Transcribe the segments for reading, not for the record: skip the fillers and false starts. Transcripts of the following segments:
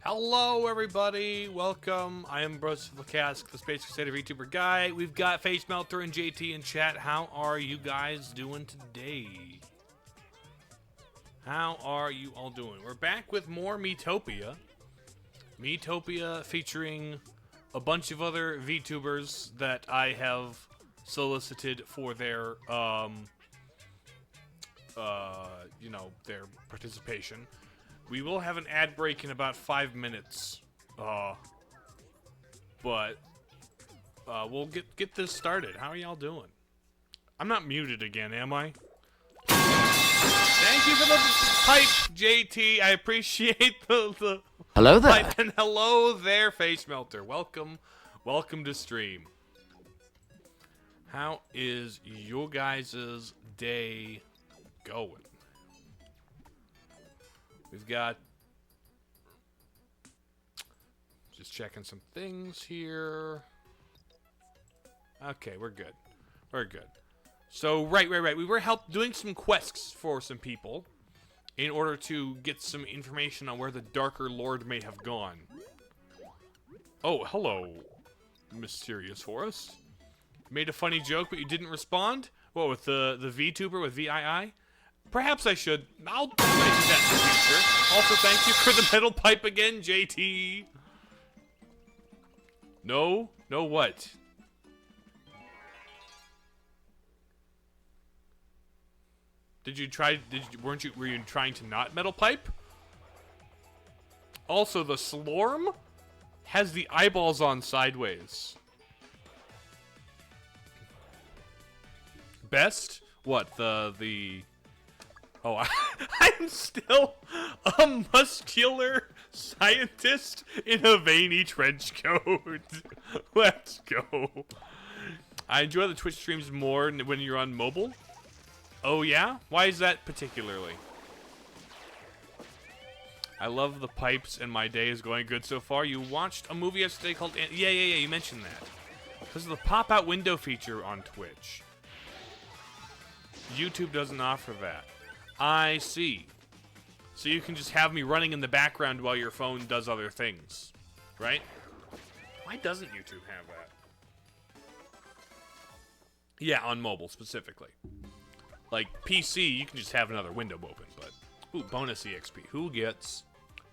Hello, everybody. Welcome. I am Broseph, the Space Crusader Vtuber Guy. We've got Face Melter and JT in chat. How are you guys doing today? How are you all doing? We're back with more Miitopia. Miitopia featuring a bunch of other VTubers that I have solicited for their, their participation. We will have an ad break in about 5 minutes, but we'll get this started. How are y'all doing? I'm not muted again, am I? Thank you for the pipe, JT. I appreciate the hello there. Pipe, and hello there, Face Melter. Welcome to stream. How is your guys' day going? We've got, just checking some things here. Okay, we're good. We're good. So, right. We were doing some quests for some people in order to get some information on where the Darker Lord may have gone. Oh, hello, Mysterious Forest. Made a funny joke, but you didn't respond? What, with the VTuber with VII? Perhaps I should. I'll do that in the future. Also, thank you for the metal pipe again, JT. No? No what? Did you try, were you trying to not metal pipe? Also, the Slorm has the eyeballs on sideways. Best? What, the... Oh, I'm still a muscular scientist in a veiny trench coat. Let's go. I enjoy the Twitch streams more when you're on mobile. Oh, yeah? Why is that particularly? I love the pipes and my day is going good so far. You watched a movie yesterday called... Yeah, you mentioned that. Because of the pop-out window feature on Twitch. YouTube doesn't offer that. I see. So you can just have me running in the background while your phone does other things, right? Why doesn't YouTube have that? Yeah, on mobile specifically. Like PC, you can just have another window open, but... Ooh, bonus EXP. Who gets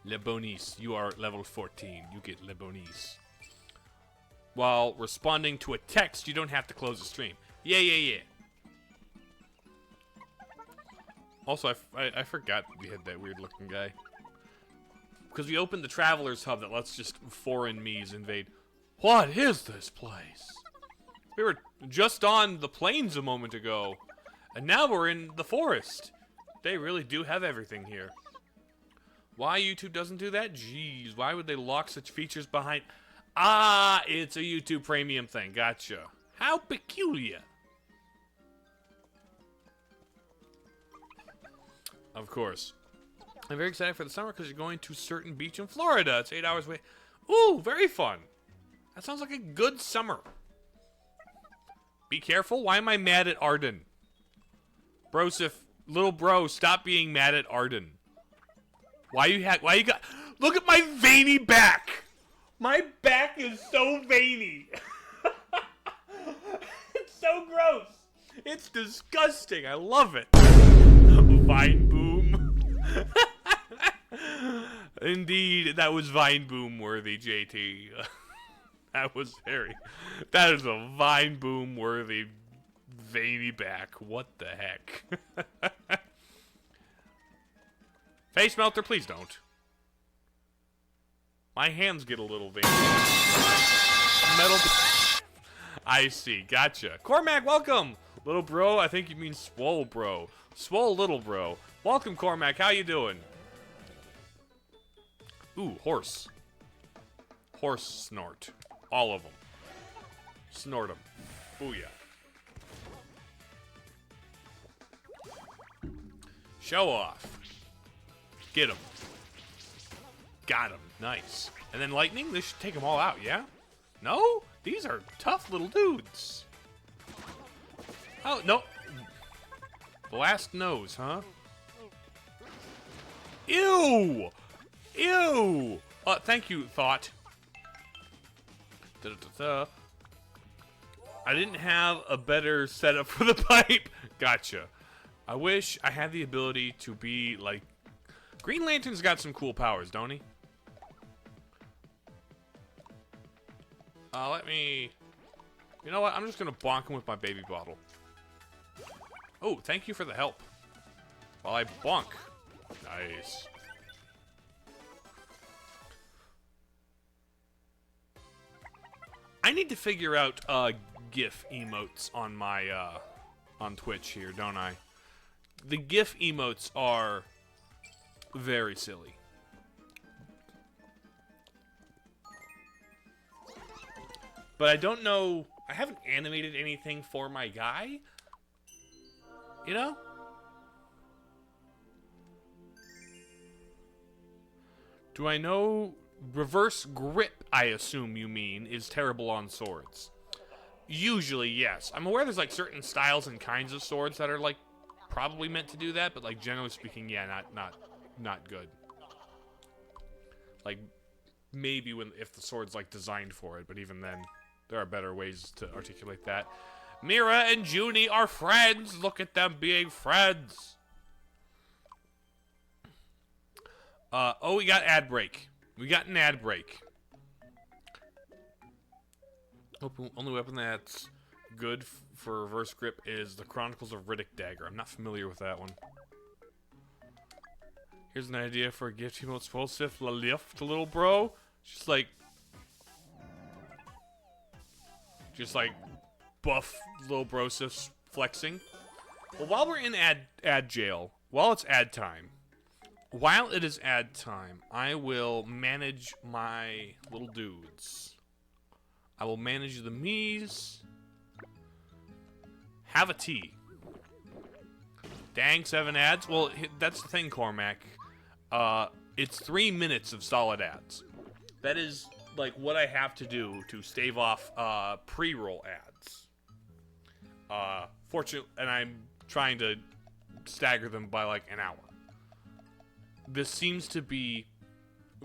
Le Bonus? You are level 14. You get Le Bonus. While responding to a text, you don't have to close the stream. Yeah. Also, I forgot we had that weird-looking guy. Because we opened the Traveler's Hub that lets just foreign me's invade. What is this place? We were just on the plains a moment ago. And now we're in the forest. They really do have everything here. Why YouTube doesn't do that? Jeez, why would they lock such features behind... Ah, it's a YouTube premium thing. Gotcha. How peculiar. Of course. I'm very excited for the summer because you're going to a certain beach in Florida. It's 8 hours away. Ooh, very fun. That sounds like a good summer. Be careful. Why am I mad at Arden? Broseph, little bro, stop being mad at Arden. Why you got... Look at my veiny back. My back is so veiny. It's so gross. It's disgusting. I love it. Vine boom. Indeed, that was Vine boom worthy, JT. That is a Vine boom worthy veiny back. What the heck? Face Melter, please don't. My hands get a little veiny. Metal. I see. Gotcha. Cormac, welcome. Little bro, I think you mean swole bro. Swole little bro. Welcome, Cormac. How you doing? Ooh, horse. Horse snort. All of them. Snort them. Booyah. Show off. Get him. Got him. Nice. And then lightning? This should take them all out, yeah? No? These are tough little dudes. Oh, no. Blast nose, huh? Ew! Ew! Thank you, Thought. I didn't have a better setup for the pipe. Gotcha. I wish I had the ability to be like... Green Lantern's got some cool powers, don't he? Let me... You know what? I'm just gonna bonk him with my baby bottle. Oh, thank you for the help. While I bonk. Nice. I need to figure out GIF emotes on my on Twitch here, don't I? The GIF emotes are very silly. But I don't know, I haven't animated anything for my guy. You know? Do I know reverse grip, I assume you mean, is terrible on swords? Usually, yes. I'm aware there's like certain styles and kinds of swords that are like probably meant to do that, but like generally speaking, yeah, not good. Like maybe if the sword's like designed for it, but even then there are better ways to articulate that. Mira and Junie are friends. Look at them being friends. Oh, we got ad break. We got an ad break. Only weapon that's good for reverse grip is the Chronicles of Riddick dagger. I'm not familiar with that one. Here's an idea for a gift emote. Broseph la lift, little bro. Just like buff little Broseph flexing. Well, while we're in ad jail, while it's ad time, I will manage my little dudes. I will manage the Miis. Have a tea. Dang, 7 ads. Well, that's the thing, Cormac. It's 3 minutes of solid ads. That is like what I have to do to stave off pre-roll ads. Fortunately, and I'm trying to stagger them by like an hour. This seems to be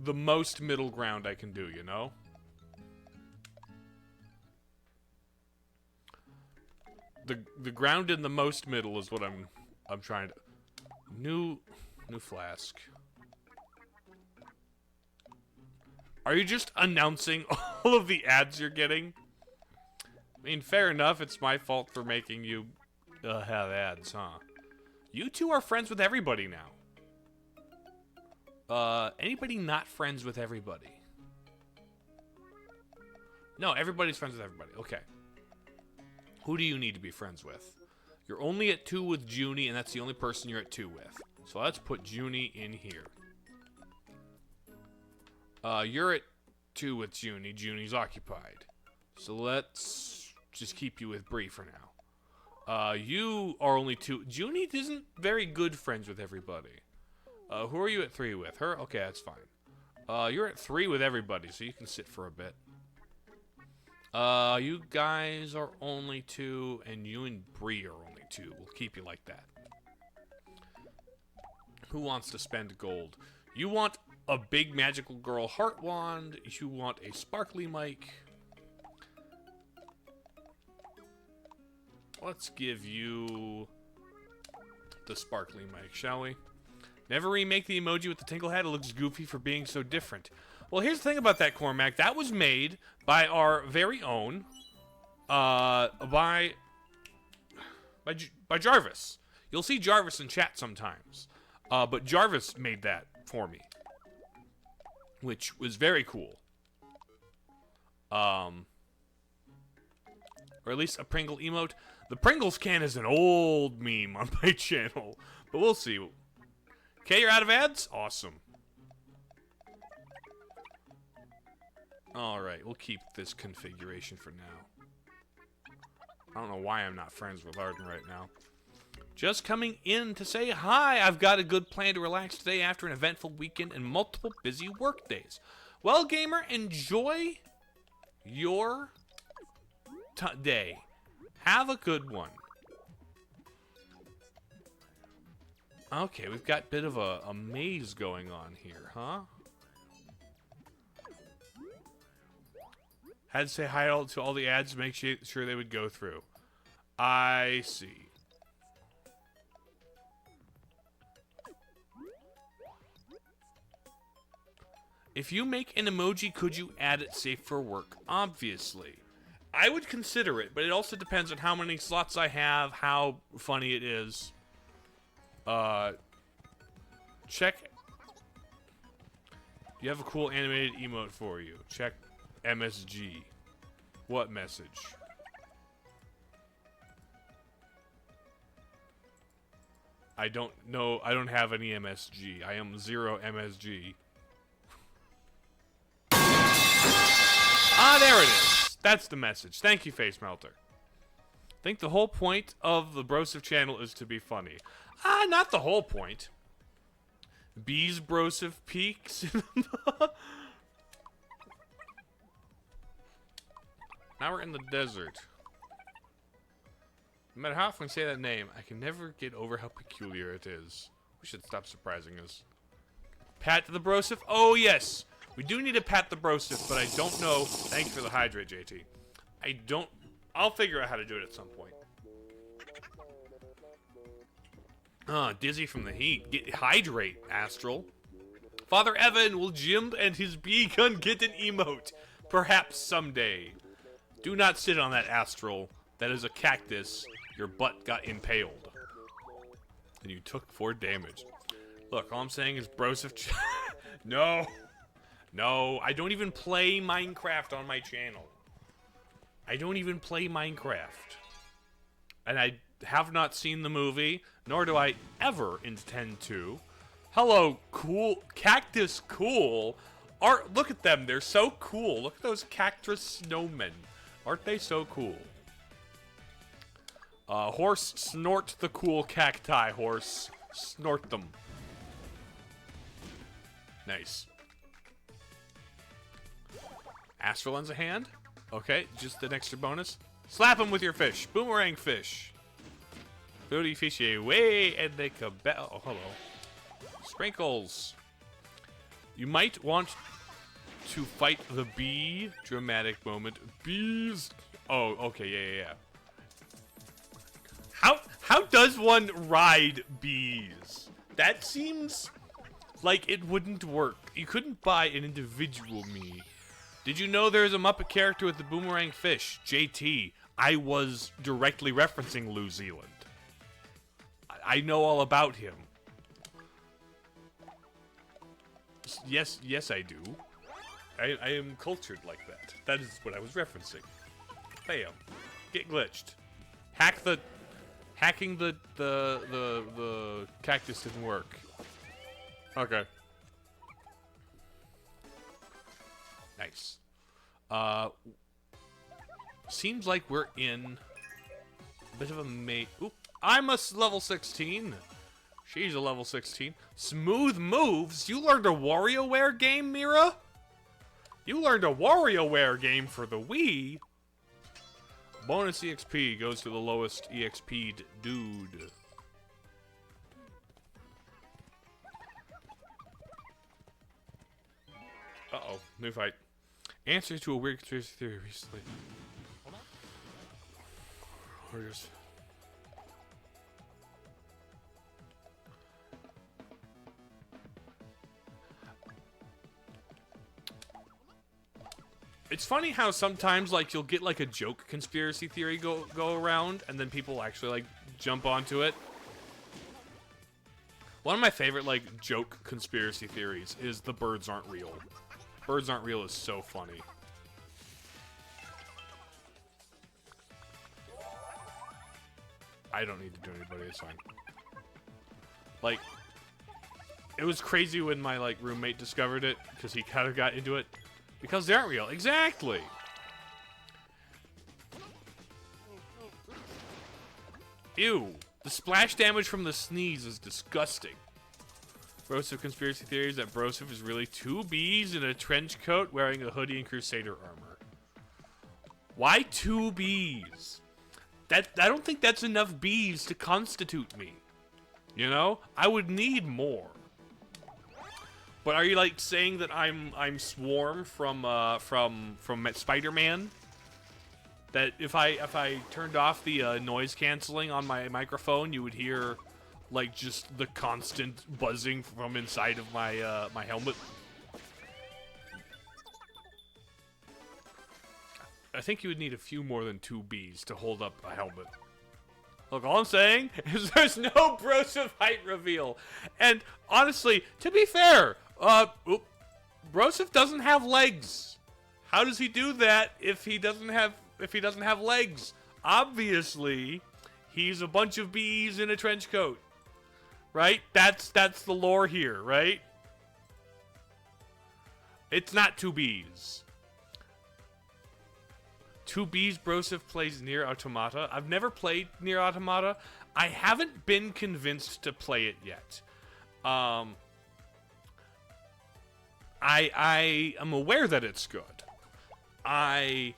the most middle ground I can do, you know? The ground in the most middle is what I'm trying to... New flask. Are you just announcing all of the ads you're getting? I mean, fair enough, it's my fault for making you have ads, huh? You two are friends with everybody now. Anybody not friends with everybody? No, everybody's friends with everybody. Okay. Who do you need to be friends with? You're only at 2 with Junie, and that's the only person you're at 2 with. So let's put Junie in here. You're at 2 with Junie. Junie's occupied. So let's just keep you with Bree for now. You are only 2. Junie isn't very good friends with everybody. Who are you at 3 with? Her? Okay, that's fine. You're at 3 with everybody, so you can sit for a bit. You guys are only 2, and you and Bree are only 2. We'll keep you like that. Who wants to spend gold? You want a big magical girl heart wand. You want a sparkly mic. Let's give you the sparkly mic, shall we? Never remake the emoji with the tinkle hat. It looks goofy for being so different. Well, here's the thing about that, Cormac. That was made by our very own, by Jarvis. You'll see Jarvis in chat sometimes. But Jarvis made that for me, which was very cool. Or at least a Pringle emote. The Pringles can is an old meme on my channel, but we'll see. Okay, you're out of ads? Awesome. Alright, we'll keep this configuration for now. I don't know why I'm not friends with Arden right now. Just coming in to say hi. I've got a good plan to relax today after an eventful weekend and multiple busy work days. Well, gamer, enjoy your day. Have a good one. Okay, we've got a bit of a maze going on here, huh? Had to say hi to all the ads to make sure they would go through. I see. If you make an emoji, could you add it safe for work? Obviously. I would consider it, but it also depends on how many slots I have, how funny it is. Check. You have a cool animated emote for you. Check MSG. What message? I don't know. I don't have any MSG. I am 0 MSG. Ah, there it is. That's the message. Thank you, Face Melter. I think the whole point of the Broseph channel is to be funny. Ah, not the whole point. Bees Broseph peaks. Now we're in the desert. No matter how often we say that name, I can never get over how peculiar it is. We should stop surprising us. Pat the Broseph? Oh, yes. We do need to pat the Broseph, but I don't know. Thank you for the hydrate, JT. I don't... I'll figure out how to do it at some point. Dizzy from the heat. Hydrate, Astral. Father Evan, will Jim and his bee gun get an emote? Perhaps someday. Do not sit on that, Astral. That is a cactus. Your butt got impaled. And you took 4 damage. Look, all I'm saying is Broseph... No. No, I don't even play Minecraft on my channel. I don't even play Minecraft. And I have not seen the movie, nor do I ever intend to. Hello, cool. Cactus cool. Look at them, they're so cool. Look at those cactus snowmen. Aren't they so cool? Horse, snort the cool cacti, horse. Snort them. Nice. Astral lends a hand. Okay, just an extra bonus. Slap him with your fish. Boomerang fish. Booty fishy away and they come back. Oh, hello. Sprinkles. You might want to fight the bee. Dramatic moment. Bees. Oh, okay, yeah. How does one ride bees? That seems like it wouldn't work. You couldn't buy an individual me. Did you know there's a Muppet character with the boomerang fish? JT. I was directly referencing New Zealand. I know all about him. Yes, I do. I am cultured like that. That is what I was referencing. Bam. Get glitched. Hacking the cactus didn't work. Okay. Nice. Seems like we're in a bit of a Oop. I'm a level 16. She's a level 16. Smooth moves? You learned a WarioWare game, Mira? You learned a WarioWare game for the Wii? Bonus EXP goes to the lowest EXP'd dude. Uh-oh, new fight. Answer to a weird conspiracy theory recently. Or just... It's funny how sometimes, like, you'll get, like, a joke conspiracy theory go around, and then people actually, like, jump onto it. One of my favorite, like, joke conspiracy theories is the birds aren't real. Birds aren't real is so funny. I don't need to do anybody, it's fine. Like, it was crazy when my, like, roommate discovered it, because he kind of got into it. Because they aren't real. Exactly! Ew. The splash damage from the sneeze is disgusting. Broseph conspiracy theories that Broseph is really 2 bees in a trench coat wearing a hoodie and Crusader armor. Why 2 bees? I don't think that's enough bees to constitute me. You know? I would need more. But are you like saying that I'm Swarm from Spider-Man? That if I turned off the noise canceling on my microphone, you would hear like just the constant buzzing from inside of my my helmet? I think you would need a few more than 2 Bs to hold up a helmet. Look, all I'm saying is there's no Broseph height reveal. And honestly, to be fair, Broseph doesn't have legs. How does he do that if he doesn't have legs? Obviously, he's a bunch of bees in a trench coat. Right? That's the lore here, right? It's not 2 Bs. 2 Bs Broseph plays Nier Automata. I've never played Nier Automata. I haven't been convinced to play it yet. I am aware that it's good. I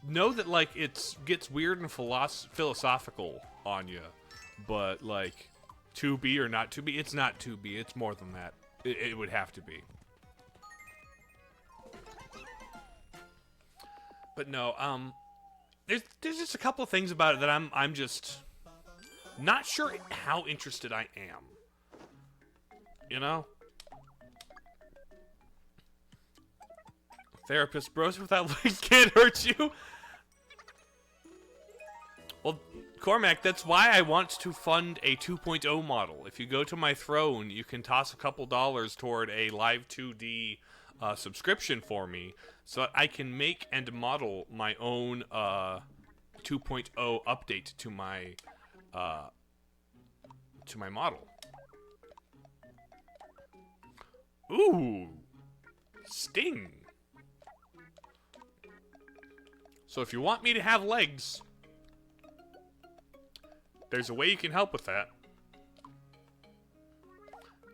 know that like it gets weird and philosophical on you, but like 2B or not 2B, it's not 2B. It's more than that. It would have to be. But no, there's just a couple of things about it that I'm just not sure how interested I am. You know? Therapist Broseph without legs can't hurt you. Well, Cormac, that's why I want to fund a 2.0 model. If you go to my throne, you can toss a couple dollars toward a live 2D subscription for me, so that I can make and model my own 2.0 update to my model. Ooh, Sting. So if you want me to have legs, there's a way you can help with that.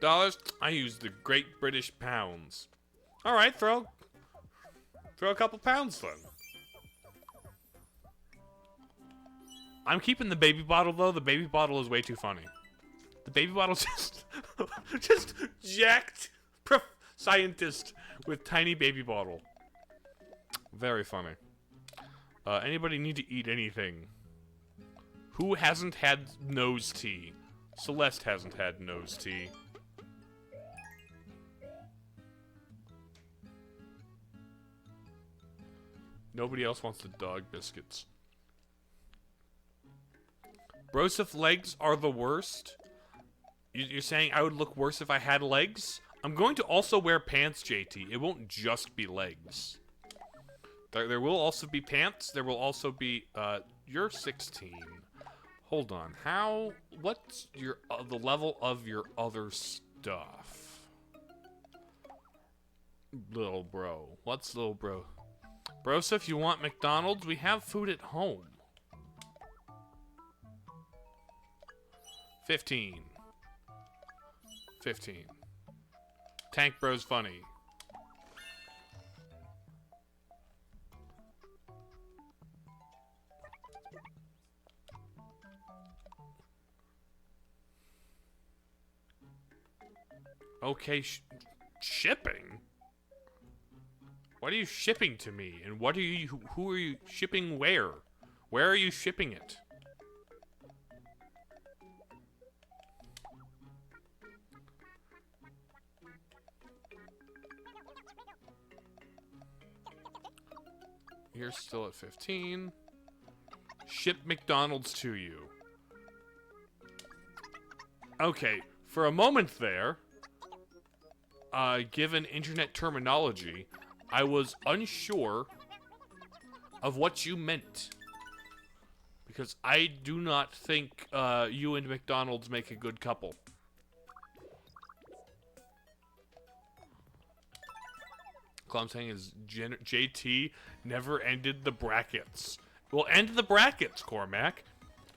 Dollars? I use the Great British Pounds. Alright, throw a couple pounds then. I'm keeping the baby bottle though. The baby bottle is way too funny. The baby bottle just jacked scientist with tiny baby bottle. Very funny. Anybody need to eat anything? Who hasn't had nose tea? Celeste hasn't had nose tea. Nobody else wants the dog biscuits. Broseph legs are the worst? You're saying I would look worse if I had legs? I'm going to also wear pants, JT. It won't just be legs. There will also be pants. There will also be, you're 16. Hold on. What's your, the level of your other stuff? Little bro. What's little bro? Broseph, you want McDonald's? We have food at home. 15. 15. Tank Bro's funny. Okay, shipping? What are you shipping to me? And what are you, who are you shipping where? Where are you shipping it? You're still at 15. Ship McDonald's to you. Okay, for a moment there, given internet terminology, I was unsure of what you meant. Because I do not think you and McDonald's make a good couple. All I'm saying is JT never ended the brackets. We'll end the brackets, Cormac.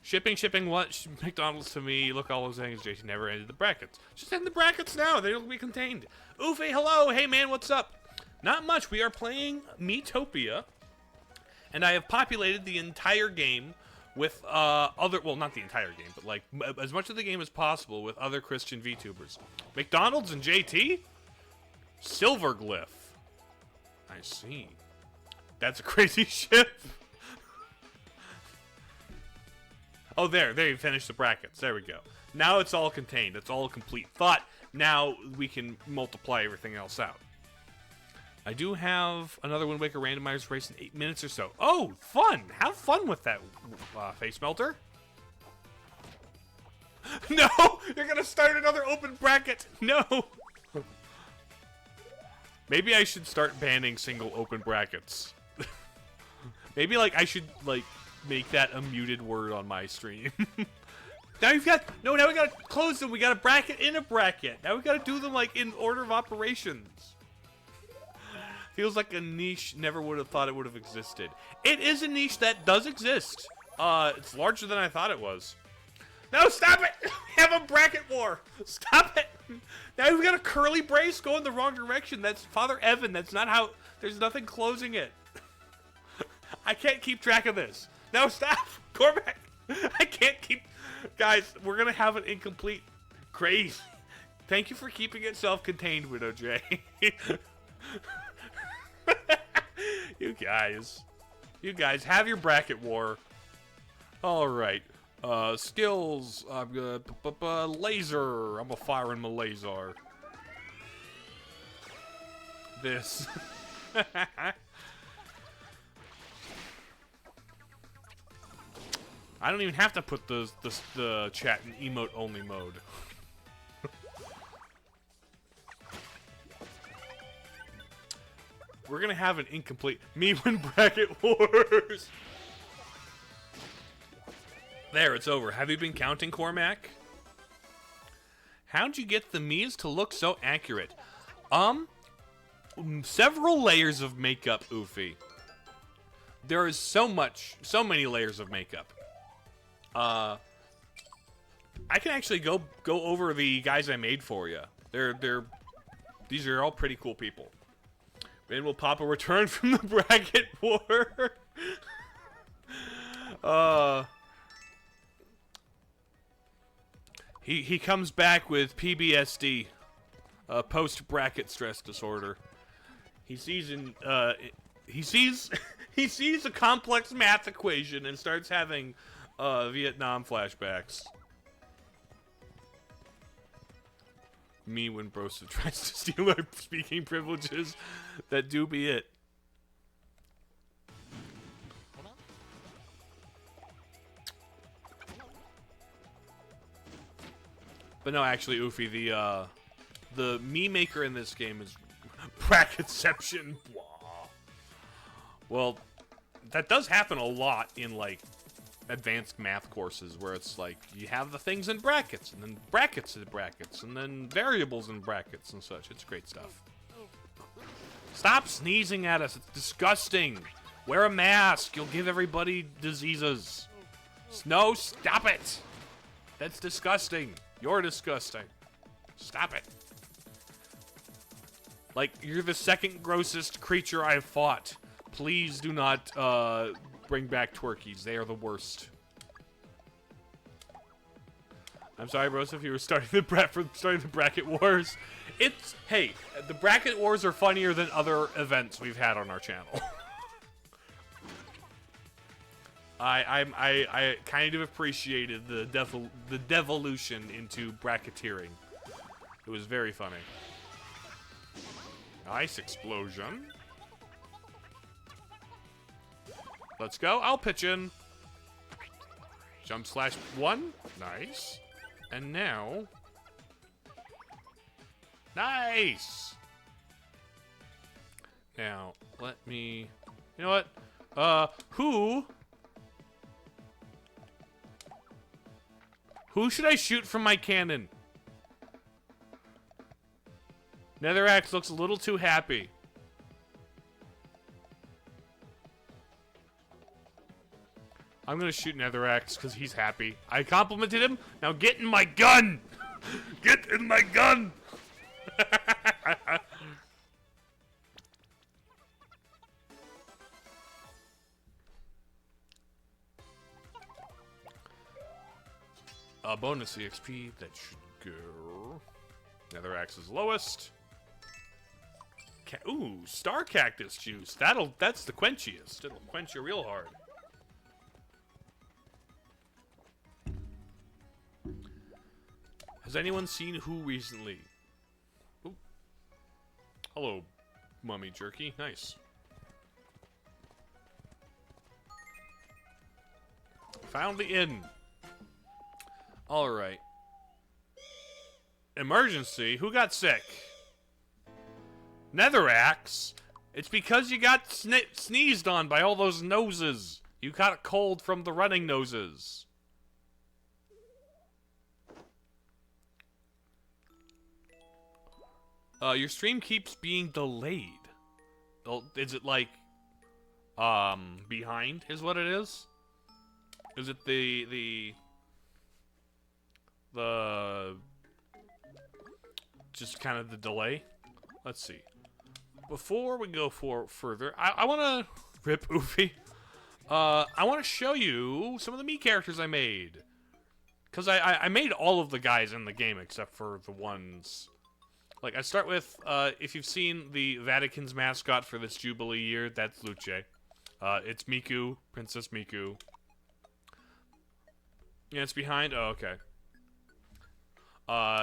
Shipping what? McDonald's to me. Look, all I'm saying is JT never ended the brackets. Just end the brackets now. They'll be contained. Oofy, hello. Hey, man, what's up? Not much. We are playing Miitopia. And I have populated the entire game with well, not the entire game, but like as much of the game as possible with other Christian VTubers. McDonald's and JT? Silver glyph. I see. That's a crazy ship. Oh, there you finished the brackets. There we go. Now it's all contained. It's all a complete thought. Now we can multiply everything else out. I do have another Wind Waker randomized race in 8 minutes or so. Oh, fun! Have fun with that, face melter. No! You're gonna start another open bracket! No! Maybe I should start banning single open brackets. Maybe, like, I should, like, make that a muted word on my stream. Now you've got... No, now we gotta close them. We got a bracket in a bracket. Now we gotta do them, like, in order of operations. Feels like a niche never would have thought it would have existed. It is a niche that does exist. It's larger than I thought it was. No, stop it! We have a bracket war! Stop it! Now we've got a curly brace going the wrong direction. That's Father Evan. That's not how... There's nothing closing it. I can't keep track of this. No, stop! Cormac! I can't keep... Guys, we're gonna have an incomplete... Crazy. Thank you for keeping it self-contained, Widow J. You guys have your bracket war. Alright. Skills. I'm gonna laser. I'm a firing my laser. This. I don't even have to put the chat in emote only mode. We're gonna have an incomplete me-win bracket wars. There, it's over. Have you been counting, Cormac? How'd you get the Miis to look so accurate? Several layers of makeup, Oofy. There is so many layers of makeup. I can actually go over the guys I made for you. These are all pretty cool people. And we'll pop a return from the bracket war. He comes back with PBSD, post bracket stress disorder. He sees he sees a complex math equation and starts having Vietnam flashbacks. Me when Broseph tries to steal our speaking privileges. That do be it. But no, actually, Oofy, the me maker in this game is bracketception. Well, that does happen a lot in, like, advanced math courses where it's like you have the things in brackets and then brackets in brackets and then variables in brackets and such. It's great stuff. Stop sneezing at us. It's disgusting. Wear a mask. You'll give everybody diseases. No, stop it. That's disgusting. You're disgusting. Stop it. Like, you're the second grossest creature I've fought. Please do not bring back twerkies. They are the worst. I'm sorry, Broseph, you were starting the bracket wars. Hey, the bracket wars are funnier than other events we've had on our channel. I kind of appreciated the devolution into bracketeering. It was very funny. Nice explosion. Let's go. I'll pitch in. Jump slash 1. Nice. And now... Nice! Now, let me... You know what? Who should I shoot from my cannon? Netherax looks a little too happy. I'm gonna shoot Netherax because he's happy. I complimented him. Now get in my gun! Get in my gun! Bonus EXP, that should go. Netherax is lowest. Ooh, star cactus juice. That's the quenchiest. It'll quench you real hard. Has anyone seen Who recently? Ooh. Hello, Mummy Jerky. Nice. Found the inn. Alright. Emergency? Who got sick? Netherax? It's because you got sneezed on by all those noses. You got a cold from the running noses. Your stream keeps being delayed. Is it like, behind is what it is? Is it the just kind of the delay? Let's see. Before we go further, I want to rip Oofy. I want to show you some of the Mii characters I made. Because I made all of the guys in the game except for the ones... Like, I start with, if you've seen the Vatican's mascot for this Jubilee year, that's Luce. It's Miku, Princess Miku. Yeah, it's behind? Oh, okay.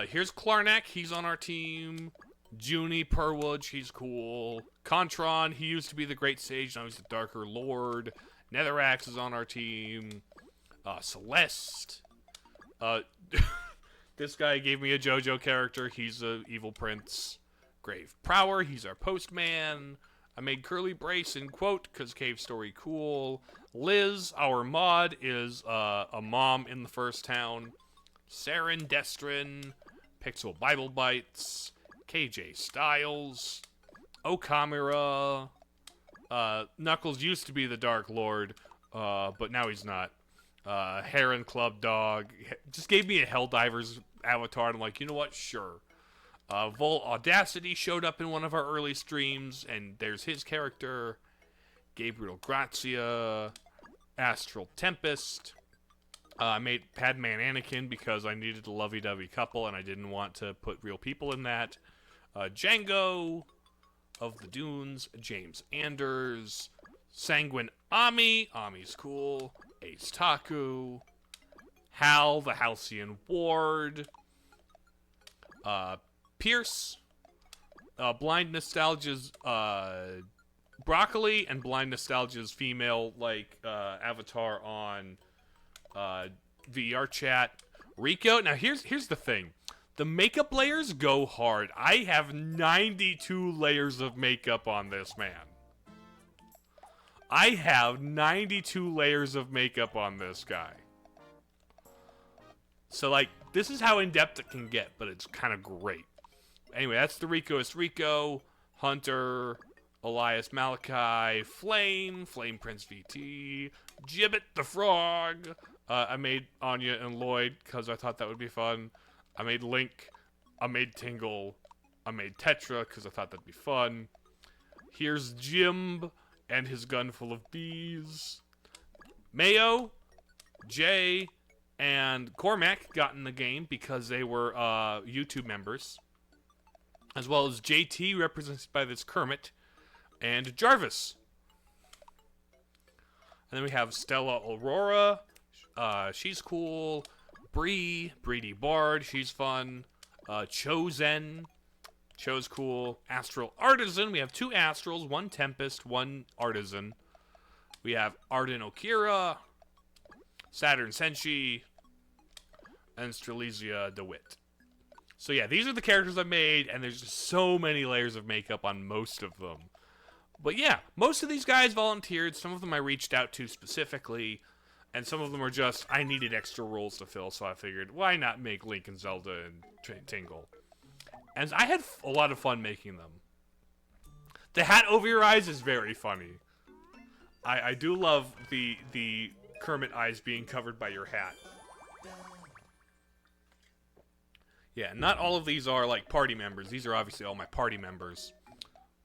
Here's Klarnak, he's on our team. Junie Purwood, she's cool. Contron, he used to be the Great Sage, now he's the Darker Lord. Netherax is on our team. Celeste. This guy gave me a JoJo character, he's a evil prince. Grave Prower, he's our postman. I made Curly Brace in quote, cause cave story cool. Liz, our mod, is a mom in the first town. Saren Destrin, Pixel Bible Bites, KJ Styles, Okamura. Knuckles used to be the Dark Lord, but now he's not. Heron Club Dog. Just gave me a Helldivers avatar, and I'm like, you know what? Sure. Vol Audacity showed up in one of our early streams, and there's his character. Gabriel Grazia. Astral Tempest. I made Padman Anakin because I needed a lovey-dovey couple, and I didn't want to put real people in that. Django of the Dunes. James Anders. Sanguine Ami. Ami's cool. Ace Taku. Hal, the Halcyon Ward. Pierce. Blind Nostalgia's Broccoli, and Blind Nostalgia's female, like, avatar on VR chat. Rico. Now, here's the thing. The makeup layers go hard. I have 92 layers of makeup on this man. I have 92 layers of makeup on this guy. So, like, this is how in-depth it can get, but it's kind of great. Anyway, that's the Ricoist Rico, Hunter, Elias Malachi, Flame Prince VT, Gibbet the Frog. I made Anya and Lloyd because I thought that would be fun. I made Link. I made Tingle. I made Tetra because I thought that'd be fun. Here's Jim and his gun full of bees. Mayo, Jay, and Cormac got in the game because they were YouTube members. As well as JT, represented by this Kermit, and Jarvis. And then we have Stella Aurora. She's cool. Brady Bard, she's fun. Chosen. Cho's cool. Astral Artisan. We have 2 Astrals, 1 Tempest, 1 Artisan. We have Arden Okira, Saturn Senshi, and Strelitzia DeWitt. So yeah, these are the characters I made, and there's just so many layers of makeup on most of them. But yeah, most of these guys volunteered. Some of them I reached out to specifically, and some of them are just, I needed extra roles to fill, so I figured, why not make Link and Zelda and Tingle? And I had a lot of fun making them. The hat over your eyes is very funny. I do love the Kermit eyes being covered by your hat. Yeah, not all of these are, like, party members. These are obviously all my party members.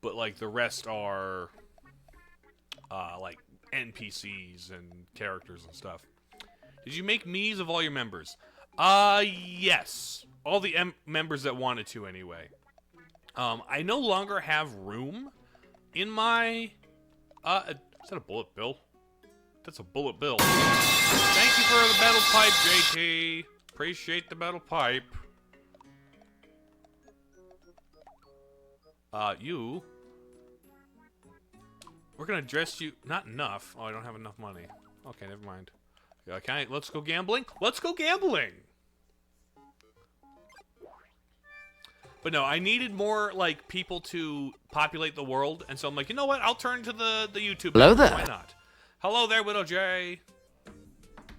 But, like, the rest are, like, NPCs and characters and stuff. Did you make Miis of all your members? Yes. All the members that wanted to, anyway. I no longer have room in my... is that a bullet bill? That's a bullet bill. Thank you for the metal pipe, JT. Appreciate the metal pipe. You... We're gonna dress you... Not enough. Oh, I don't have enough money. Okay, never mind. Okay, let's go gambling. Let's go gambling! But no, I needed more, like, people to populate the world, and so I'm like, you know what? I'll turn to the YouTube. Hello there. Why not? Hello there, Widow J.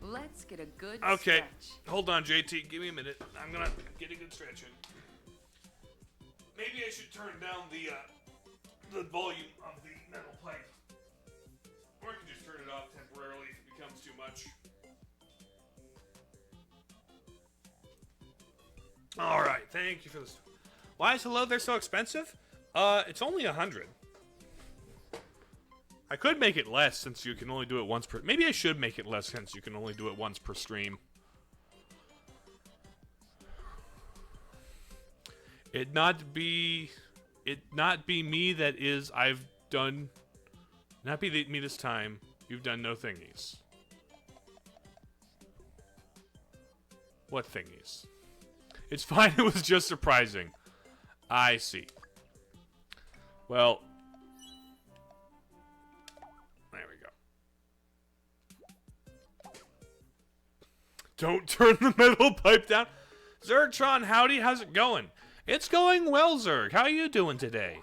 Let's get a good Okay, stretch. hold on, JT. Give me a minute. I'm gonna get a good stretch in. Maybe I should turn down the volume of the metal pipe. Or I can just turn it off temporarily if it becomes too much. Alright, thank you for this. Why is Hello There so expensive? It's only 100. I could make it less since you can only do it once per... Maybe I should make it less since you can only do it once per stream. It not be me that is I've done... Not be me this time. You've done no thingies. What thingies? It's fine, it was just surprising. I see. Well... There we go. Don't turn the metal pipe down. Zergtron, howdy, how's it going? It's going well, Zerg. How are you doing today?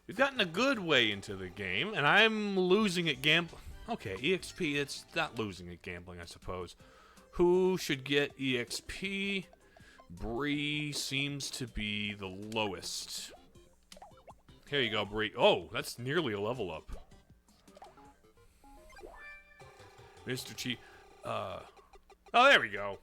We've gotten a good way into the game, and I'm losing at gambling. Okay, EXP, it's not losing at gambling, I suppose. Who should get EXP? Bree seems to be the lowest. Here you go, Bree. Oh, that's nearly a level up. Mr. Chi. Oh, there we go.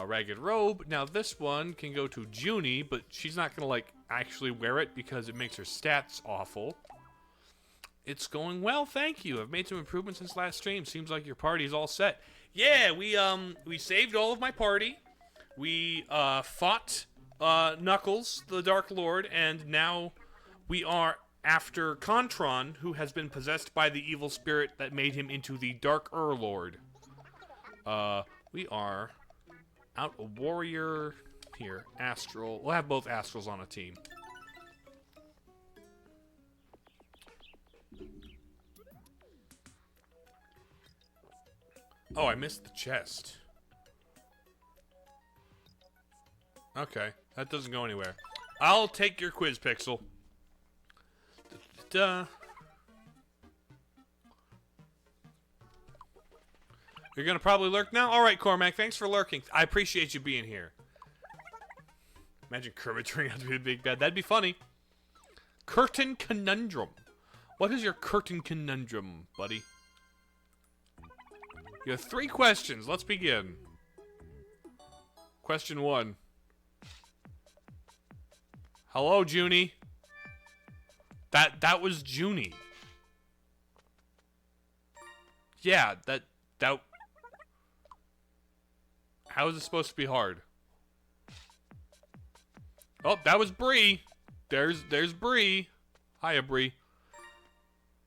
Ragged Robe. Now, this one can go to Junie, but she's not gonna, like, actually wear it because it makes her stats awful. It's going well, thank you. I've made some improvements since last stream. Seems like your party's all set. Yeah, we saved all of my party. We, fought, Knuckles, the Dark Lord, and now we are after Contron, who has been possessed by the evil spirit that made him into the Darker Lord. We are out a warrior here, Astral. We'll have both Astrals on a team. Oh, I missed the chest. Okay, that doesn't go anywhere. I'll take your quiz, Pixel. You're gonna probably lurk now? Alright, Cormac, thanks for lurking. I appreciate you being here. Imagine Kermit turning out to be a big bad. That'd be funny. Curtain Conundrum. What is your Curtain Conundrum, buddy? You have 3 questions. Let's begin. Question 1. Hello, Junie. That was Junie. Yeah, that... How is it supposed to be hard? Oh, that was Bree. There's Bree. Hiya, Bree.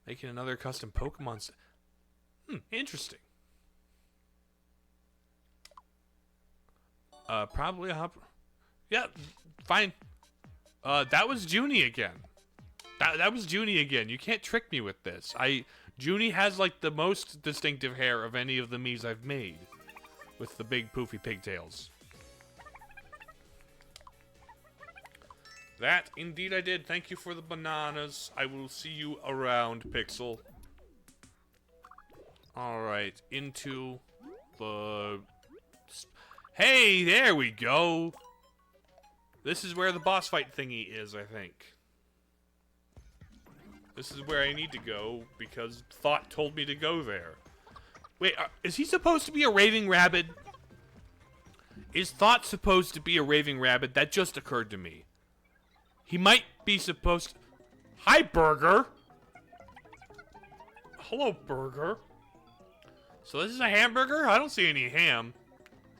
Making another custom Pokemon set. Interesting. Probably a hop. Yeah, fine. That was Junie again. That was Junie again. You can't trick me with this. Junie has, like, the most distinctive hair of any of the Miis I've made. With the big poofy pigtails. That, indeed I did. Thank you for the bananas. I will see you around, Pixel. Alright, into the... Hey, there we go! This is where the boss fight thingy is, I think. This is where I need to go, because Thought told me to go there. Wait, is he supposed to be a raving rabbit? Is Thought supposed to be a raving rabbit? That just occurred to me. He might be supposed to... Hi, Burger! Hello, Burger. So this is a hamburger? I don't see any ham.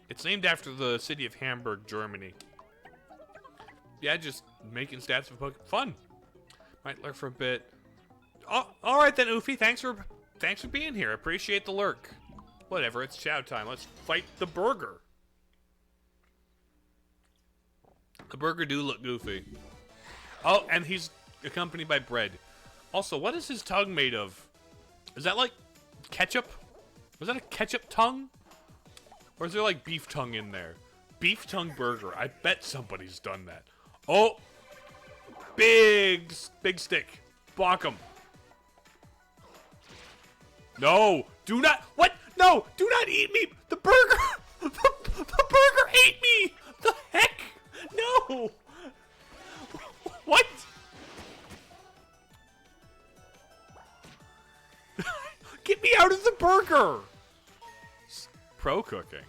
It's named after the city of Hamburg, Germany. Yeah, just making stats for Pokemon. Fun. Might lurk for a bit. Oh, all right then, Oofy. Thanks for being here. Appreciate the lurk. Whatever. It's chow time. Let's fight the burger. The burger do look goofy. Oh, and he's accompanied by bread. Also, what is his tongue made of? Is that like ketchup? Was that a ketchup tongue? Or is there like beef tongue in there? Beef tongue burger. I bet somebody's done that. Oh! Big stick. Block him. No! Do not. What? No! Do not eat me! The burger! The burger ate me! The heck? No! What? Get me out of the burger! Pro cooking.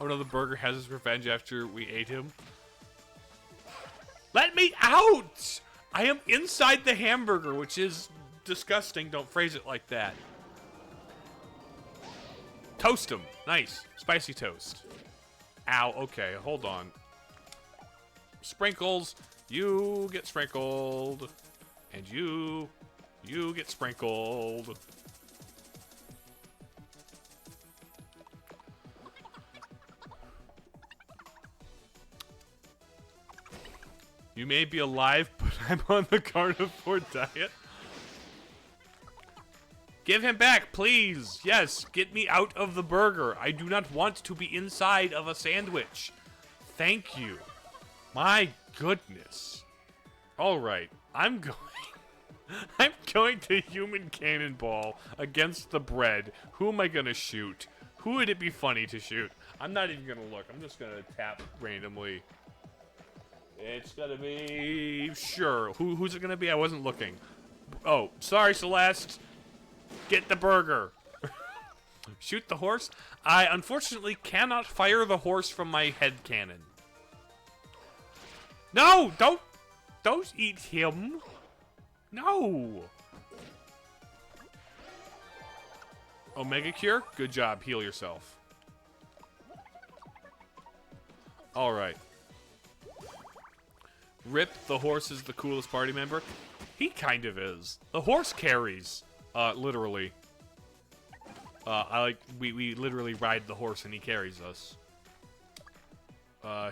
Oh no, the burger has his revenge after we ate him. Let me out! I am inside the hamburger, which is disgusting. Don't phrase it like that. Toast him. Nice. Spicy toast. Ow, okay, hold on. Sprinkles. You get sprinkled. And you get sprinkled. You may be alive, but I'm on the carnivore diet. Give him back, please. Yes, get me out of the burger. I do not want to be inside of a sandwich. Thank you. My goodness. All right, I'm going to human cannonball against the bread. Who am I gonna shoot? Who would it be funny to shoot? I'm not even gonna look. I'm just gonna tap randomly. It's gonna be... Sure. Who's it gonna be? I wasn't looking. Oh, sorry, Celeste. Get the burger. Shoot the horse? I unfortunately cannot fire the horse from my head cannon. No! Don't eat him. No! Omega Cure? Good job. Heal yourself. Alright. Rip, the horse is the coolest party member. He kind of is. The horse carries. Literally. We literally ride the horse and he carries us.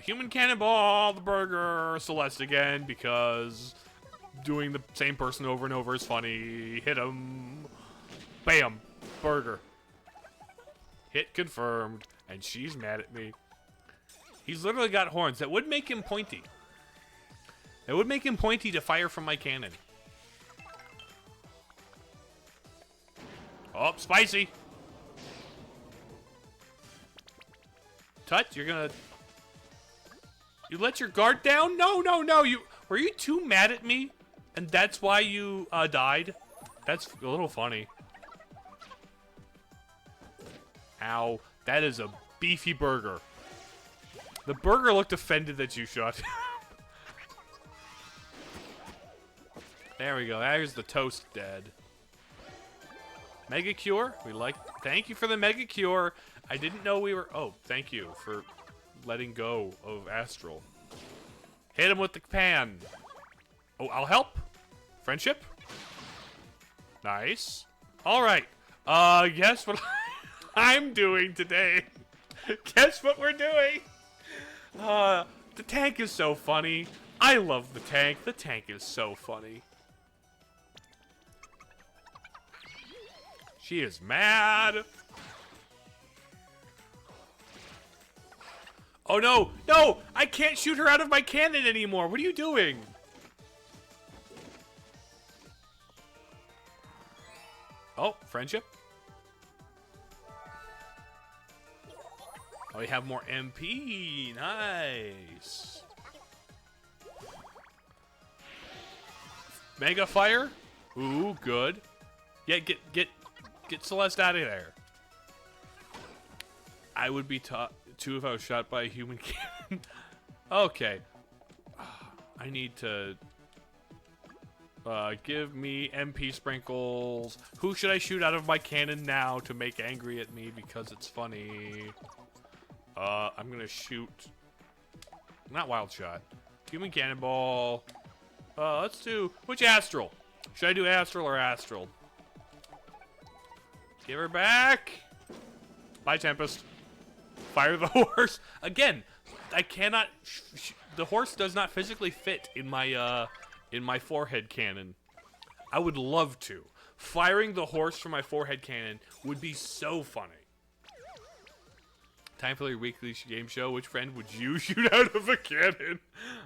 Human cannonball, the burger, Celeste again, because doing the same person over and over is funny. Hit him. Bam. Burger. Hit confirmed. And she's mad at me. He's literally got horns. That would make him pointy. That would make him pointy to fire from my cannon. Oh, spicy. Tut, you're gonna... You let your guard down? No, no, no. Were you too mad at me? And that's why you died? That's a little funny. Ow. That is a beefy burger. The burger looked offended that you shot. There we go. There's the toast dead. Mega Cure? Thank you for the Mega Cure. I didn't know we were... Oh, thank you for letting go of Astral. Hit him with the pan. Oh, I'll help. Friendship? Nice. Alright. Guess what I'm doing today? Guess what we're doing? The tank is so funny. I love the tank. The tank is so funny. She is mad. Oh no, no! I can't shoot her out of my cannon anymore. What are you doing? Oh, friendship. Oh, we have more MP. Nice. Mega Fire. Ooh, good. Yeah, get Celeste out of there. I would be too if I was shot by a human cannon. Okay. I need to... Give me MP sprinkles. Who should I shoot out of my cannon now to make angry at me because it's funny? I'm gonna shoot... Not wild shot. Human cannonball. Let's do... Which astral? Should I do astral or astral? Give her back! Bye, Tempest. Fire the horse. Again, I cannot... the horse does not physically fit in my forehead cannon. I would love to. Firing the horse from my forehead cannon would be so funny. Time for your weekly game show. Which friend would you shoot out of a cannon?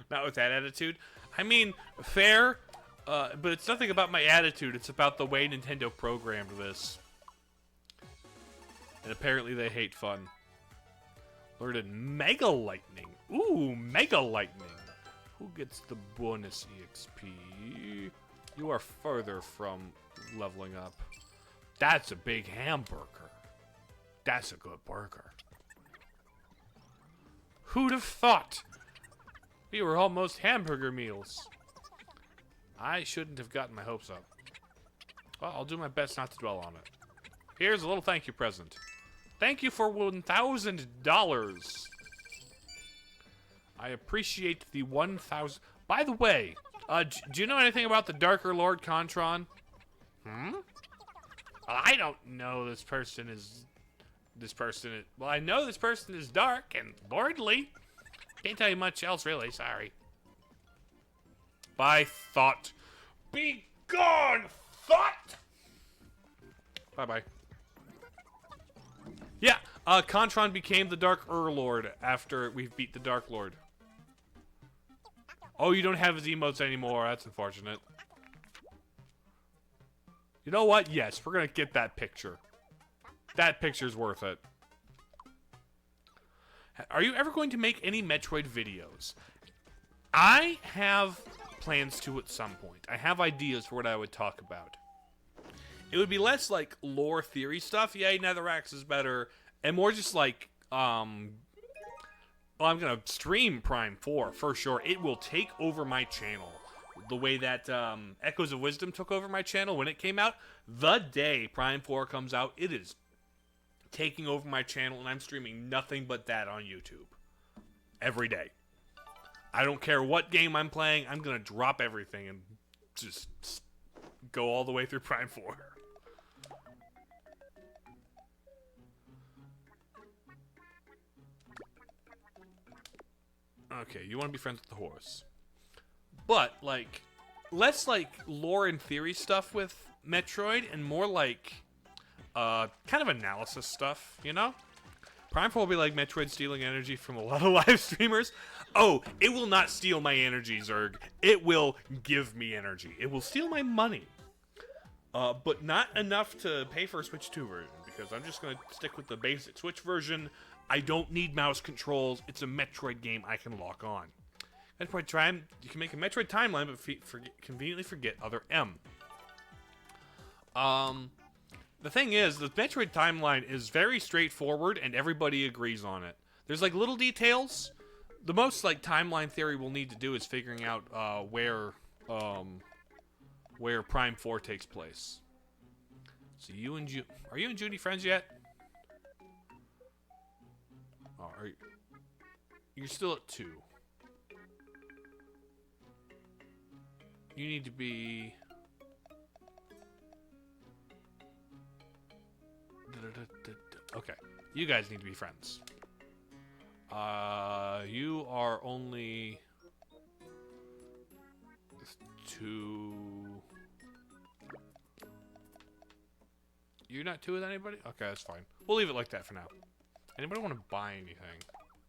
Not with that attitude. I mean, fair, but it's nothing about my attitude. It's about the way Nintendo programmed this. And apparently they hate fun. Learned Mega Lightning. Ooh, Mega Lightning. Who gets the bonus EXP? You are further from leveling up. That's a big hamburger. That's a good burger. Who'd have thought? We were almost hamburger meals. I shouldn't have gotten my hopes up. Well, I'll do my best not to dwell on it. Here's a little thank you present. Thank you for $1,000. I appreciate the 1,000. By the way, do you know anything about the Darker Lord Contron? I don't know this person is... Well, I know this person is dark and lordly. Can't tell you much else, really. Sorry. Bye, Thought. Be gone, Thought! Bye-bye. Yeah, Contron became the Dark Lord after we've beat the Dark Lord. Oh, you don't have his emotes anymore. That's unfortunate. You know what? Yes, we're gonna get that picture. That picture's worth it. Are you ever going to make any Metroid videos? I have plans to at some point. I have ideas for what I would talk about. It would be less like lore theory stuff. Yay, Netherrax is better. And more just like, well, I'm going to stream Prime 4 for sure. It will take over my channel. The way that Echoes of Wisdom took over my channel when it came out. The day Prime 4 comes out, it is taking over my channel, and I'm streaming nothing but that on YouTube. Every day. I don't care what game I'm playing, I'm going to drop everything and just go all the way through Prime 4. Okay, you want to be friends with the horse. But, like, less, like, lore and theory stuff with Metroid, and more, like, kind of analysis stuff, you know? Prime 4 will be like Metroid stealing energy from a lot of live streamers. Oh, it will not steal my energy, Zerg. It will give me energy. It will steal my money. But not enough to pay for a Switch 2 version, because I'm just going to stick with the basic Switch version. I don't need mouse controls. It's a Metroid game I can lock on. Metroid Time, you can make a Metroid timeline, but conveniently forget other M. The thing is, the Metroid timeline is very straightforward, and everybody agrees on it. There's, like, little details. The most, like, timeline theory we'll need to do is figuring out, where Prime 4 takes place. So you and are you and Judy friends yet? Oh, you're still at 2. You need to be... Okay, you guys need to be friends. You are only 2. You're not 2 with anybody? Okay, that's fine. We'll leave it like that for now. Anybody want to buy anything?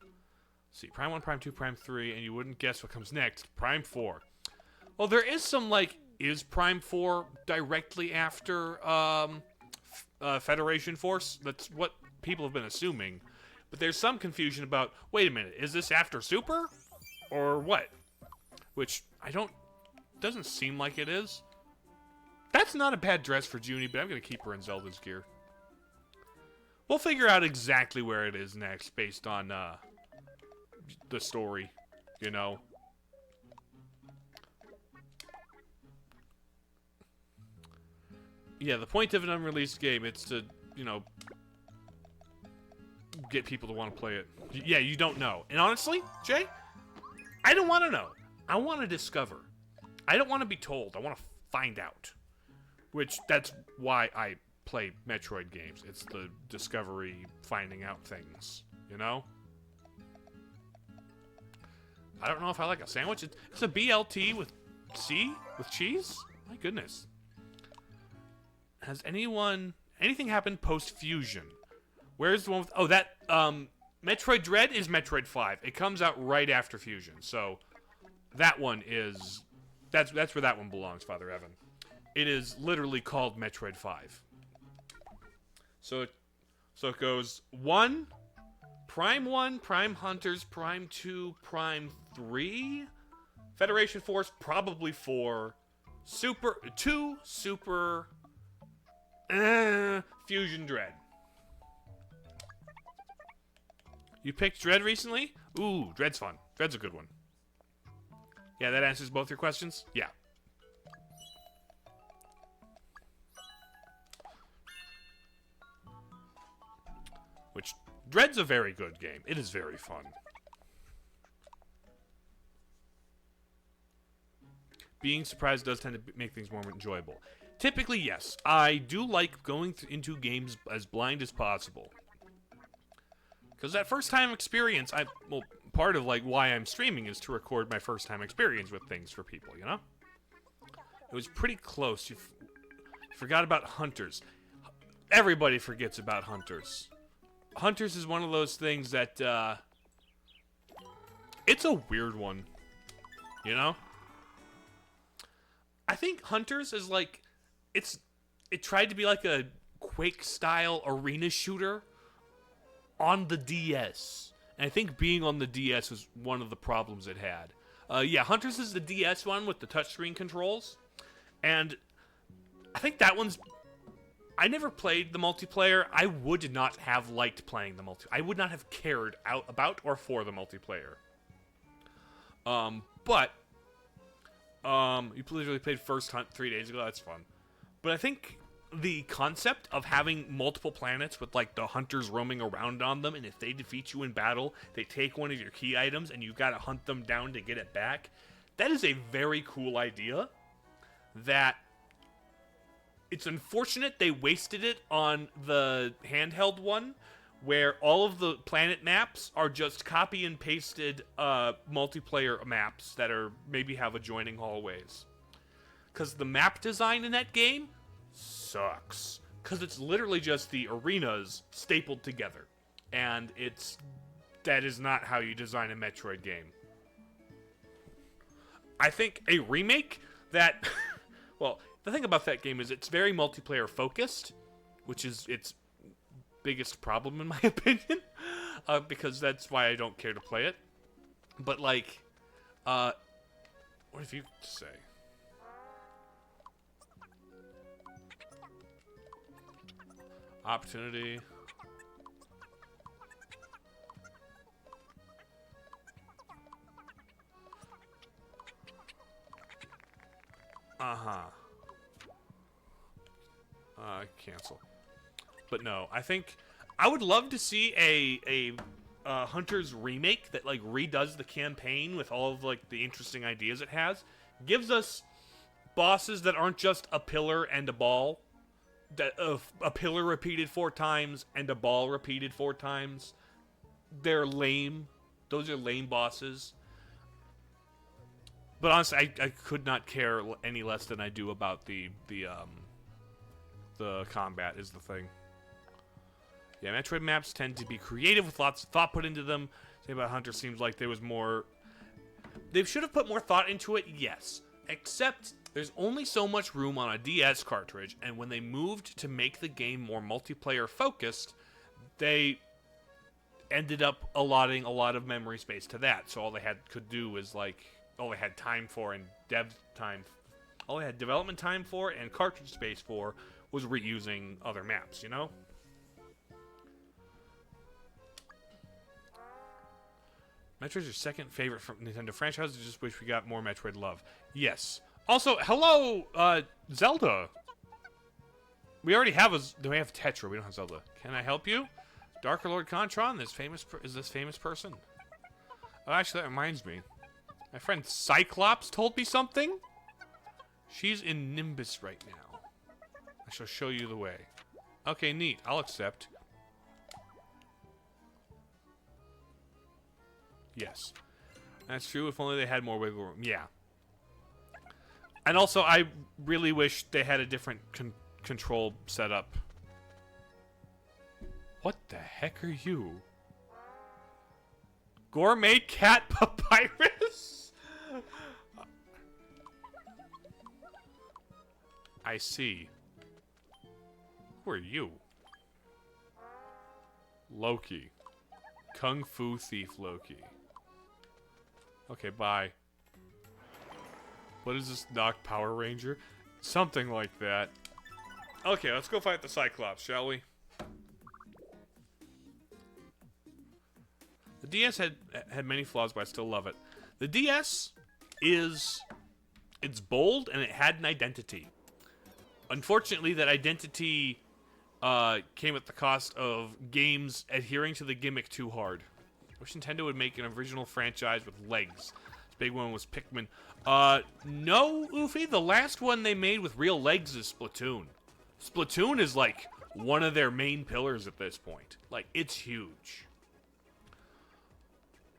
Let's see, Prime 1, Prime 2, Prime 3, and you wouldn't guess what comes next. Prime 4. Well, there is some, like, is Prime 4 directly after, Federation Force? That's what people have been assuming. But there's some confusion about, wait a minute, is this after Super? Or what? Which, doesn't seem like it is. That's not a bad dress for Junie, but I'm going to keep her in Zelda's gear. We'll figure out exactly where it is next based on, the story, you know. Yeah, the point of an unreleased game, it's to, you know, get people to want to play it. Yeah, you don't know. And honestly, Jay, I don't want to know. I want to discover. I don't want to be told. I want to find out. Which, that's why I play Metroid games. It's the discovery, finding out things, you know? I don't know if I like a sandwich. It's a BLT with with cheese? My goodness. Has anything happened post-Fusion? Where's the one with, oh, that, Metroid Dread is Metroid 5. It comes out right after Fusion, so that one is, that's where that one belongs, Father Evan. It is literally called Metroid 5. So it goes 1, Prime Hunters, Prime 2, Prime 3, Federation Force, probably 4, Super, Fusion Dread. You picked Dread recently? Ooh, Dread's fun. Dread's a good one. Yeah, that answers both your questions? Yeah. Which, Dread's a very good game. It is very fun. Being surprised does tend to make things more enjoyable. Typically, yes. I do like going into games as blind as possible. Because that first-time experience, well, part of, like, why I'm streaming is to record my first-time experience with things for people, you know? It was pretty close. You forgot about Hunters. Everybody forgets about Hunters. Hunters is one of those things that, it's a weird one, you know? I think Hunters is like, it tried to be like a Quake-style arena shooter on the DS. And I think being on the DS was one of the problems it had. Yeah, Hunters is the DS one with the touchscreen controls. And I think that one's, I never played the multiplayer. I would not have liked playing the multiplayer. I would not have cared about or for the multiplayer. But you literally played First Hunt 3 days ago. That's fun. But I think the concept of having multiple planets with, like, the hunters roaming around on them, and if they defeat you in battle, they take one of your key items, and you've got to hunt them down to get it back. That is a very cool idea. That it's unfortunate they wasted it on the handheld one, where all of the planet maps are just copy and pasted multiplayer maps that are maybe have adjoining hallways. Because the map design in that game sucks. Because it's literally just the arenas stapled together. And that is not how you design a Metroid game. I think a remake that, well, the thing about that game is it's very multiplayer focused, which is its biggest problem in my opinion, because that's why I don't care to play it. But, like, what if you say? Opportunity. Cancel. But no, I think I would love to see a Hunter's remake that, like, redoes the campaign with all of, like, the interesting ideas it has. Gives us bosses that aren't just a pillar and a ball. That a pillar repeated 4 times and a ball repeated 4 times. They're lame. Those are lame bosses. But honestly, I could not care any less than I do about the combat is the thing. Yeah, Metroid maps tend to be creative with lots of thought put into them. Thing about Hunter seems like there was more. They should have put more thought into it, yes. Except there's only so much room on a DS cartridge, and when they moved to make the game more multiplayer focused, they ended up allotting a lot of memory space to that. So all they could do was, like, all they had time for and all they had development time for and cartridge space for was reusing other maps, you know? Metroid's your second favorite from Nintendo franchise. I just wish we got more Metroid love. Yes. Also, hello, Zelda. We already have we have Tetra. We don't have Zelda. Can I help you? Darker Lord Contron, is this famous person? Oh, actually, that reminds me. My friend Cyclops told me something. She's in Nimbus right now. I shall show you the way. Okay, neat. I'll accept. Yes. That's true. If only they had more wiggle room. Yeah. And also, I really wish they had a different control setup. What the heck are you? Gourmet cat papyrus? I see. Who are you? Loki. Kung Fu Thief Loki. Okay, bye. What is this, Doc Power Ranger? Something like that. Okay, let's go fight the Cyclops, shall we? The DS had many flaws, but I still love it. The DS it's bold and it had an identity. Unfortunately, that identity came at the cost of games adhering to the gimmick too hard. I wish Nintendo would make an original franchise with legs. This big one was Pikmin. No, Oofy, the last one they made with real legs is Splatoon. Splatoon is like one of their main pillars at this point. Like, it's huge.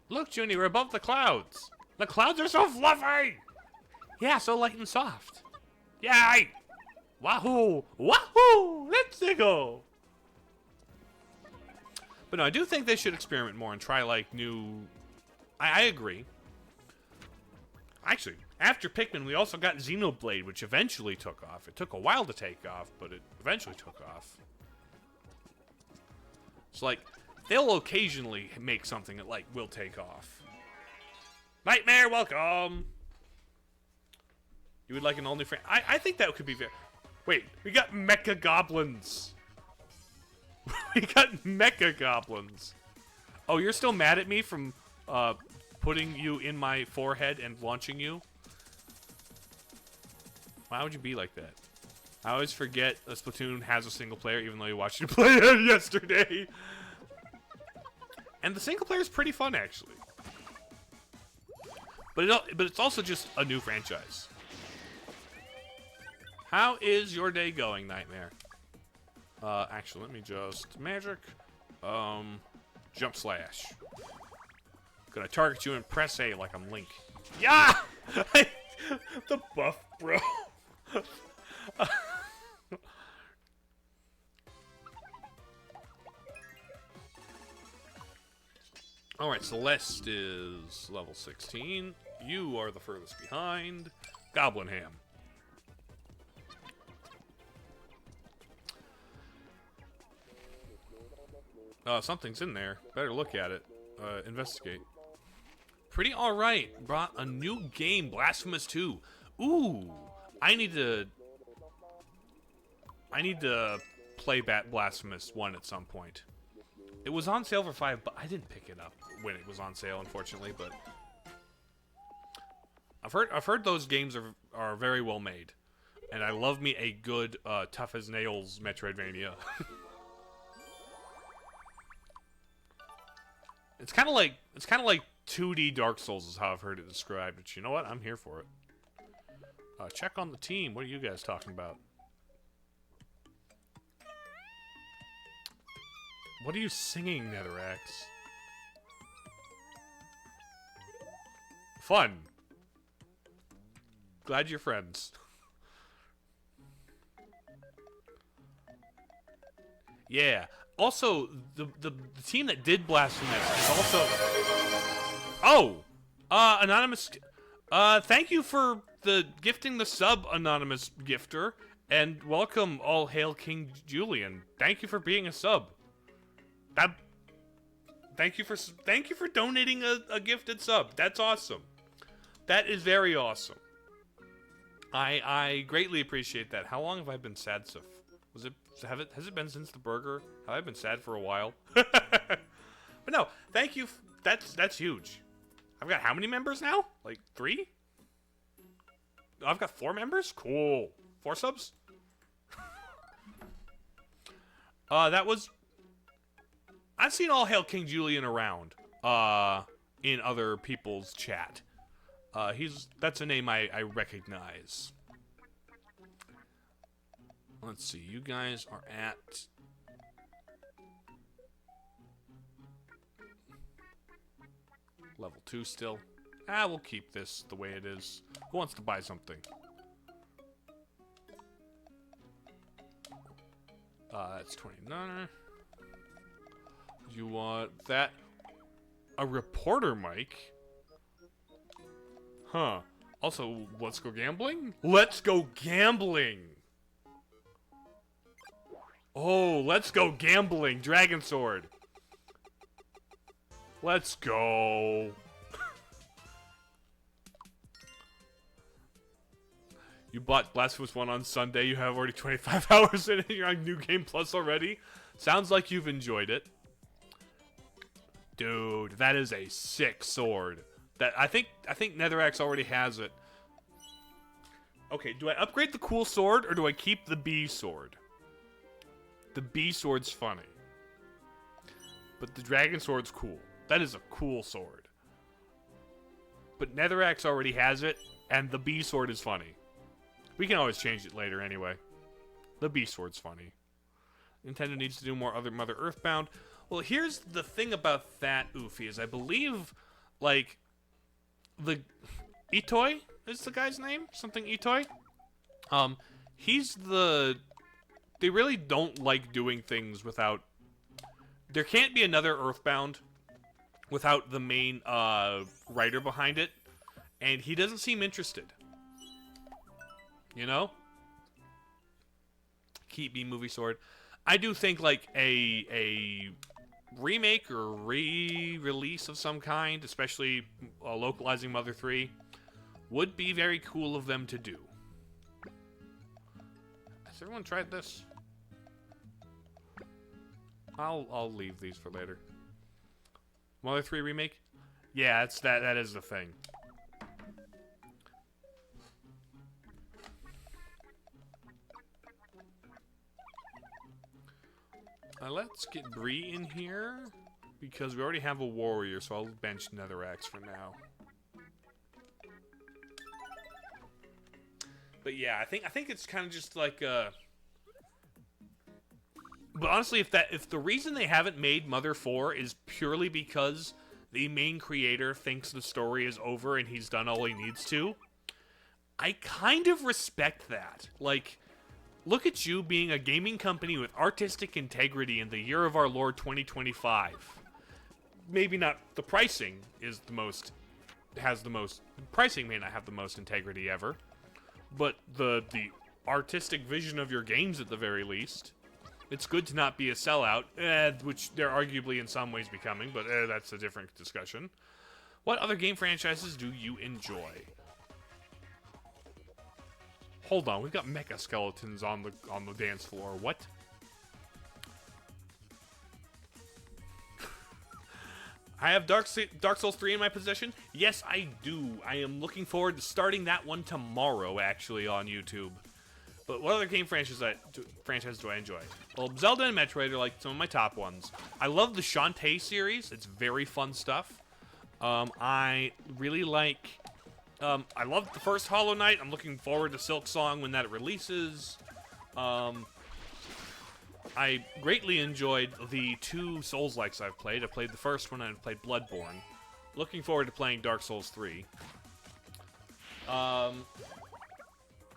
Look, Junior, we're above the clouds. The clouds are so fluffy! Yeah, so light and soft. Yay! Wahoo! Wahoo! Let's go! But no, I do think they should experiment more and try, like, new... I agree. Actually, after Pikmin, we also got Xenoblade, which eventually took off. It took a while to take off, but it eventually took off. It's like... they'll occasionally make something that, like, will take off. Nightmare, welcome! You would like an all-new friend? I think that could be very... Wait, we got Mecha Goblins! We got Mecha Goblins! Oh, you're still mad at me from, putting you in my forehead and launching you? Why would you be like that? I always forget that Splatoon has a single player, even though you watched you play it yesterday. And the single player is pretty fun, actually. But it's also just a new franchise. How is your day going, Nightmare? Actually, let me just magic. Jump slash. Gonna target you and press A like I'm Link. Yeah! The buff, bro. Alright, Celeste is level 16. You are the furthest behind. Goblin Ham. Something's in there. Better look at it. Investigate. Pretty alright. Brought a new game, Blasphemous 2. Ooh! I need to play Blasphemous 1 at some point. It was on sale for $5, but I didn't pick it up when it was on sale, unfortunately. But I've heard those games are very well made, and I love me a good tough as nails Metroidvania. It's kind of like 2D Dark Souls is how I've heard it described. But you know what? I'm here for it. Check on the team. What are you guys talking about? What are you singing, Netherrax? Fun. Glad you're friends. Yeah. Also, the team that did Blasphemous is also... Oh! Anonymous... thank you for the gifting the sub, Anonymous Gifter. And welcome, all hail King Julian. Thank you for being a sub. Thank you for donating a gifted sub. That's awesome. That is very awesome. I greatly appreciate that. How long have I been sad, Sif? Has it been since the burger? Have I been sad for a while? But no, thank you. That's huge. I've got how many members now? Like 3? I've got 4 members? Cool. 4 subs? That was... I've seen All Hail King Julian around, in other people's chat. That's a name I recognize. Let's see, you guys are at... Level 2 still. We'll keep this the way it is. Who wants to buy something? That's 29. You want that? A reporter mic? Huh. Also, let's go gambling? Let's go gambling! Oh, let's go gambling! Dragon Sword! Let's go! You bought Blasphemous 1 on Sunday, you have already 25 hours in it, you're on New Game Plus already? Sounds like you've enjoyed it. Dude, that is a sick sword. That I think NetherX already has it. Okay, do I upgrade the cool sword, or do I keep the B sword? The B sword's funny. But the dragon sword's cool. That is a cool sword. But NetherX already has it, and the B sword is funny. We can always change it later anyway. The B sword's funny. Nintendo needs to do more other Mother Earthbound. Well, here's the thing about that, Oofy, is I believe, like, the Itoi is the guy's name? Something Itoi? He's the... They really don't like doing things without... There can't be another Earthbound without the main writer behind it, and he doesn't seem interested. You know? Keep B movie sword. I do think like a remake or re-release of some kind, especially localizing Mother 3, would be very cool of them to do. Has everyone tried this? I'll leave these for later. Mother 3 remake? Yeah, it's that is the thing. Let's get Bree in here, because we already have a warrior, so I'll bench NetherX for now. But yeah, I think it's kind of just like But honestly, if the reason they haven't made Mother 4 is purely because the main creator thinks the story is over and he's done all he needs to, I kind of respect that. Like, look at you being a gaming company with artistic integrity in the year of our Lord 2025. Maybe not the pricing is the most, pricing may not have the most integrity ever, but the artistic vision of your games at the very least. It's good to not be a sellout, which they're arguably in some ways becoming, but that's a different discussion. What other game franchises do you enjoy? Hold on, we've got mecha skeletons on the dance floor. What? I have Dark Souls 3 in my possession. Yes, I do. I am looking forward to starting that one tomorrow, actually, on YouTube. But what other game franchises do I enjoy? Well, Zelda and Metroid are like some of my top ones. I love the Shantae series. It's very fun stuff. I really like... I loved the first Hollow Knight. I'm looking forward to Silk Song when that releases. I greatly enjoyed the two Souls-likes I've played. I played the first one and I played Bloodborne. Looking forward to playing Dark Souls 3.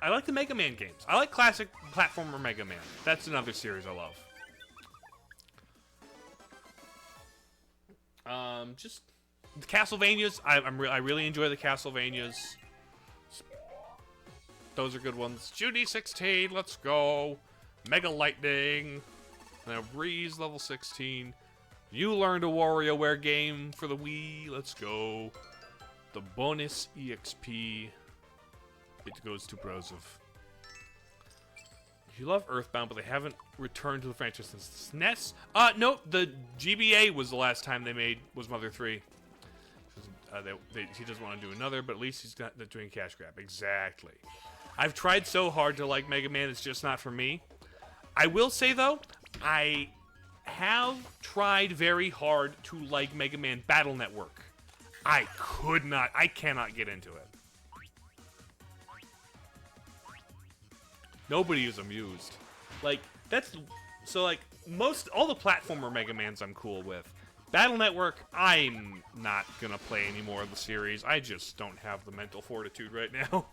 I like the Mega Man games. I like classic platformer Mega Man. That's another series I love. Just the Castlevanias. I really enjoy the Castlevanias. Those are good ones. Judy 16, let's go. Mega Lightning. Now Breeze level 16. You learned a WarioWare game for the Wii. Let's go. The bonus EXP. It goes to Broseph. You love Earthbound, but they haven't returned to the franchise since SNES. No, the GBA was the last time they made was Mother 3. He doesn't want to do another, but at least he's not doing cash grab. Exactly. I've tried so hard to like Mega Man, it's just not for me. I will say though, I have tried very hard to like Mega Man Battle Network. I cannot get into it. Nobody is amused. Like, all the platformer Mega Mans I'm cool with. Battle Network, I'm not gonna play any more of the series. I just don't have the mental fortitude right now.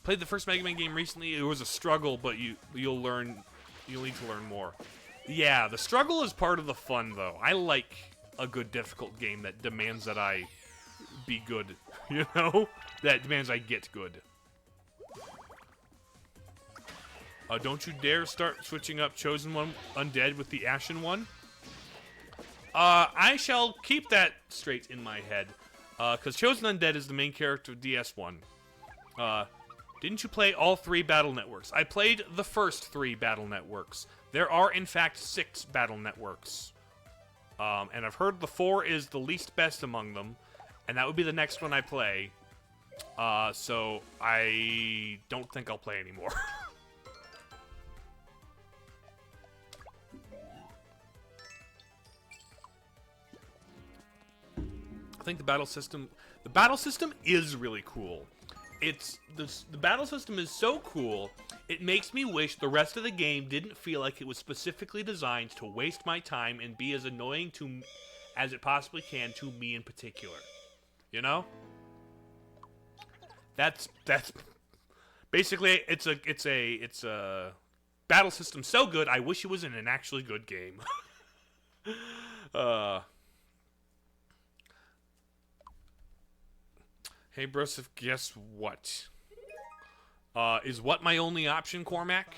Played the first Mega Man game recently. It was a struggle, but you'll need to learn more. Yeah, the struggle is part of the fun, though. I like a good difficult game that demands that I be good, you know? That demands I get good. Don't you dare start switching up Chosen One Undead with the Ashen one. I shall keep that straight in my head. Because Chosen Undead is the main character of DS1. Didn't you play all 3 Battle Networks? I played the first 3 Battle Networks. There are, in fact, 6 Battle Networks. And I've heard the 4 is the least best among them. And that would be the next one I play. So I don't think I'll play anymore. I think the battle system is really cool. The battle system is so cool, it makes me wish the rest of the game didn't feel like it was specifically designed to waste my time and be as annoying as it possibly can to me in particular. You know? That's basically it's a battle system so good I wish it was in an actually good game. Hey, Broseph, guess what? Is what my only option, Cormac?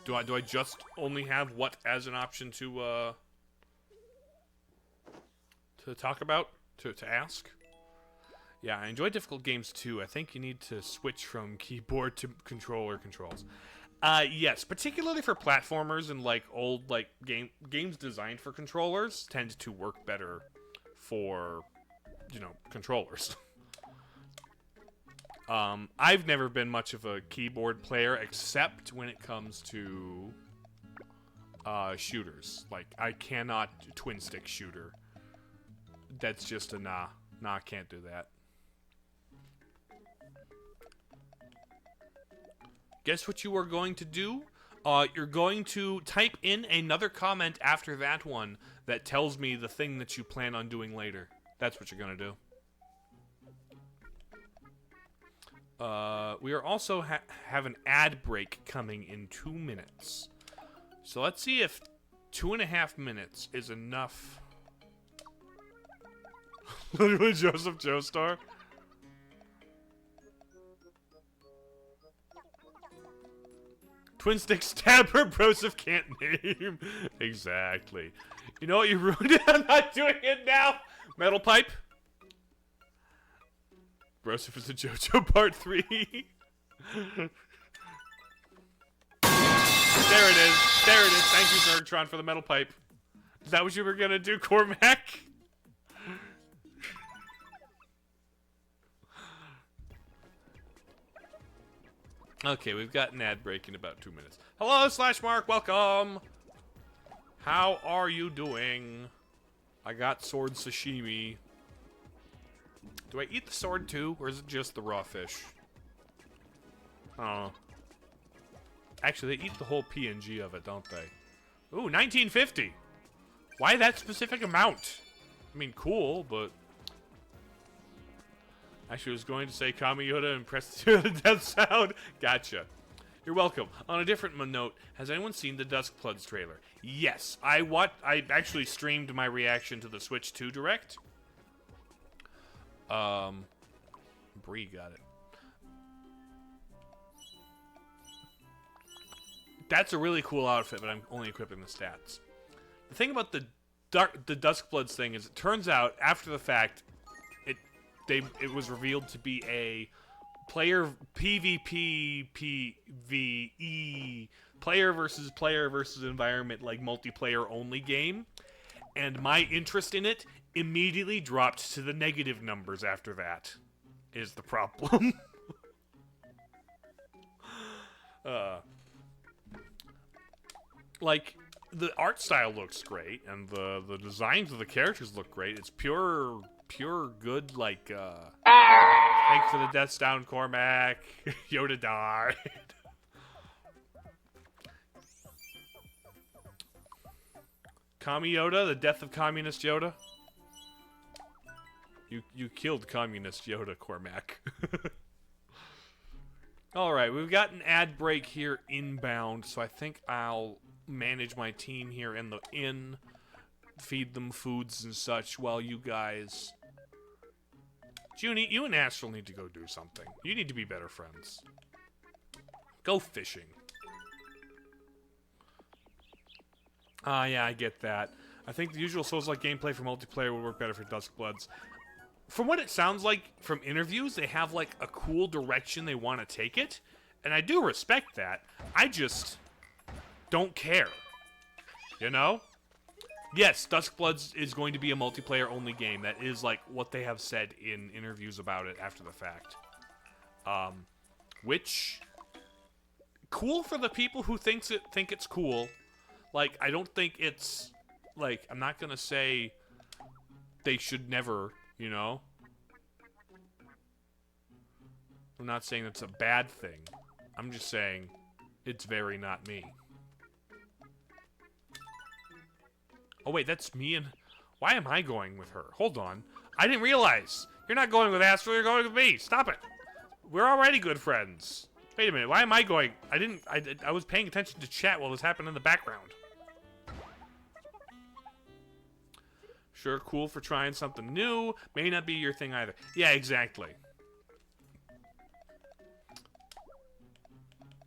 Do I just only have what as an option to talk about? To ask? Yeah, I enjoy difficult games too. I think you need to switch from keyboard to controller controls. Yes, particularly for platformers and like old games designed for controllers tend to work better for, controllers. I've never been much of a keyboard player except when it comes to shooters. Like, I cannot twin stick shooter. That's just a nah. Nah, I can't do that. Guess what you are going to do? You're going to type in another comment after that one that tells me the thing that you plan on doing later. That's what you're going to do. We are also have an ad break coming in 2 minutes. So let's see if 2.5 minutes is enough. Literally Joseph Joestar. Twin stick stabber Broseph can't name. Exactly. You know what, you ruined it? I'm not doing it now. Metal pipe. Broseph is a JoJo Part 3. There it is. There it is. Thank you, Zergtron, for the metal pipe. Is that what you were gonna do, Cormac? Okay, we've got an ad break in about 2 minutes. Hello, Slashmark. Welcome. How are you doing? I got sword sashimi. Do I eat the sword too, or is it just the raw fish? I don't know. Actually, they eat the whole PNG of it, don't they? Ooh, 1950! Why that specific amount? I mean, cool, but... Actually, I was going to say Kami Yoda and press the death sound. Gotcha. You're welcome. On a different note, has anyone seen the Duskbloods trailer? Yes. I actually streamed my reaction to the Switch 2 Direct. Bree got it. That's a really cool outfit, but I'm only equipping the stats. The thing about the Duskbloods thing is, it turns out after the fact, it was revealed to be a player PvP PvE player versus environment, like multiplayer only game, and my interest in it immediately dropped to the negative numbers after that, is the problem. Like, the art style looks great, and the designs of the characters look great. It's pure good, like, thanks for the deaths down, Cormac. Yoda died. Commie Yoda, the death of Communist Yoda. You killed Communist Yoda, Cormac. Alright, we've got an ad break here inbound, so I think I'll manage my team here in the inn, feed them foods and such, while you guys... Junie, you and Astral need to go do something. You need to be better friends. Go fishing. Ah, yeah, I get that. I think the usual Souls-like gameplay for multiplayer would work better for Duskbloods. From what it sounds like from interviews, they have, like, a cool direction they want to take it. And I do respect that. I just don't care. You know? Yes, Duskbloods is going to be a multiplayer-only game. That is, like, what they have said in interviews about it after the fact. Which... Cool for the people who think it's cool. Like, I don't think it's... Like, I'm not gonna say they should never... You know? I'm not saying it's a bad thing. I'm just saying it's very not me. Oh, wait, that's me and... Why am I going with her? Hold on. I didn't realize. You're not going with Astral, you're going with me. Stop it. We're already good friends. Wait a minute. Why am I going? I was paying attention to chat while this happened in the background. Sure, cool for trying something new. May not be your thing either. Yeah, exactly.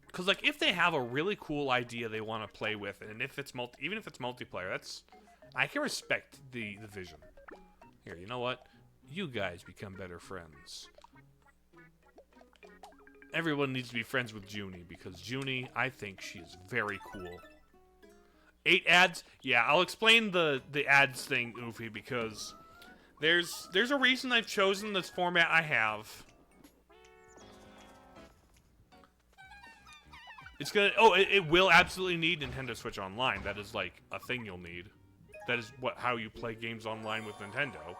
Because, like, if they have a really cool idea they want to play with, and if it's even if it's multiplayer, that's... I can respect the vision. Here, you know what? You guys become better friends. Everyone needs to be friends with Junie, because Junie, I think she is very cool. 8 ads? Yeah, I'll explain the ads thing, Oofy, because there's a reason I've chosen this format I have. It's gonna... Oh, it will absolutely need Nintendo Switch Online. That is, like, a thing you'll need. That is how you play games online with Nintendo.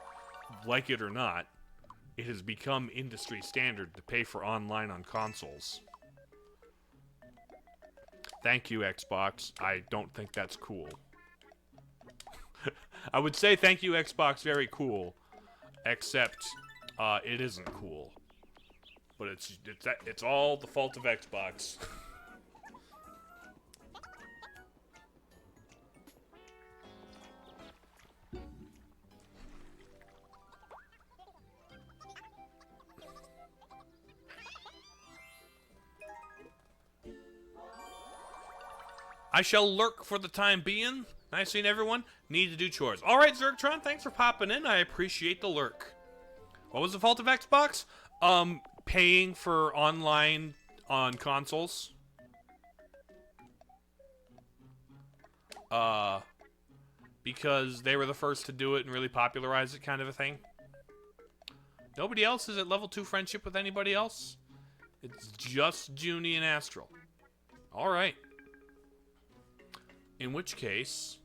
Like it or not, it has become industry standard to pay for online on consoles. Thank you, Xbox. I don't think that's cool. I would say thank you, Xbox, very cool. Except, it isn't cool. But it's all the fault of Xbox. I shall lurk for the time being. Nice seeing everyone. Need to do chores. Alright, Zergtron, thanks for popping in. I appreciate the lurk. What was the fault of Xbox? Paying for online on consoles. Because they were the first to do it and really popularize it, kind of a thing. Nobody else is at level 2 friendship with anybody else? It's just Junie and Astral. Alright. In which case,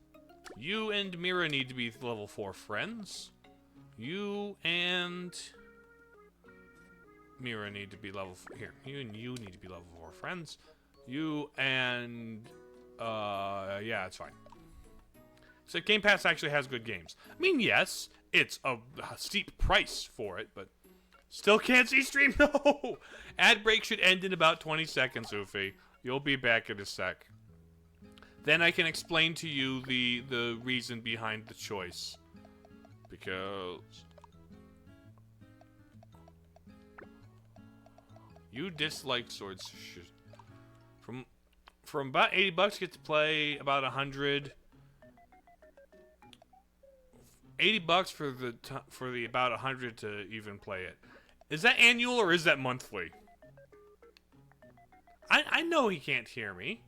you and Mira need to be level 4 friends. You and Mira need to be level... Here, you and you need to be level 4 friends. You and... yeah, it's fine. So Game Pass actually has good games. I mean, yes, it's a steep price for it, but... Still can't see stream? No! Ad break should end in about 20 seconds, Oofy. You'll be back in a sec. Then I can explain to you the reason behind the choice. Because... You dislike swords. From about 80 bucks, you get to play about 100. 80 bucks for the about 100 to even play it. Is that annual or is that monthly? I know he can't hear me.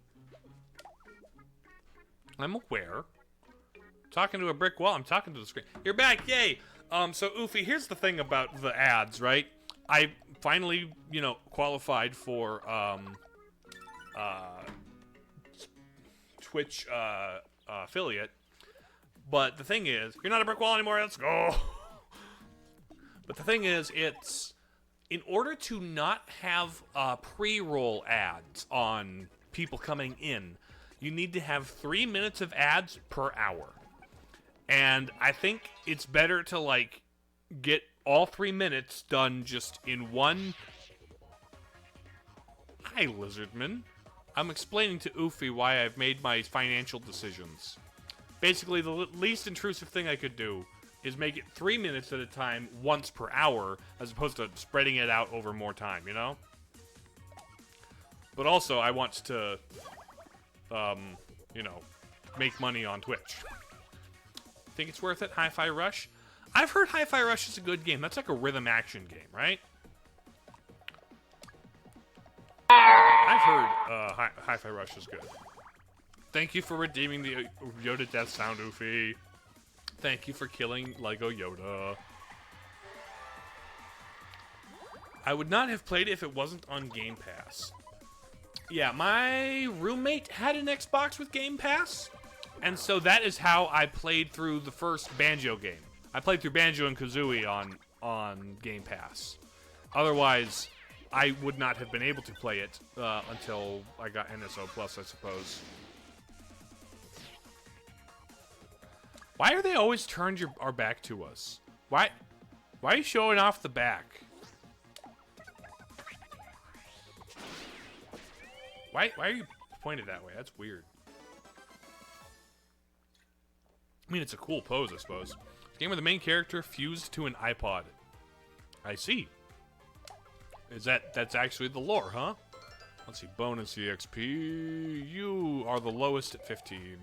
I'm aware. Talking to a brick wall. I'm talking to the screen. You're back. Yay. So, Oofy, here's the thing about the ads, right? I finally, you know, qualified for, Twitch affiliate. But the thing is, you're not a brick wall anymore. Let's go. But the thing is, it's in order to not have pre-roll ads on people coming in, you need to have 3 minutes of ads per hour. And I think it's better to like get all 3 minutes done just in one. Hi, Lizardman. I'm explaining to Oofy why I've made my financial decisions. Basically, the least intrusive thing I could do is make it 3 minutes at a time once per hour, as opposed to spreading it out over more time, you know? But also, I want to, you know, make money on Twitch. Think it's worth it? Hi-Fi Rush? I've heard Hi-Fi Rush is a good game. That's like a rhythm action game, right? I've heard Hi-Fi Rush is good. Thank you for redeeming the Yoda death sound, Oofy. Thank you for killing Lego Yoda. I would not have played it if it wasn't on Game Pass. Yeah, my roommate had an Xbox with Game Pass, and so that is how I played through the first Banjo game. I played through Banjo and Kazooie on Game Pass. Otherwise, I would not have been able to play it until I got NSO Plus, I suppose. Why are they always turned our back to us? Why are you showing off the back? Why are you pointed that way? That's weird. I mean, it's a cool pose, I suppose. It's a game where the main character fused to an iPod. I see. That's actually the lore, huh? Let's see, bonus EXP. You are the lowest at 15.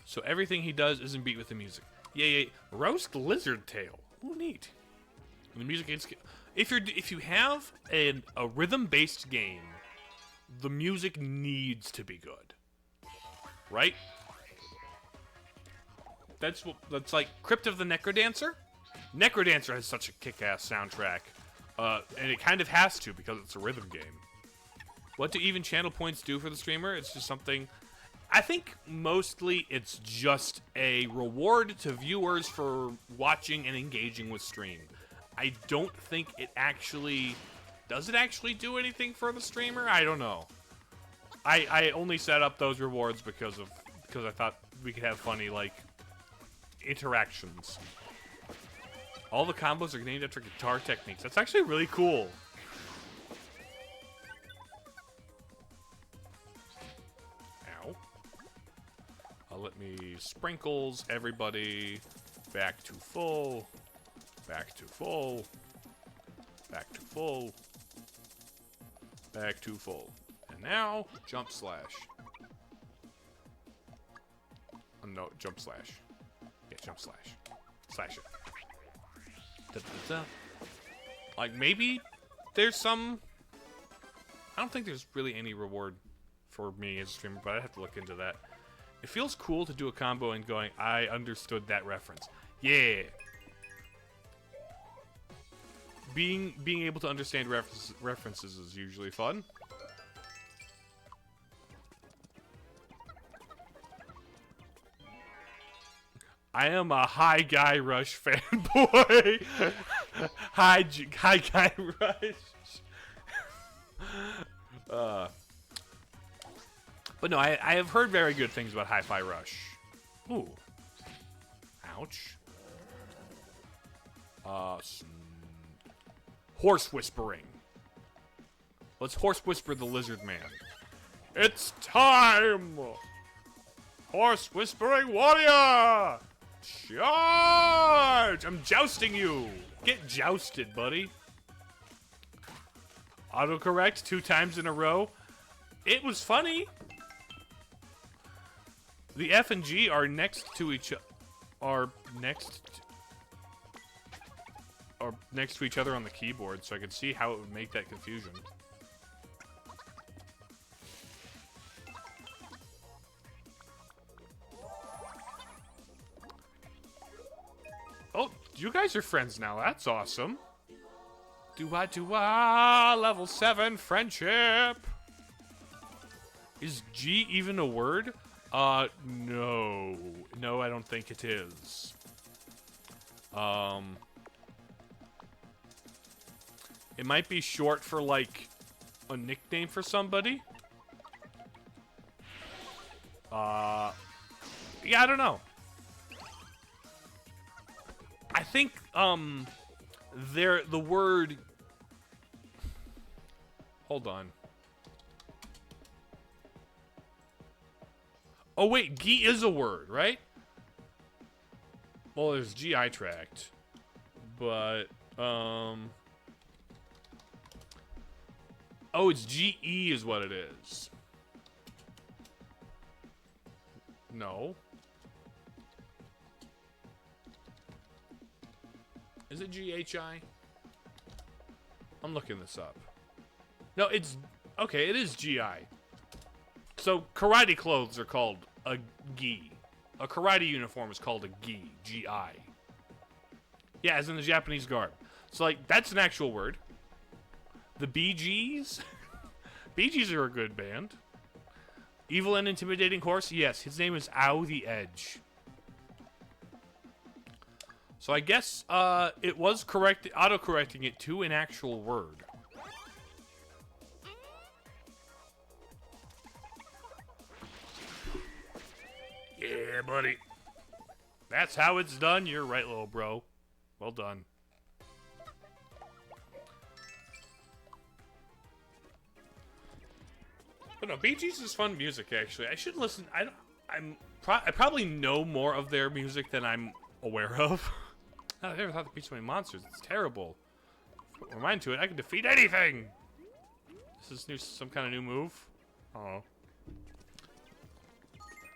So everything he does isn't beat with the music. Yay! Roast lizard tail. Ooh, neat. And the music is, if you have a rhythm-based game, the music needs to be good, right? That's like Crypt of the Necrodancer. Necrodancer has such a kick-ass soundtrack, and it kind of has to because it's a rhythm game. What do even channel points do for the streamer? It's just something. I think mostly it's just a reward to viewers for watching and engaging with stream. I don't think it actually... Does it actually do anything for the streamer? I don't know. I only set up those rewards because I thought we could have funny, like, interactions. All the combos are named after guitar techniques. That's actually really cool. Let me sprinkles everybody back to full, back to full, back to full, back to full. And now, jump slash. Oh, no, jump slash. Yeah, jump slash. Slash it. Da, da, da. Like, maybe there's some... I don't think there's really any reward for me as a streamer, but I'd have to look into that. It feels cool to do a combo and going, I understood that reference. Yeah. Being able to understand references is usually fun. I am a Hi Guy Rush fanboy. Hi Guy Rush. But no, I have heard very good things about Hi-Fi Rush. Ooh. Ouch. Horse whispering. Let's horse whisper the lizard man. It's time! Horse whispering warrior! Charge! I'm jousting you! Get jousted, buddy. Autocorrect 2 times in a row. It was funny. The F and G are next to each next to each other on the keyboard, so I could see how it would make that confusion. Oh, you guys are friends now. That's awesome. Level 7 friendship. Is G even a word? No. No, I don't think it is. It might be short for, like, a nickname for somebody. Yeah, I don't know. I think, the word... Hold on. Oh, wait, G is a word, right? Well, there's GI tract. But, Oh, it's GE is what it is. No. Is it GHI? I'm looking this up. No, it's... Okay, it is GI. So, karate clothes are called a gi. A karate uniform is called a gi. G-I. Yeah, as in the Japanese garb. So, like, that's an actual word. The Bee Gees? Bee Gees are a good band. Evil and intimidating horse? Yes, his name is Ow the Edge. So I guess it was auto-correcting it to an actual word. Yeah, buddy. That's how it's done. You're right, little bro. Well done. But no, Bee Gees is fun music, actually. I should listen. I probably know more of their music than I'm aware of. I never thought to beat so many monsters. It's terrible. Put my mind to it. I can defeat anything. This is some kind of new move. Oh.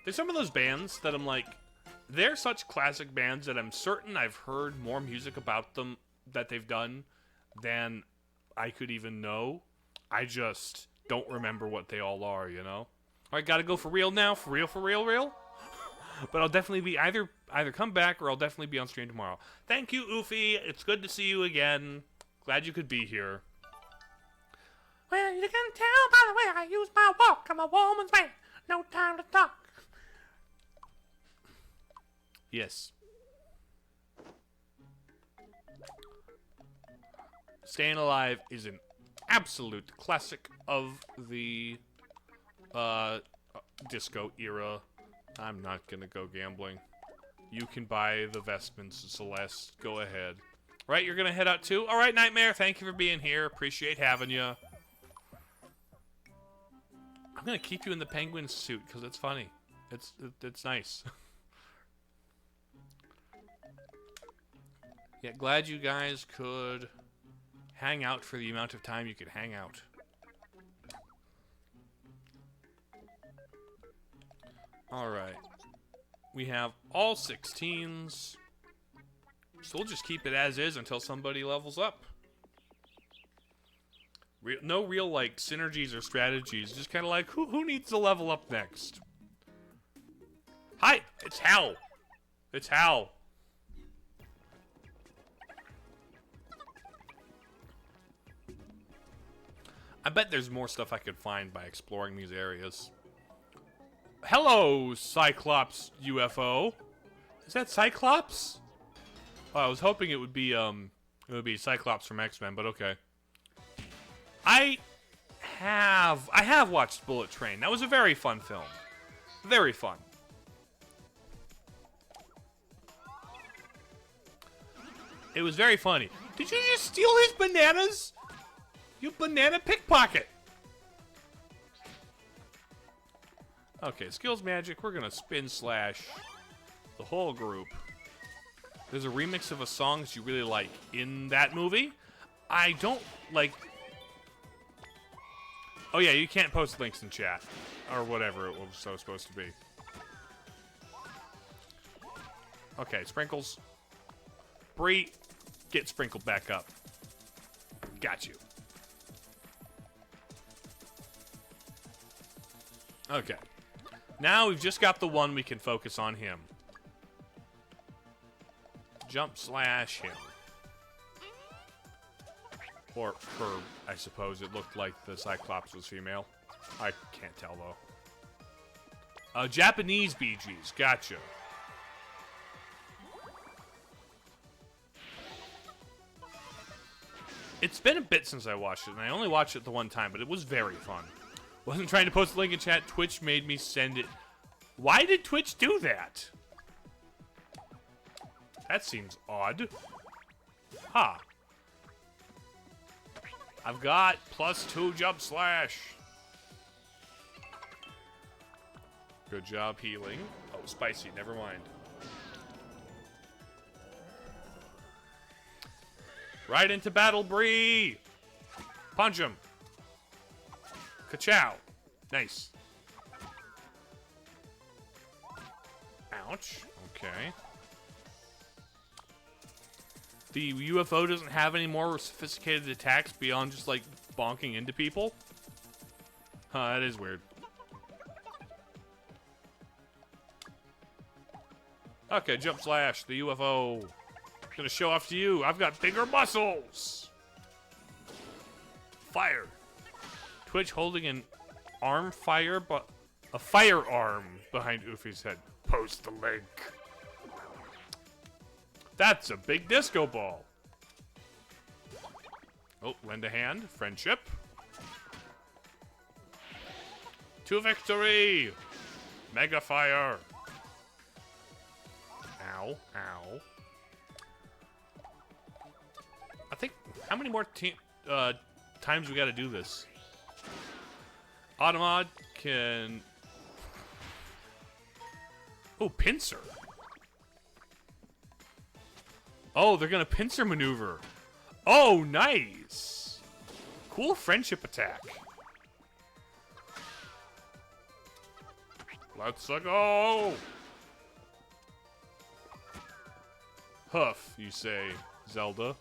There's some of those bands that I'm like, they're such classic bands that I'm certain I've heard more music about them that they've done than I could even know. I just don't remember what they all are, you know? Alright, gotta go for real now. For real? But I'll definitely be either come back or I'll definitely be on stream tomorrow. Thank you, Oofy. It's good to see you again. Glad you could be here. Well, you can tell by the way I use my walk. I'm a woman's man. No time to talk. Yes. Staying Alive is an absolute classic of the disco era. I'm not gonna go gambling. You can buy the vestments, Celeste. Go ahead. Right, you're gonna head out too? Alright, Nightmare, thank you for being here. Appreciate having you. I'm gonna keep you in the penguin suit, because it's funny. It's nice. Yeah, glad you guys could hang out for the amount of time you could hang out. Alright. We have all 16s. So we'll just keep it as is until somebody levels up. No real, like, synergies or strategies. Just kind of like, who needs to level up next? Hi! It's Hal! It's Hal! I bet there's more stuff I could find by exploring these areas. Hello, Cyclops UFO. Is that Cyclops? Oh, I was hoping it would be Cyclops from X-Men, but okay. I have watched Bullet Train. That was a very fun film. Very fun. It was very funny. Did you just steal his bananas? You banana pickpocket! Okay, skills magic. We're gonna spin slash the whole group. There's a remix of a song that you really like in that movie. I don't like... Oh yeah, you can't post links in chat. Or whatever it was so supposed to be. Okay, Sprinkles. Bree, get sprinkled back up. Got you. Okay. Now we've just got the one, we can focus on him. Jump slash him. Or her, I suppose. It looked like the Cyclops was female. I can't tell, though. Japanese BGs. Gotcha. It's been a bit since I watched it, and I only watched it the one time, but it was very fun. Wasn't trying to post a link in chat. Twitch made me send it. Why did Twitch do that? That seems odd. Huh. I've got +2 jump slash. Good job healing. Oh, spicy. Never mind. Right into battle, Bree! Punch him. Ka-chow. Nice. Ouch. Okay. The UFO doesn't have any more sophisticated attacks beyond just, like, bonking into people? Huh, that is weird. Okay, jump slash, the UFO. Gonna show off to you. I've got bigger muscles! Fire. Twitch holding an arm fire, but a firearm behind Oofy's head. Post the link. That's a big disco ball. Oh, lend a hand. Friendship. To victory! Mega fire. Ow, ow. I think, how many more times we gotta do this? Automod can... Oh, pincer. Oh, they're gonna pincer maneuver. Oh, nice. Cool friendship attack. Let's go. Huff, you say, Zelda.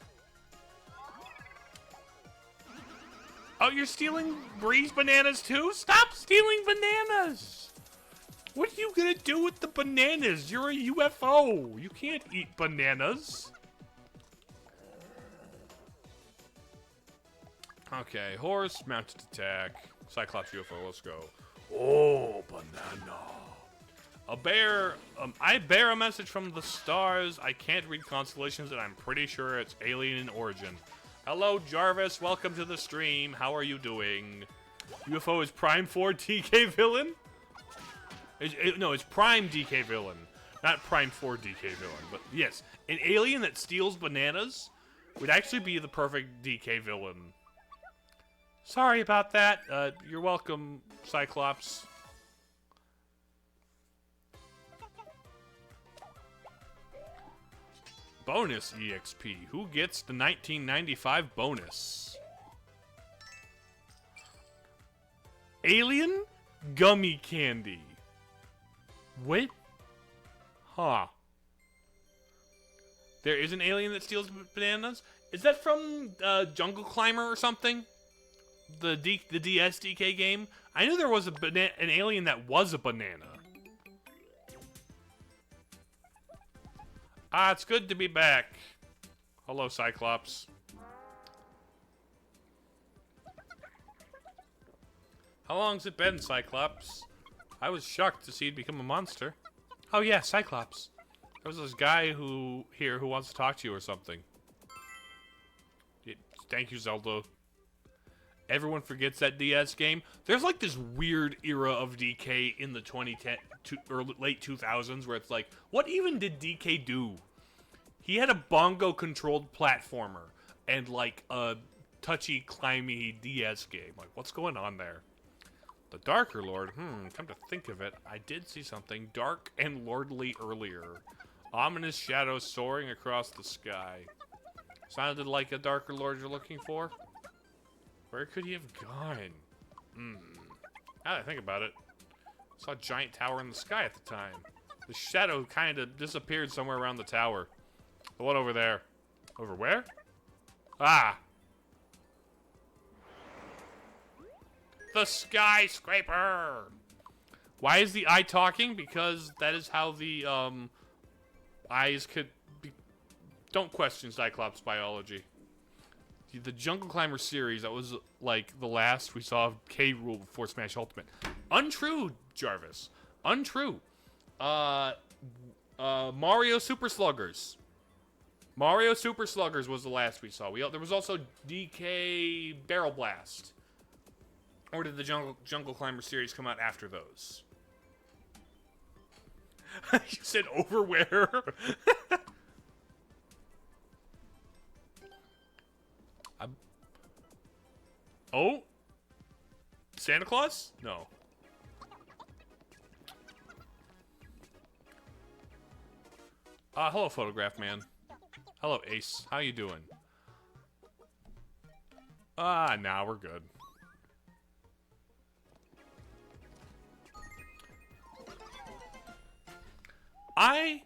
Oh, you're stealing Bree's bananas too? Stop stealing bananas! What are you gonna do with the bananas? You're a UFO. You can't eat bananas. Okay, horse, mounted attack. Cyclops UFO, let's go. Oh, banana. A bear, I bear a message from the stars. I can't read constellations, and I'm pretty sure it's alien in origin. Hello, Jarvis. Welcome to the stream. How are you doing? UFO is Prime 4 DK villain? No, it's Prime DK villain. Not Prime 4 DK villain. But yes, an alien that steals bananas would actually be the perfect DK villain. Sorry about that. You're welcome, Cyclops. Bonus EXP. Who gets the 1995 bonus? Alien gummy candy. What? Huh. There is an alien that steals bananas? Is that from Jungle Climber or something? The DS DK game? I knew there was an alien that was a banana. Ah, it's good to be back. Hello, Cyclops. How long's it been, Cyclops? I was shocked to see it become a monster. Oh yeah, Cyclops. There was this guy who wants to talk to you or something. Yeah, thank you, Zelda. Everyone forgets that DS game. There's like this weird era of DK in the 2010 or late 2000s where it's like, what even did DK do? He had a bongo-controlled platformer and like a touchy, climby DS game. Like, what's going on there? The Darker Lord. Come to think of it, I did see something dark and lordly earlier. Ominous shadows soaring across the sky. Sounded like a Darker Lord you're looking for? Where could he have gone? Now that I think about it, I saw a giant tower in the sky at the time. The shadow kind of disappeared somewhere around the tower. The one over there. Over where? Ah! The skyscraper! Why is the eye talking? Because that is how the eyes could be... Don't question Cyclops biology. The Jungle Climber series, that was like the last we saw of K. Rool before Smash Ultimate. Untrue, Jarvis. Untrue. Mario Super Sluggers. Mario Super Sluggers was the last we saw. There was also DK Barrel Blast. Or did the Jungle Climber series come out after those? You said overwear. Oh? Santa Claus? No. Hello, Photograph Man. Hello, Ace. How you doing? Nah, we're good. I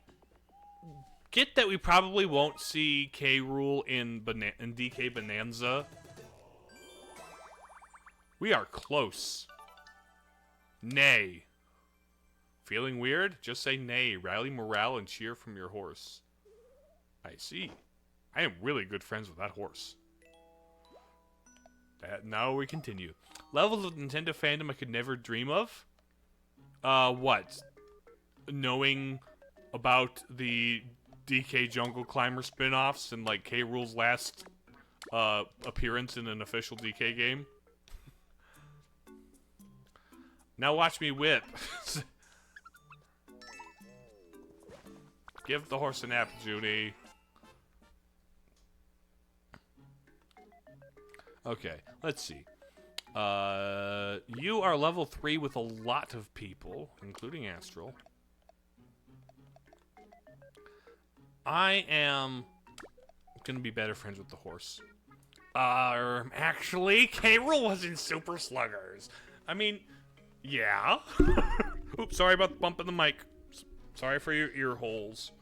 get that we probably won't see K. Rool in DK Bonanza. We are close. Nay. Feeling weird? Just say nay. Rally morale and cheer from your horse. I see. I am really good friends with that horse. Now we continue. Levels of Nintendo fandom I could never dream of? What? Knowing about the DK Jungle Climber spin-offs and, like, K. Rool's last, appearance in an official DK game? Now watch me whip. Give the horse a nap, Judy. Okay, let's see. You are level 3 with a lot of people, including Astral. I am gonna be better friends with the horse. Actually, K. Rool was in Super Sluggers. I mean, yeah. Oops, sorry about bumping the mic. Sorry for your ear holes.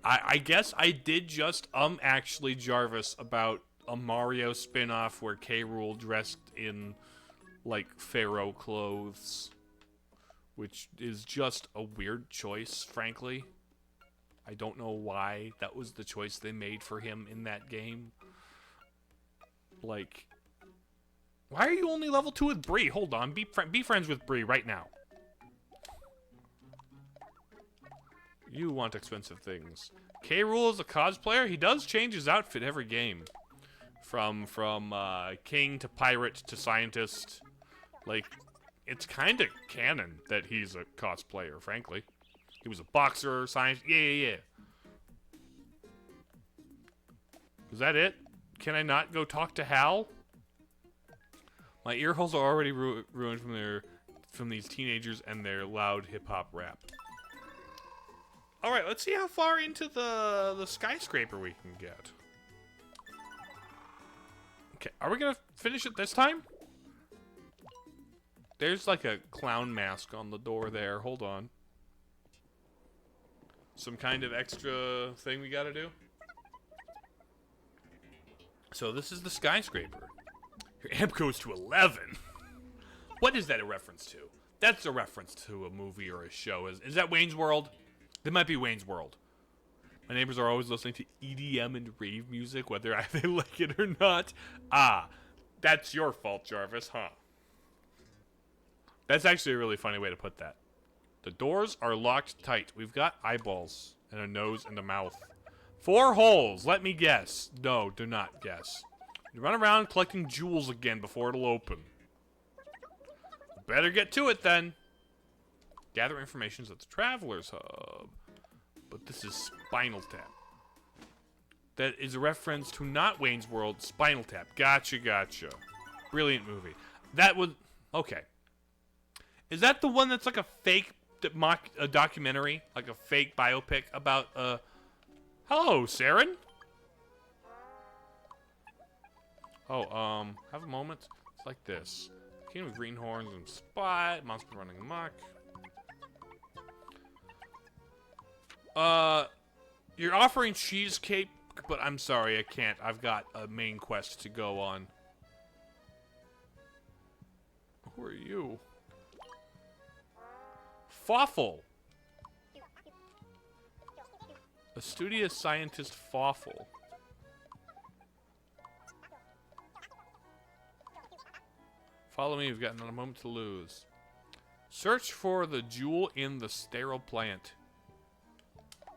I guess I did just actually Jarvis about a Mario spin-off where K. Rool dressed in like pharaoh clothes, which is just a weird choice, frankly. I don't know why that was the choice they made for him in that game. Like, why are you only level 2 with Bree? Hold on, be friends with Bree right now. You want expensive things. K. Rool is a cosplayer. He does change his outfit every game. From king to pirate to scientist. Like, it's kind of canon that he's a cosplayer, frankly. He was a boxer, science. Yeah. Is that it? Can I not go talk to Hal? My ear holes are already ruined from these teenagers and their loud hip-hop rap. Alright, let's see how far into the skyscraper we can get. Okay, are we gonna finish it this time? There's like a clown mask on the door there. Hold on. Some kind of extra thing we gotta do? So this is the skyscraper. Your amp goes to 11. What is that a reference to? That's a reference to a movie or a show. Is that Wayne's World? That might be Wayne's World. My neighbors are always listening to EDM and rave music, whether they like it or not. Ah, that's your fault, Jarvis, huh? That's actually a really funny way to put that. The doors are locked tight. We've got eyeballs and a nose and a mouth. 4 holes. Let me guess. No, do not guess. You run around collecting jewels again before it'll open. Better get to it then. Gather information at the Traveler's Hub. But this is Spinal Tap. That is a reference to not Wayne's World, Spinal Tap. Gotcha. Brilliant movie. That was... Okay. Is that the one that's like a fake a documentary? Like a fake biopic about, Hello, Saren? Oh, have a moment? It's like this. King with green horns and spot. Monster running amok. You're offering cheesecake, but I'm sorry, I can't. I've got a main quest to go on. Who are you? Fawful. A studious scientist Fawful. Follow me, we've got not a moment to lose. Search for the jewel in the sterile plant.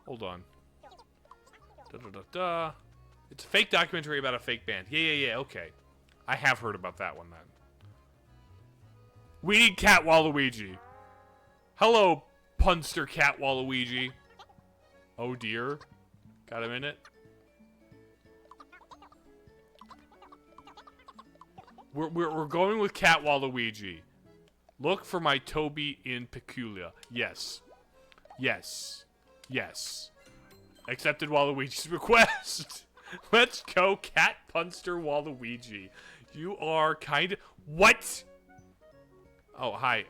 Hold on. Da-da-da-da. It's a fake documentary about a fake band. Yeah, okay. I have heard about that one then. We need Cat Waluigi. Hello, Punster Cat Waluigi. Oh dear. Got a minute? We're going with Cat Waluigi. Look for my Toby in Peculia. Yes. Yes. Yes. Accepted Waluigi's request. Let's go, Cat Punster Waluigi. You are kind of... What? Oh, hi.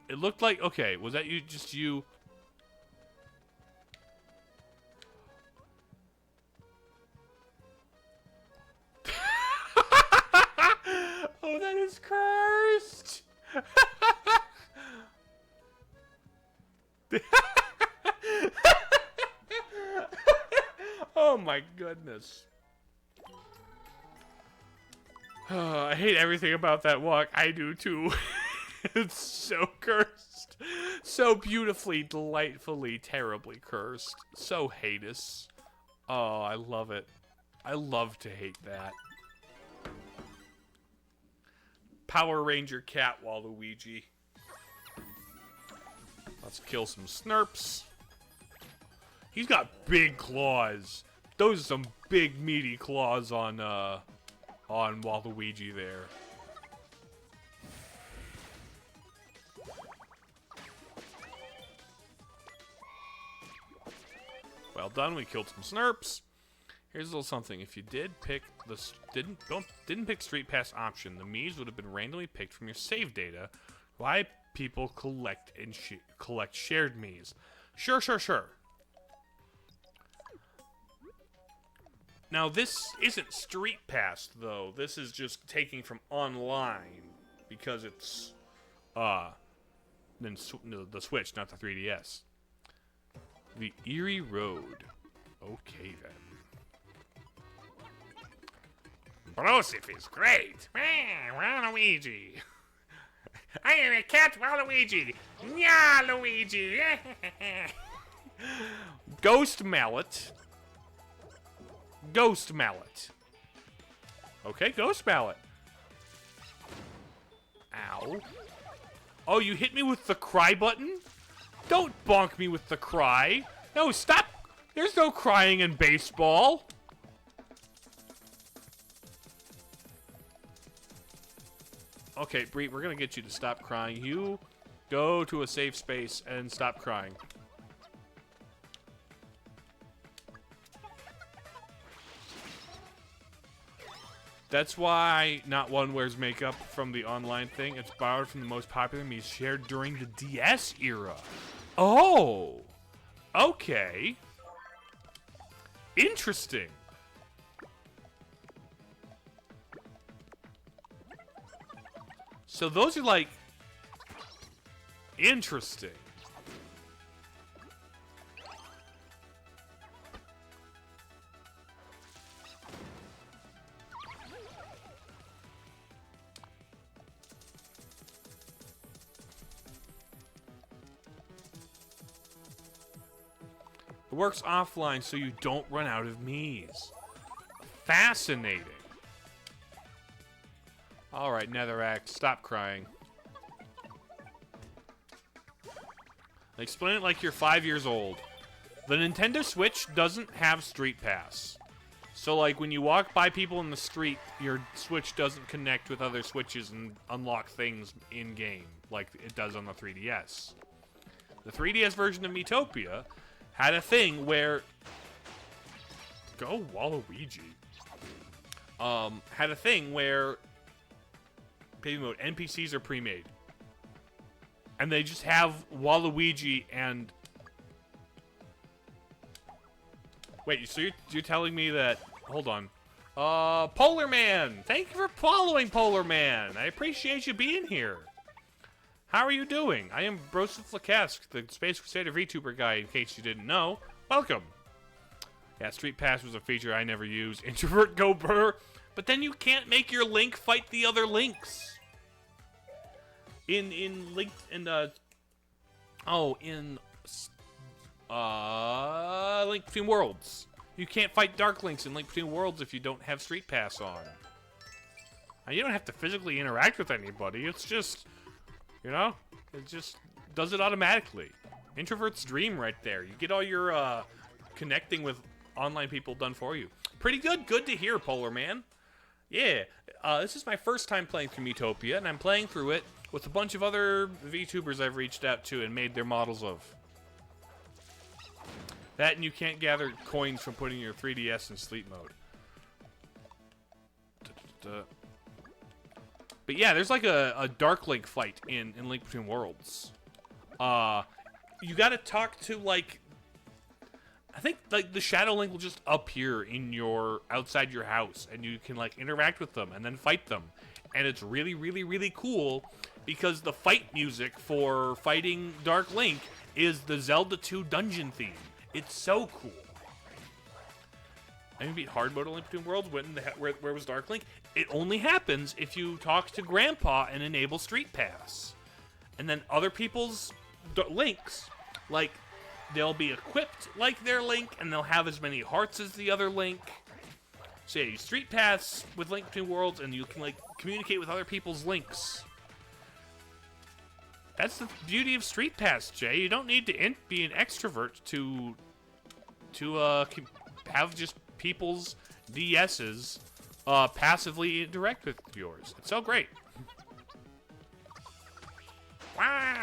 It looked like... Okay, was that you? Just you? Oh, that is cursed. Oh my goodness. I hate everything about that walk. I do too. It's so cursed. So beautifully, delightfully, terribly cursed. So heinous. Oh, I love it. I love to hate that. Power Ranger Cat Waluigi. Let's kill some Snurps. He's got big claws. Those are some big meaty claws on Waluigi there. Well done. We killed some Snurps. Here's a little something. If you did pick the didn't pick Street Pass option, the Miis would have been randomly picked from your save data. Why people collect and collect shared Miis? Sure. Now this isn't Street Pass though. This is just taking from online because it's then the Switch, not the 3DS. The Erie Road. Okay then. Broseph is great. Waluigi. I am a cat Waluigi. Yeah, Luigi. Ghost Mallet. Ghost Mallet. Okay, Ghost Mallet. Ow. Oh, you hit me with the cry button? Don't bonk me with the cry. No, stop. There's no crying in baseball. Okay, Bree, we're gonna get you to stop crying. You go to a safe space and stop crying. That's why not one wears makeup from the online thing. It's borrowed from the most popular memes shared during the DS era. Oh! Okay. Interesting. So those are like... Interesting. It works offline so you don't run out of Miis. Fascinating. Alright, Netherrack, stop crying. Explain it like you're 5 years old. The Nintendo Switch doesn't have Street Pass. So, like, when you walk by people in the street, your Switch doesn't connect with other Switches and unlock things in-game, like it does on the 3DS. The 3DS version of Miitopia had a thing where... Go Waluigi. Had a thing where... Baby mode, NPCs are pre-made. And they just have Waluigi and... Wait, so you're telling me that... Hold on. Polar Man! Thank you for following, Polar Man! I appreciate you being here. How are you doing? I am Broseph the Space Crusader VTuber Guy, in case you didn't know. Welcome. Yeah, Street Pass was a feature I never used. Introvert go brr. But then you can't make your Link fight the other Links. In Link and Link Between Worlds. You can't fight Dark Links in Link Between Worlds if you don't have Street Pass on. Now, you don't have to physically interact with anybody. It's just, you know, it just does it automatically. Introvert's dream right there. You get all your connecting with online people done for you. Pretty good. Good to hear, Polar Man. Yeah, this is my first time playing through Miitopia, and I'm playing through it with a bunch of other VTubers I've reached out to and made their models of. That and you can't gather coins from putting your 3DS in sleep mode. But yeah, there's like a Dark Link fight in Link Between Worlds. You gotta talk to, like, I think, like, the Shadow Link will just appear in outside your house, and you can, like, interact with them and then fight them. And it's really, really, really cool because the fight music for fighting Dark Link is the Zelda 2 dungeon theme. It's so cool. I beat hard mode in Link Between Worlds where was Dark Link? It only happens if you talk to Grandpa and enable Street Pass. And then other people's Links, like, they'll be equipped like their Link, and they'll have as many hearts as the other Link. So yeah, you Street Pass with Link Between Worlds, and you can, like, communicate with other people's Links. That's the beauty of Street Pass, Jay. You don't need to be an extrovert to have just people's DSs passively interact with yours. It's so great. Wah!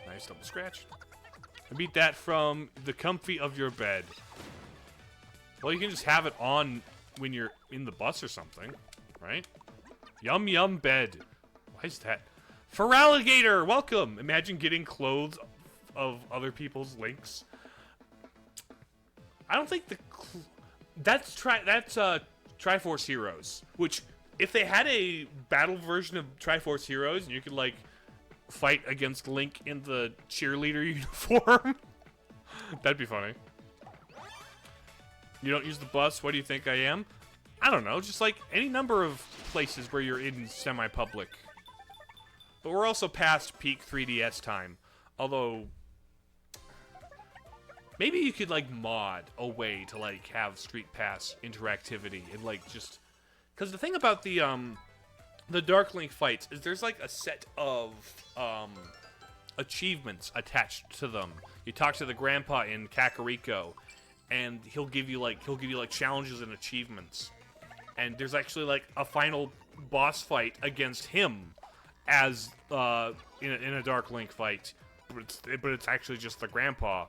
Nice double scratch. I beat that from the comfy of your bed. Well, you can just have it on when you're in the bus or something, right? Yum yum bed. Why is that? Feraligator, welcome. Imagine getting clothes of other people's Links. I don't think that's Triforce Heroes, which if they had a battle version of Triforce Heroes and you could, like, fight against Link in the cheerleader uniform, that'd be funny. You don't use the bus, what do you think I am? I don't know, just like any number of places where you're in semi-public. But we're also past peak 3DS time. Although, maybe you could, like, mod a way to, like, have Street Pass interactivity and, like, just... Because the thing about the Dark Link fights is there's, like, a set of achievements attached to them. You talk to the grandpa in Kakariko, and he'll give you like challenges and achievements. And there's actually, like, a final boss fight against him as in a Dark Link fight, but it's actually just the grandpa.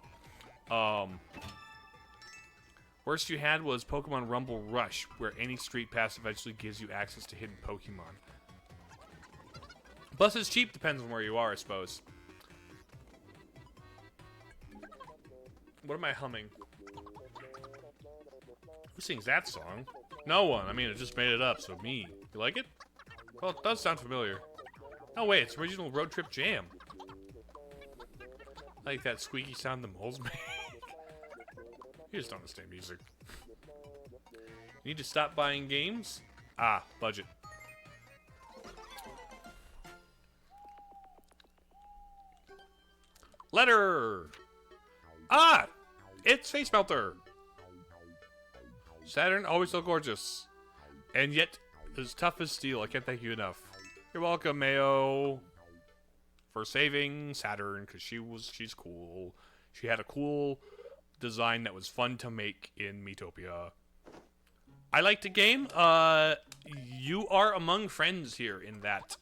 Worst you had was Pokemon Rumble Rush, where any Street Pass eventually gives you access to hidden Pokemon. Bus is cheap, depends on where you are, I suppose. What am I humming? Who sings that song? No one. I mean, I just made it up, so me. You like it? Well, it does sound familiar. No, wait, it's original Road Trip Jam. I like that squeaky sound the moles make. You just don't understand music. You need to stop buying games? Ah, budget. Letter! Ah! It's Face Melter! Saturn, always so gorgeous. And yet, as tough as steel. I can't thank you enough. You're welcome, Mayo. For saving Saturn, because she's cool. She had a cool design that was fun to make in Miitopia. I liked the game. You are among friends here in that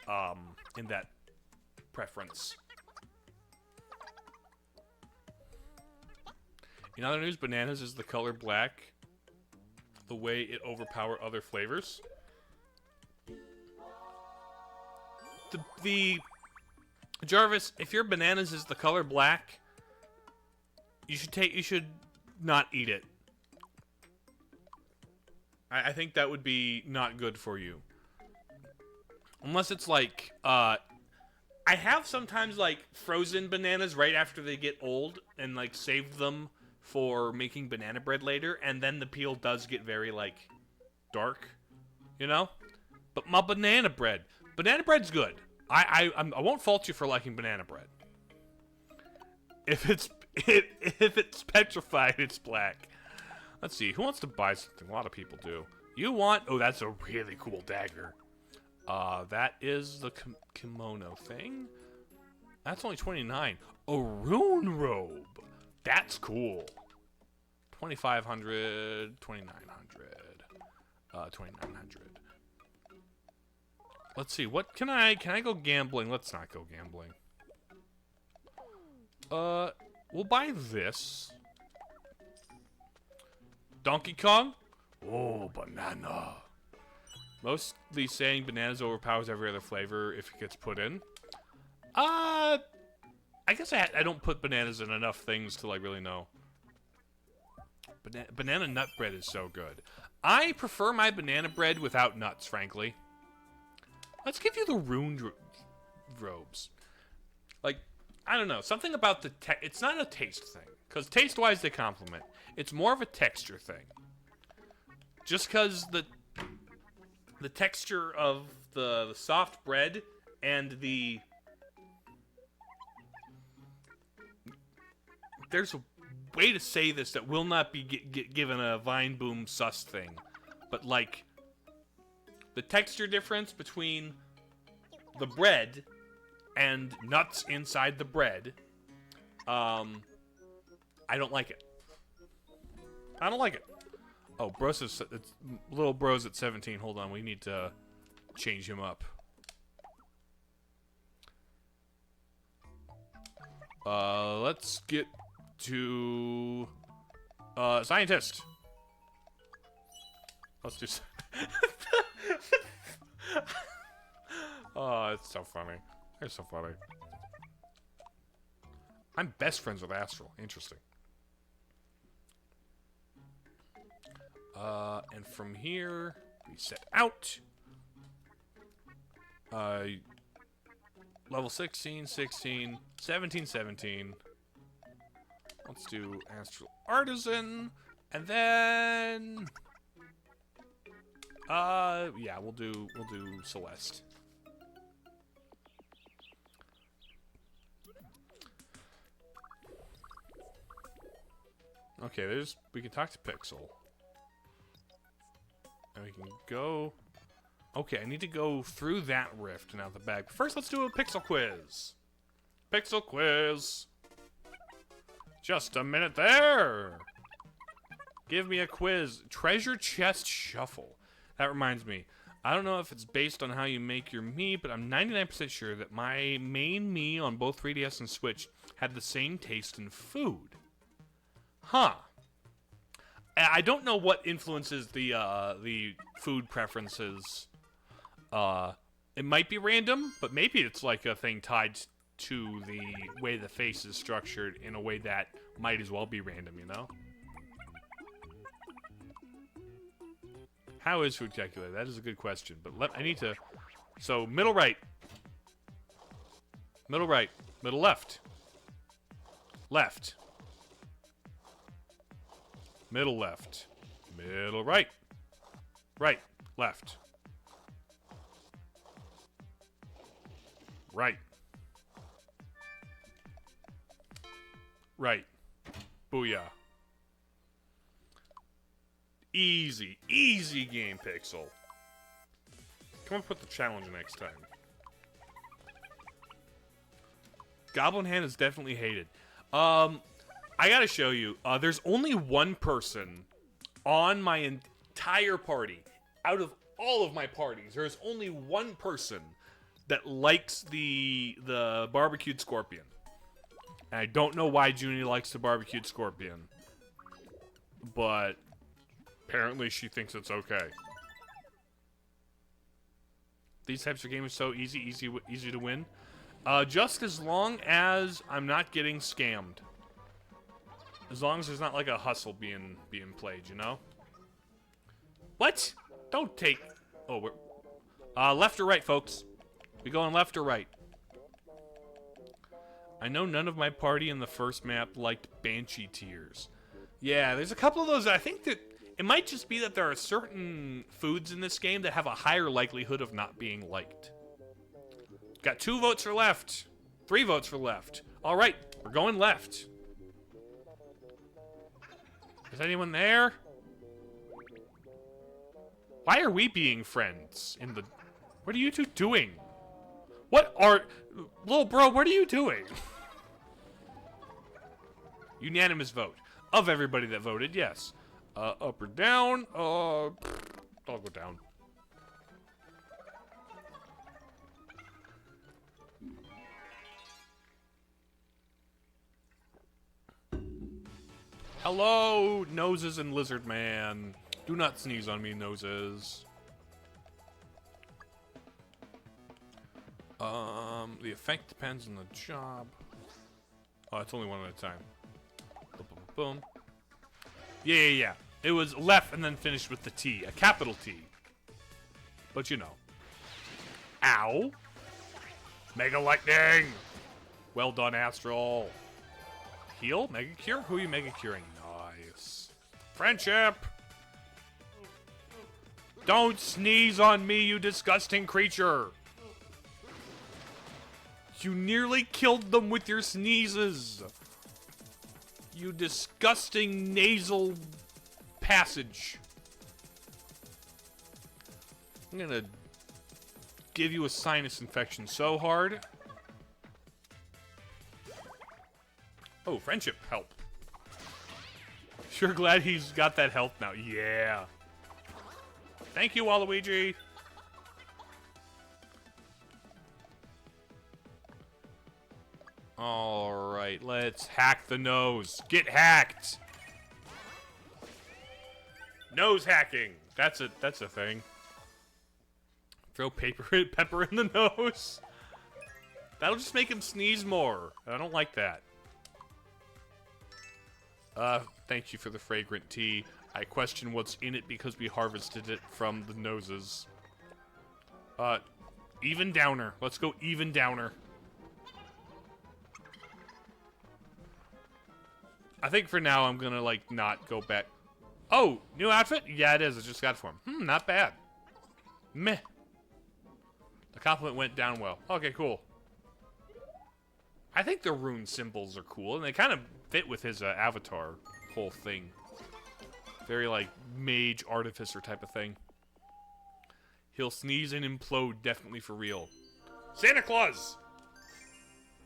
preference. In other news, bananas is the color black. The way it overpower other flavors. The Jarvis, if your bananas is the color black, you should not eat it. I think that would be not good for you. Unless it's like, I have sometimes, like, frozen bananas right after they get old and, like, saved them for making banana bread later, and then the peel does get very, like, dark, you know? But my banana bread's good. I won't fault you for liking banana bread. If it's petrified, it's black. Let's see, who wants to buy something? A lot of people do. You want... Oh, that's a really cool dagger. That is the kimono thing. That's only 29. A rune robe. That's cool. 2,500, 2,900, 2,900. Let's see. What can I go gambling? Let's not go gambling. We'll buy this. Donkey Kong? Oh, banana. Mostly saying bananas overpowers every other flavor if it gets put in. I guess I don't put bananas in enough things to, like, really know. Banana nut bread is so good. I prefer my banana bread without nuts, frankly. Let's give you the ruined robes. Like, I don't know. Something about the it's not a taste thing. Because taste-wise, they complement. It's more of a texture thing. Just because the texture of the soft bread and the... There's a way to say this that will not be given a Vine Boom sus thing. But, like, the texture difference between the bread and nuts inside the bread, I don't like it. I don't like it. Oh, Broseph, it's little bro's at 17. Hold on, we need to change him up. Let's get to scientist. Let's do. Oh, it's so funny. It's so funny. I'm best friends with Astral. Interesting. And from here, we set out. Level 16, 16, 17, 17. Let's do Astral Artisan. And then... yeah, we'll do Celeste. Okay, we can talk to Pixel. And we can go... Okay, I need to go through that rift and out the back. But first, let's do a Pixel quiz. Pixel quiz. Just a minute there. Give me a quiz. Treasure chest shuffle. That reminds me. I don't know if it's based on how you make your Mii, but I'm 99% sure that my main Mii on both 3DS and Switch had the same taste in food. Huh. I don't know what influences the food preferences. It might be random, but maybe it's like a thing tied to the way the face is structured in a way that might as well be random, you know? How is food calculated? That is a good question, but I need to... So, middle right. Middle right. Middle left. Left. Middle left. Middle right. Right. Left. Right. Right. Booyah. Easy. Easy game, Pixel. Come up with the challenge next time. Goblin Hand is definitely hated. I gotta show you. There's only one person on my entire party. Out of all of my parties, there's only one person that likes the barbecued scorpion. And I don't know why Junie likes the barbecued scorpion. But apparently she thinks it's okay. These types of games are so easy to win. Just as long as I'm not getting scammed. As long as there's not like a hustle being played, you know? What? Don't take... Oh, we're... left or right, folks? We going left or right? I know none of my party in the first map liked Banshee Tears. Yeah, there's a couple of those. I think that it might just be that there are certain foods in this game that have a higher likelihood of not being liked. Got 2 votes for left. 3 votes for left. All right, we're going left. Is anyone there? Why are we being friends in the... What are you two doing? What are... Little bro, what are you doing? Unanimous vote. Of everybody that voted, yes. Up or down? I'll go down. Hello, noses and lizard man. Do not sneeze on me, noses. The effect depends on the job. Oh, it's only one at a time. Boom, boom, boom. Yeah. It was left and then finished with the T, a capital T. But you know. Ow. Mega Lightning. Well done, Astral. Heal? Mega Cure? Who are you Mega Curing? Nice. Friendship. Don't sneeze on me, you disgusting creature. You nearly killed them with your sneezes. You disgusting nasal passage. I'm gonna give you a sinus infection so hard. Oh, friendship help. Sure glad he's got that health now. Yeah. Thank you, Waluigi. Alright, let's hack the nose. Get hacked! Nose hacking. That's a thing. Throw pepper in the nose. That'll just make him sneeze more. I don't like that. Thank you for the fragrant tea. I question what's in it because we harvested it from the noses. Even downer. Let's go even downer. I think for now I'm gonna, like, not go back. Oh, new outfit? Yeah, it is. I just got it for him. Not bad. Meh. The compliment went down well. Okay, cool. I think the rune symbols are cool, and they kind of fit with his avatar whole thing. Very, like, mage artificer type of thing. He'll sneeze and implode, definitely for real. Santa Claus!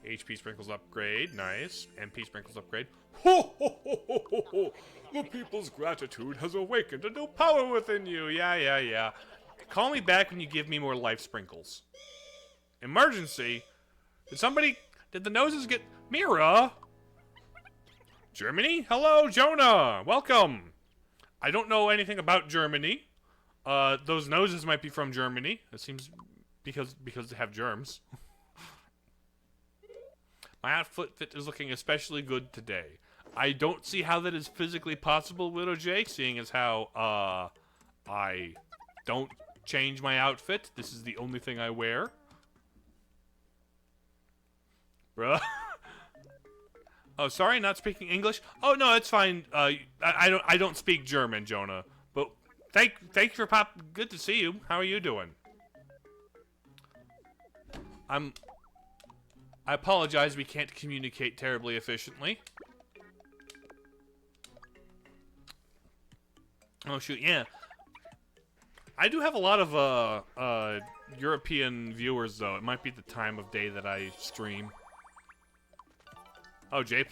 HP sprinkles upgrade, nice. MP sprinkles upgrade. Ho, ho, ho, ho, ho, ho. The people's gratitude has awakened a new power within you. Yeah. Call me back when you give me more life sprinkles. Emergency? Did the noses get... Mira? Germany? Hello, Jonah. Welcome. I don't know anything about Germany. Those noses might be from Germany. It seems because they have germs. My outfit is looking especially good today. I don't see how that is physically possible, Widow J, seeing as how, I don't change my outfit. This is the only thing I wear. Bruh. Oh, sorry, not speaking English? Oh, no, it's fine. I don't speak German, Jonah. But thank you for good to see you. How are you doing? I apologize, we can't communicate terribly efficiently. Oh, shoot, yeah. I do have a lot of, European viewers, though. It might be the time of day that I stream. Oh, Jay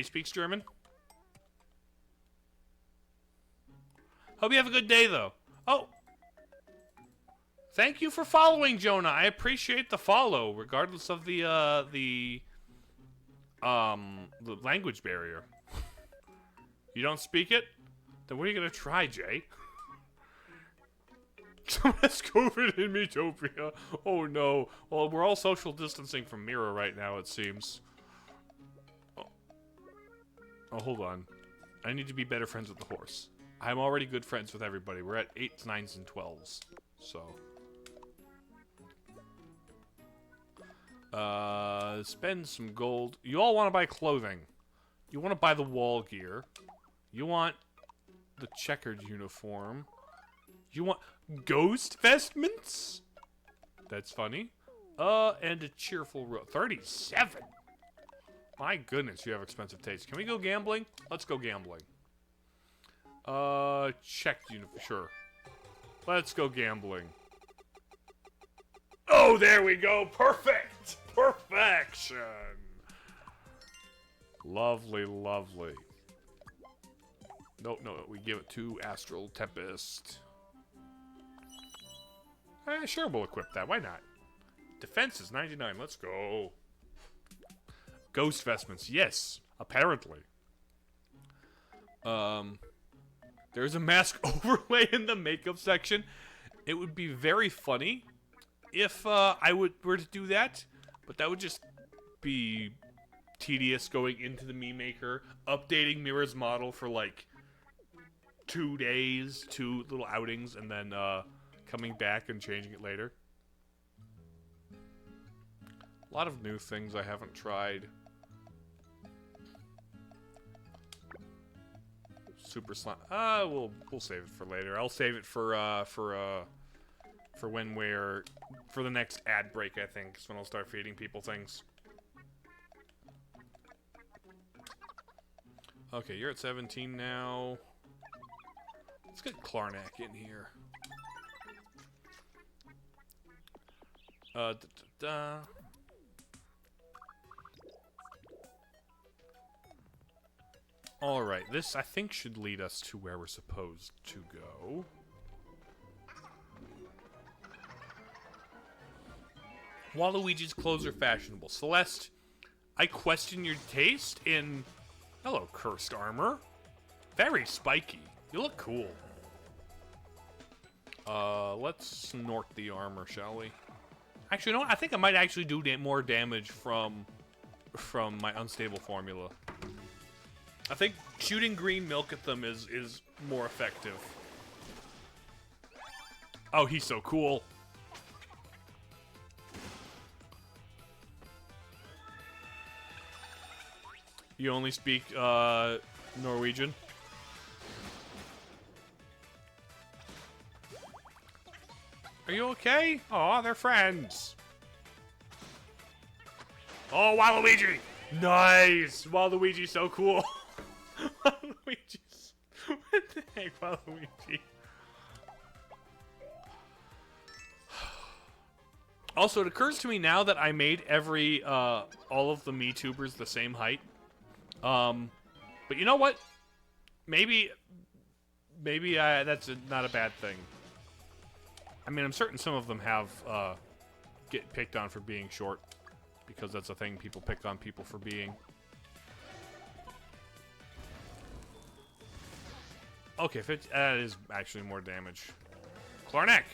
speaks German? Hope you have a good day, though. Oh! Thank you for following, Jonah. I appreciate the follow, regardless of the language barrier. You don't speak it? Then what are you gonna try, Jay? Someone has COVID in Miitopia. Oh no. Well, we're all social distancing from Mira right now, it seems. Oh, hold on. I need to be better friends with the horse. I'm already good friends with everybody. We're at 8s, 9s, and 12s. So. Spend some gold. You all want to buy clothing. You want to buy the wall gear. You want the checkered uniform. You want ghost vestments? That's funny. And a cheerful 37. My goodness, you have expensive taste. Can we go gambling? Let's go gambling. Checked uniform. Sure. Let's go gambling. Oh, there we go. Perfect. Perfection. Lovely, lovely. Nope, no, we give it to Astral Tempest. Sure, we'll equip that. Why not? Defense is 99. Let's go. Ghost vestments. Yes, apparently. There's a mask overlay in the makeup section. It would be very funny if I were to do that, but that would just be tedious going into the meme maker, updating Mira's model for like 2 days, 2 little outings, and then coming back and changing it later. A lot of new things I haven't tried. Super slime. We'll save it for later. I'll save it for when we're for the next ad break. I think is when I'll start feeding people things. Okay, you're at 17 now. Let's get Klarnak in here. Alright, this I think should lead us to where we're supposed to go. Waluigi's clothes are fashionable. Celeste, I question your taste in... Hello, cursed armor. Very spiky. You look cool. Let's snort the armor, shall we? Actually, you know what? I think I might actually do more damage from my unstable formula. I think shooting green milk at them is more effective. Oh, he's so cool. You only speak Norwegian? Are you okay? Aw, they're friends. Oh, Waluigi! Nice! Waluigi's so cool. Waluigi's... What the heck, Waluigi? Also, it occurs to me now that I made all of the Miitopers the same height. But you know what? Maybe that's not a bad thing. I mean, I'm certain some of them have get picked on for being short, because that's a thing people pick on people for being. Okay, that is actually more damage. Klarnak,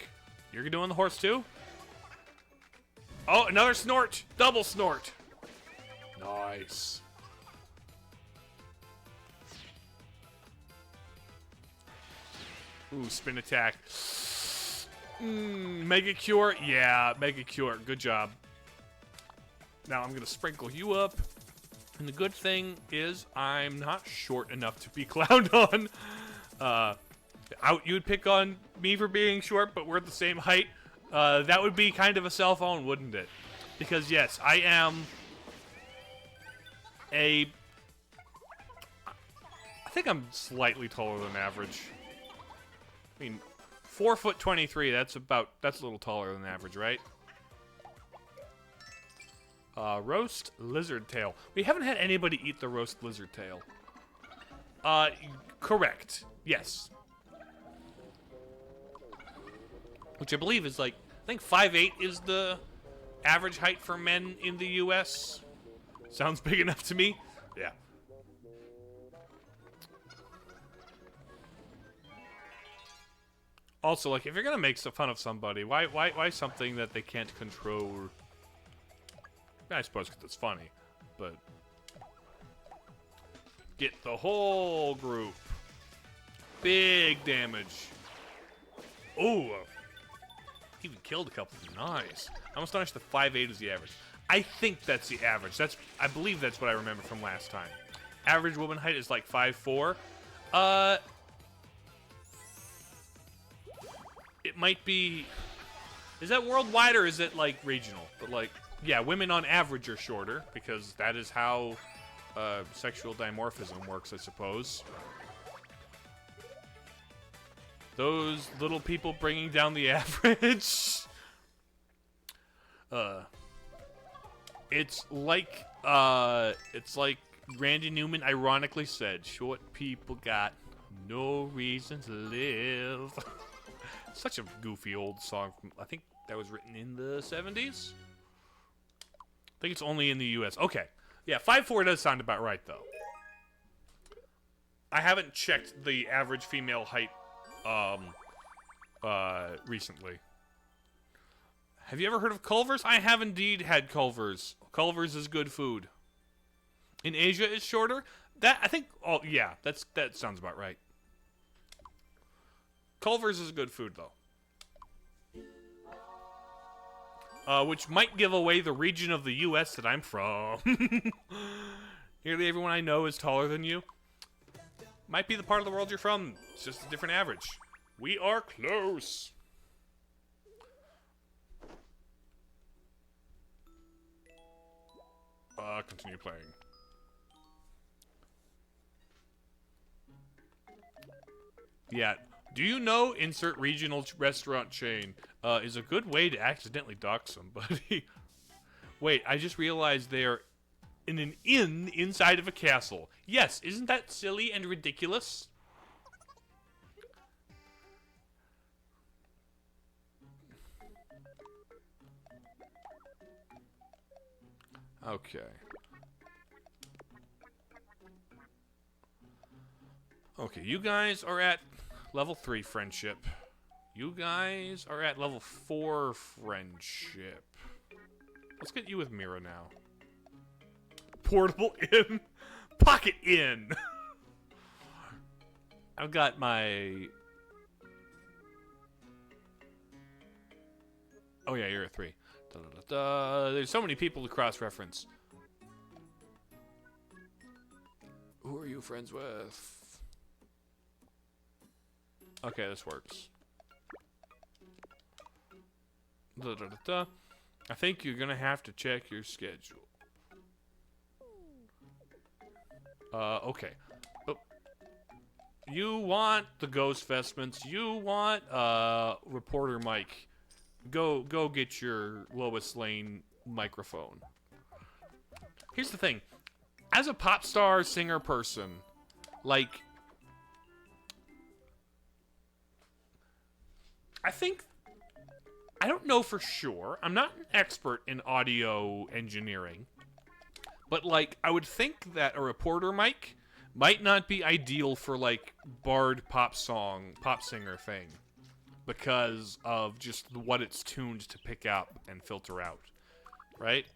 you're doing the horse too? Oh, another snort! Double snort! Nice. Ooh, spin attack. Mega Cure? Yeah, Mega Cure. Good job. Now I'm going to sprinkle you up. And the good thing is I'm not short enough to be clowned on. You'd pick on me for being short, but we're at the same height. That would be kind of a cell phone, wouldn't it? Because, yes, I am I think I'm slightly taller than average. I mean, 4'23", that's a little taller than average, right? Roast lizard tail. We haven't had anybody eat the roast lizard tail. Correct. Yes. Which I believe is like, I think 5'8" is the average height for men in the US. Sounds big enough to me. Yeah. Also, like, if you're gonna make some fun of somebody, why something that they can't control? I suppose because it's funny, but get the whole group. Big damage. Ooh, even killed a couple. Nice. I'm astonished the 5'8" is the average. I think that's the average. I believe that's what I remember from last time. Average woman height is like 5'4". It might be... Is that worldwide or is it, like, regional? But, like, yeah, women on average are shorter, because that is how sexual dimorphism works, I suppose. Those little people bringing down the average. It's like Randy Newman ironically said, short people got no reason to live. Such a goofy old song from, I think that was written in the 70s. I think it's only in the US. Okay. Yeah, 5'4" does sound about right, though. I haven't checked the average female height, recently. Have you ever heard of Culver's? I have indeed had Culver's. Culver's is good food. In Asia, it's shorter. That, I think, oh, yeah, that sounds about right. Culver's is good food, though. Which might give away the region of the U.S. that I'm from. Nearly everyone I know is taller than you. Might be the part of the world you're from. It's just a different average. We are close. Continue playing. Yeah. Do you know insert regional restaurant chain is a good way to accidentally dox somebody? Wait, I just realized they're in an inn inside of a castle. Yes, isn't that silly and ridiculous? Okay. Okay, you guys are at level 3 friendship. You guys are at level 4 friendship. Let's get you with Mira now. Portable inn. Pocket inn. I've got my... Oh yeah, you're at 3. Da, da, da, da. There's so many people to cross-reference. Who are you friends with? Okay, this works. Da, da, da, da. I think you're gonna have to check your schedule. Okay. Oh. You want the ghost vestments. You want, reporter Mike. Go get your Lois Lane microphone. Here's the thing. As a pop star singer person, like... I don't know for sure. I'm not an expert in audio engineering. But, like, I would think that a reporter mic might not be ideal for, like, bard pop singer thing. Because of just what it's tuned to pick up and filter out. Right?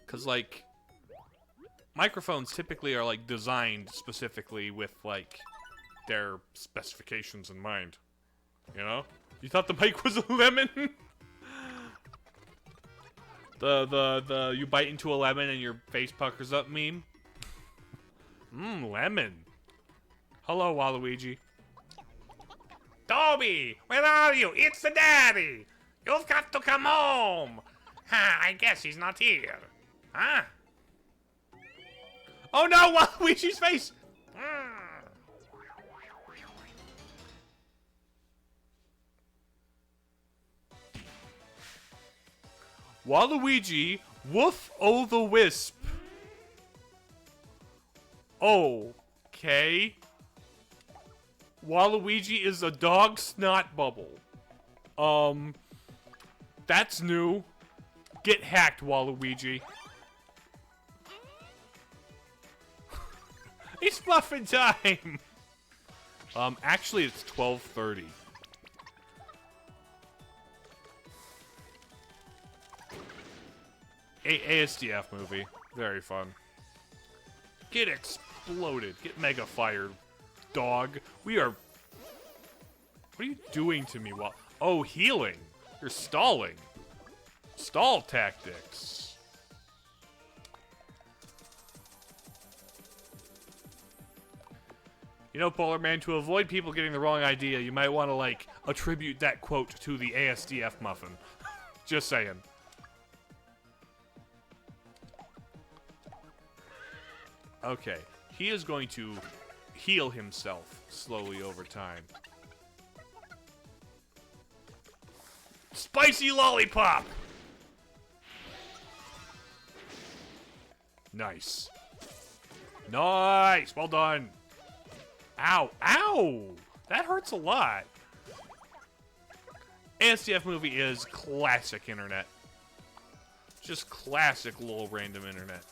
Because, like, microphones typically are, like, designed specifically with, like, their specifications in mind. You know? You thought the mic was a lemon? the you bite into a lemon and your face puckers up meme? Lemon. Hello, Waluigi. Toby, where are you? It's the daddy. You've got to come home. I guess he's not here. Huh? Oh no, Waluigi's face! Waluigi, woof o' the wisp. Okay. Waluigi is a dog snot bubble. That's new. Get hacked, Waluigi. It's muffin time! Actually, it's 12:30. ASDF movie. Very fun. Get exploded. Get mega fired, dog. We are... What are you doing to me while... Oh, healing. You're stalling. Stall tactics. You know, Polar Man, to avoid people getting the wrong idea, you might want to, like, attribute that quote to the ASDF muffin. Just saying. Okay. He is going to heal himself slowly over time. Spicy lollipop! Nice. Nice! Well done. Ow. Ow! That hurts a lot. ASDF movie is classic internet. Just classic little random internet.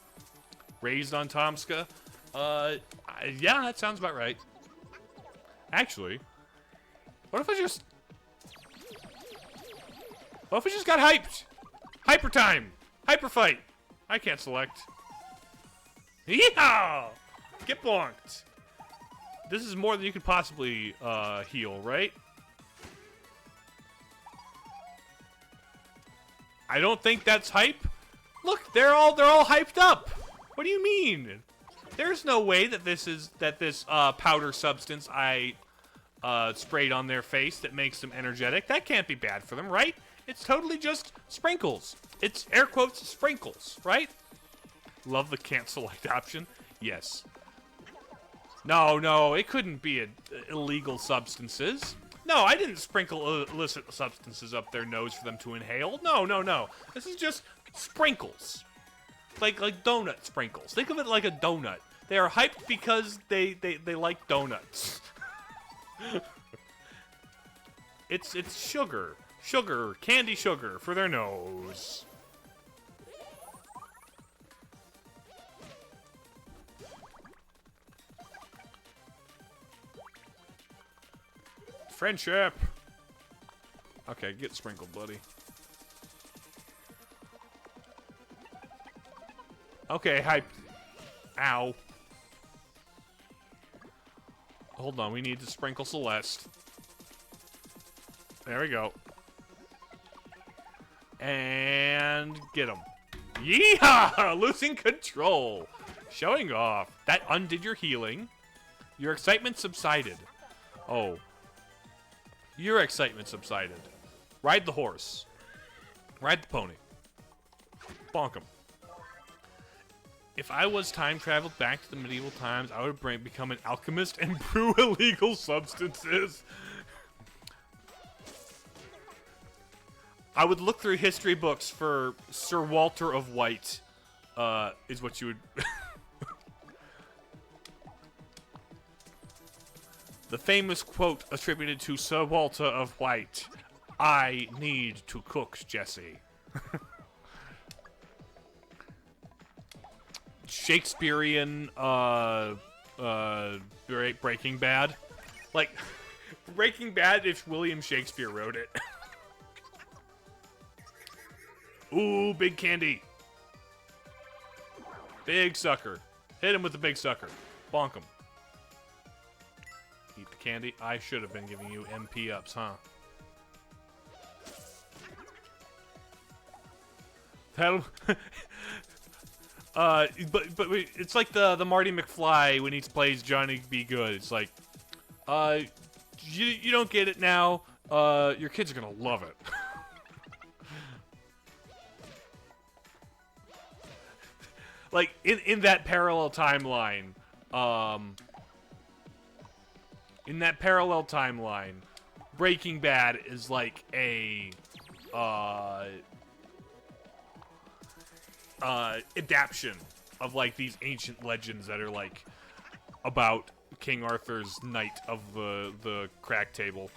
Raised on Tomska? Yeah, that sounds about right. Actually, what if I just got hyped? Hyper time! Hyper fight! I can't select. Yeehaw! Get bonked! This is more than you could possibly heal, right? I don't think that's hype. Look, they're all hyped up. What do you mean? There's no way that this powder substance I sprayed on their face that makes them energetic. That can't be bad for them, right? It's totally just sprinkles. It's air quotes sprinkles, right? Love the can't select option. Yes. No, it couldn't be illegal substances. No, I didn't sprinkle illicit substances up their nose for them to inhale. No. This is just sprinkles. Like donut sprinkles. Think of it like a donut. They are hyped because they like donuts. It's sugar. Sugar, candy sugar for their nose. Friendship. Okay, get sprinkled, buddy. Okay, hype. Ow. Hold on, we need to sprinkle Celeste. There we go. And get him. Yeehaw! Losing control. Showing off. That undid your healing. Your excitement subsided. Oh. Your excitement subsided. Ride the horse. Ride the pony. Bonk him. If I was time traveled back to the medieval times, I would become an alchemist and brew illegal substances. I would look through history books for Sir Walter of White, is what you would... The famous quote attributed to Sir Walter of White, "I need to cook, Jesse." Shakespearean, Breaking Bad. Like, Breaking Bad if William Shakespeare wrote it. Ooh, big candy. Big sucker. Hit him with the big sucker. Bonk him. Eat the candy. I should have been giving you MP ups, huh? That'll... but it's like the Marty McFly when he plays Johnny Be Good. It's like, you don't get it now. Your kids are gonna love it. Like in that parallel timeline, Breaking Bad is like a adaptation of like these ancient legends that are like about King Arthur's knight of the crack table.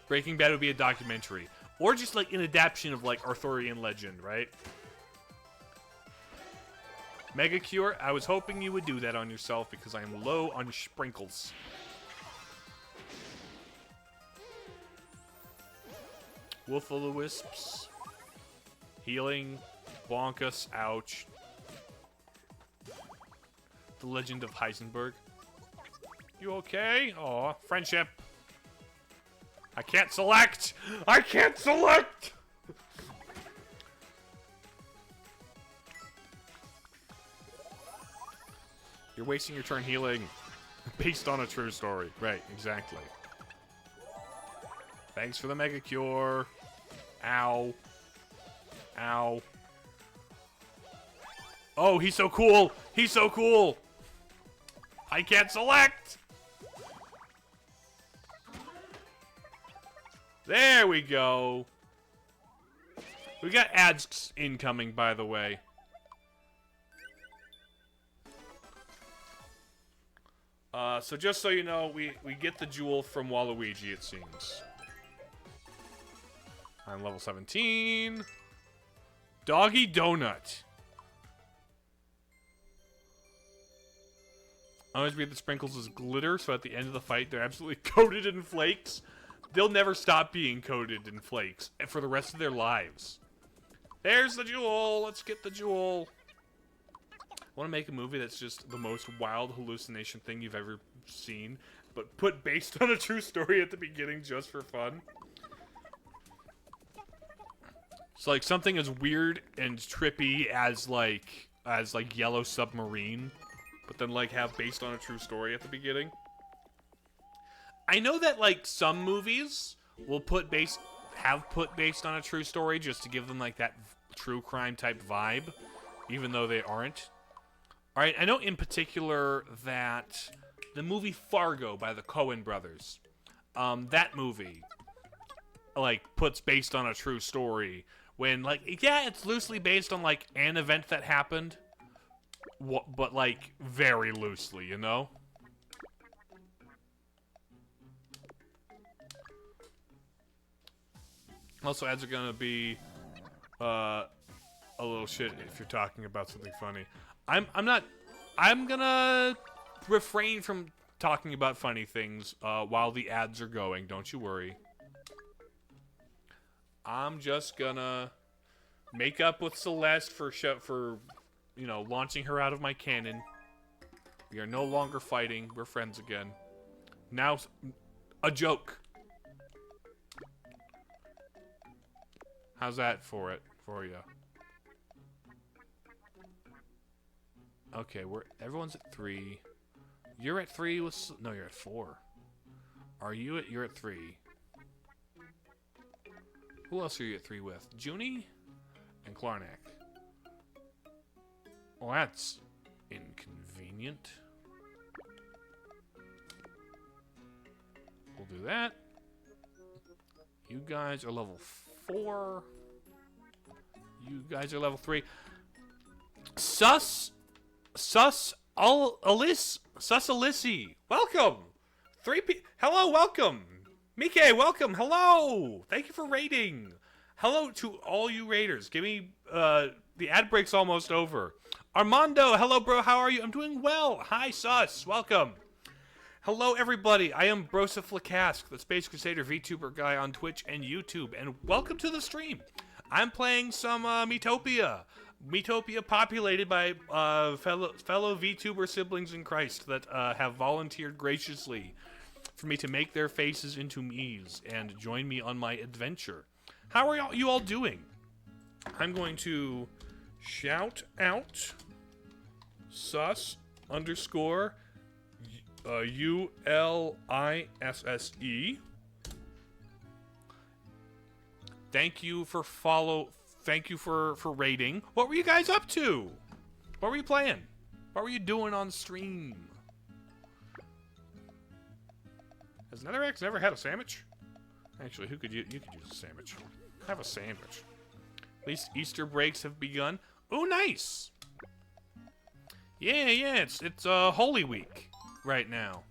Breaking Bad would be a documentary. Or just like an adaptation of like Arthurian legend, right? Mega Cure, I was hoping you would do that on yourself because I am low on sprinkles. Wolf of the Wisps. Healing. Bonkus. Ouch. The Legend of Heisenberg. You okay? Aw, friendship. I can't select! I can't select! You're wasting your turn healing. Based on a true story. Right, exactly. Thanks for the Mega Cure. Ow. Ow. Oh, he's so cool! He's so cool! I can't select! There we go. We got ads incoming, by the way. So just so you know, we get the jewel from Waluigi, it seems. I'm level 17. Doggy Donut. I always read the sprinkles as glitter, so at the end of the fight, they're absolutely coated in flakes. They'll never stop being coated in flakes for the rest of their lives. There's the jewel. Let's get the jewel. I want to make a movie that's just the most wild hallucination thing you've ever seen, but put based on a true story at the beginning just for fun. It's like something as weird and trippy as like Yellow Submarine, but then like have based on a true story at the beginning. I know that like some movies will have put based on a true story just to give them like that true crime type vibe, even though they aren't. All right, I know in particular that the movie Fargo by the Coen brothers, that movie, like, puts based on a true story when, like, yeah, it's loosely based on, like, an event that happened, but, like, very loosely, you know? Also, ads are gonna be, a little shit if you're talking about something funny. I'm gonna refrain from talking about funny things while the ads are going. Don't you worry. I'm just gonna make up with Celeste for you know, launching her out of my cannon. We are no longer fighting. We're friends again. Now, a joke. How's that for you? Okay, everyone's at 3. You're at 3 with... No, you're at 4. You're at 3. Who else are you at 3 with? Junie and Klarnak. Well, that's inconvenient. We'll do that. You guys are level 4. You guys are level 3. Alissi, welcome. Hello, welcome. Mike, welcome. Hello. Thank you for raiding. Hello to all you raiders. Give me, the ad break's almost over. Armando, hello, bro. How are you? I'm doing well. Hi, Sus. Welcome. Hello, everybody. I am Broseph the Space Crusader VTuber Guy on Twitch and YouTube, and welcome to the stream. I'm playing some Miitopia. Miitopia populated by fellow VTuber siblings in Christ that have volunteered graciously for me to make their faces into me's and join me on my adventure. How are you all doing? I'm going to shout out sus underscore ULISSE. Thank you for raiding. What were you guys up to? What were you playing? What were you doing on stream? Has NetherX never had a sandwich? Actually, you could use a sandwich. Have a sandwich. At least Easter breaks have begun. Ooh, nice. Yeah, it's Holy Week right now.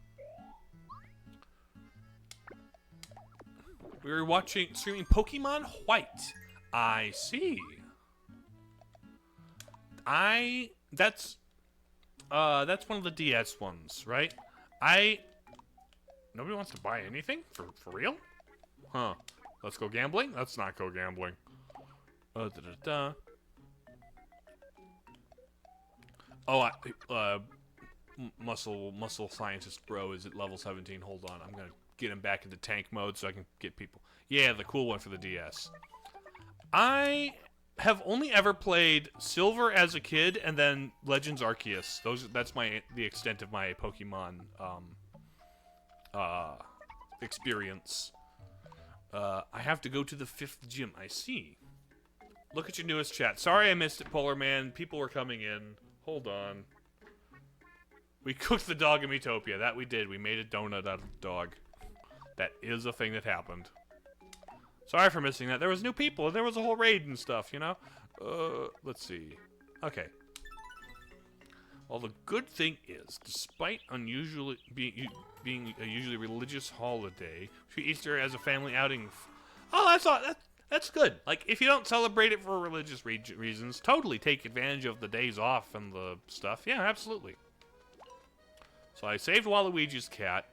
We were streaming Pokemon White. I see. That's one of the DS ones, right? Nobody wants to buy anything? For real? Huh. Let's go gambling? Let's not go gambling. Oh, muscle scientist bro is at level 17. Hold on, I'm gonna get him back into tank mode so I can get people. Yeah, the cool one for the DS. I have only ever played Silver as a kid, and then Legends Arceus. That's the extent of my Pokemon experience. I have to go to the 5th gym. I see. Look at your newest chat. Sorry I missed it, Polar Man. People were coming in. Hold on. We cooked the dog in Miitopia. That we did. We made a donut out of the dog. That is a thing that happened. Sorry for missing that. There was new people, and there was a whole raid and stuff, you know? Let's see. Okay. Well, the good thing is, despite unusually being a usually religious holiday, we treat Easter as a family outing. Oh, that's good. Like, if you don't celebrate it for religious reasons, totally take advantage of the days off and the stuff. Yeah, absolutely. So I saved Waluigi's cat.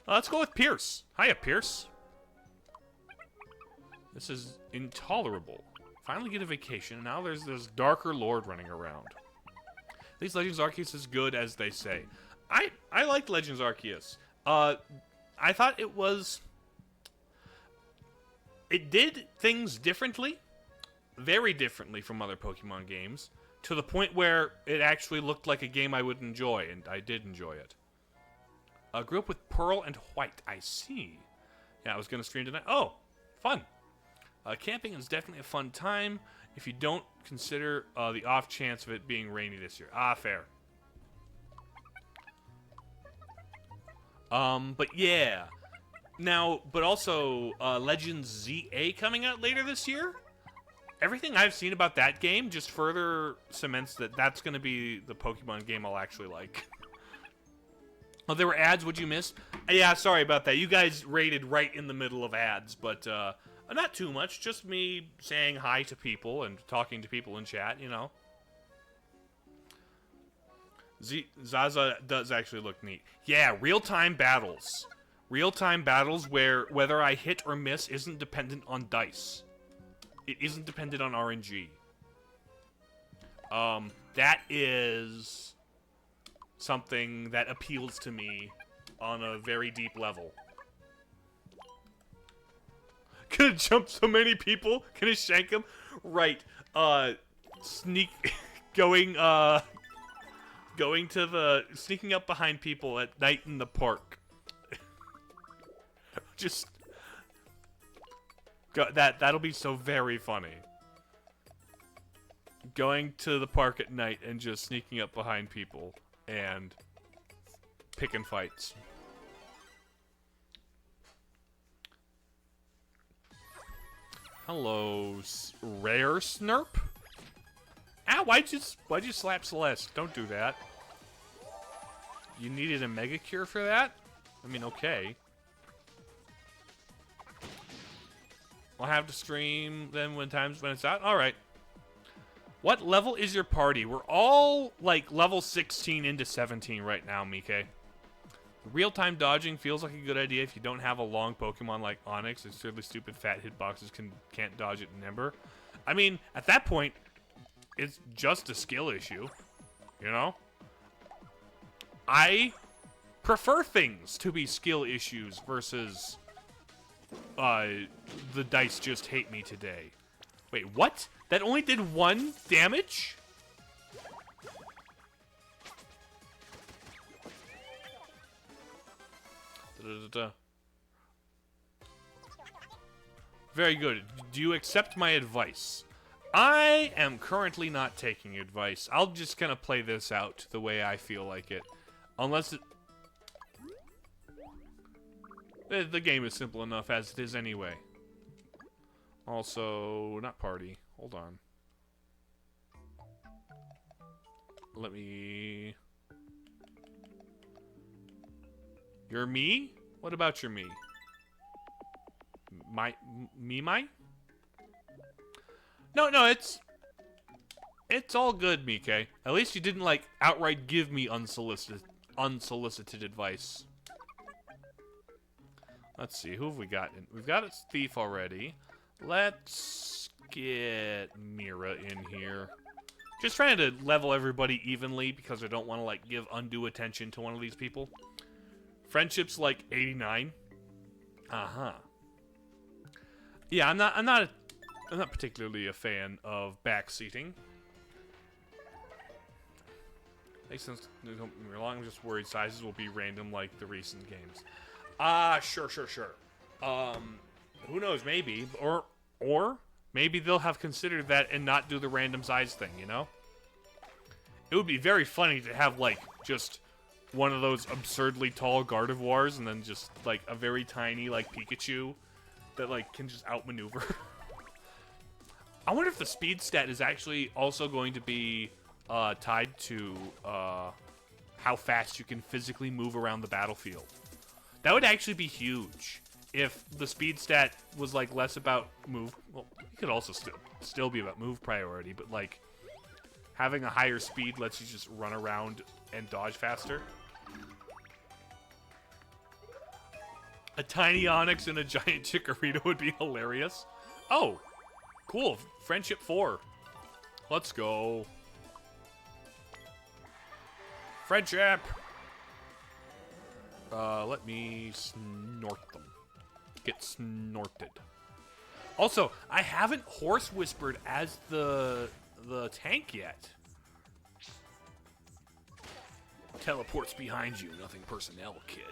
Let's go with Pierce. Hiya, Pierce. This is intolerable. Finally get a vacation, and now there's this darker lord running around. At least Legends Arceus is good, as they say. I liked Legends Arceus. I thought it was... It did things differently. Very differently from other Pokemon games. To the point where it actually looked like a game I would enjoy, and I did enjoy it. Grew up with Pearl and White. I see. Yeah, I was going to stream tonight. Oh, fun. Camping is definitely a fun time if you don't consider the off chance of it being rainy this year. Ah, fair. But yeah. Now, but also, Legends ZA coming out later this year? Everything I've seen about that game just further cements that that's going to be the Pokemon game I'll actually like. Oh, there were ads. What'd you miss? Yeah, sorry about that. You guys raided right in the middle of ads, but not too much. Just me saying hi to people and talking to people in chat, you know. Zaza does actually look neat. Yeah, real-time battles. Real-time battles where whether I hit or miss isn't dependent on dice. It isn't dependent on RNG. That is something that appeals to me on a very deep level. Gonna jump so many people? Gonna shank them? Right. Sneaking up behind people at night in the park. Just that'll be so very funny. Going to the park at night and just sneaking up behind people and picking fights. Hello, Rare Snurp? Ow, why'd you slap Celeste? Don't do that. You needed a Mega Cure for that? I mean, okay. I'll have to stream then when it's out. Alright. What level is your party? We're all, like, level 16 into 17 right now, Mike. Real-time dodging feels like a good idea if you don't have a long Pokemon like Onix. It's really stupid fat hitboxes can't dodge it in Ember. I mean, at that point, it's just a skill issue. You know? I prefer things to be skill issues versus the dice just hate me today. Wait, what? That only did 1 damage? Very good. Do you accept my advice? I am currently not taking advice. I'll just kind of play this out the way I feel like it. Unless the game is simple enough as it is anyway. Also, not party. Hold on. Let me... You're me? What about your me? Me? No, it's all good, Mike. At least you didn't, like, outright give me unsolicited advice. Let's see, who have we got? We've got a thief already. Let's get Mira in here. Just trying to level everybody evenly because I don't want to, like, give undue attention to one of these people. Friendship's like 89. Uh-huh. Yeah, I'm not I'm not particularly a fan of backseating. Makes sense. Don't get me wrong, I'm just worried sizes will be random like the recent games. Sure. Who knows, maybe. Or maybe they'll have considered that and not do the random size thing, you know? It would be very funny to have, like, just one of those absurdly tall Gardevoirs and then just, like, a very tiny, like, Pikachu that, like, can just outmaneuver. I wonder if the speed stat is actually also going to be tied to how fast you can physically move around the battlefield. That would actually be huge if the speed stat was like less about move. Well, it could also still be about move priority, but like having a higher speed lets you just run around and dodge faster. A tiny Onix and a giant Chikorita would be hilarious. Oh, cool. Friendship 4. Let's go. Friendship! Let me snort them. Get snorted. Also, I haven't horse whispered as the tank yet. Teleports behind you, nothing personnel, kid.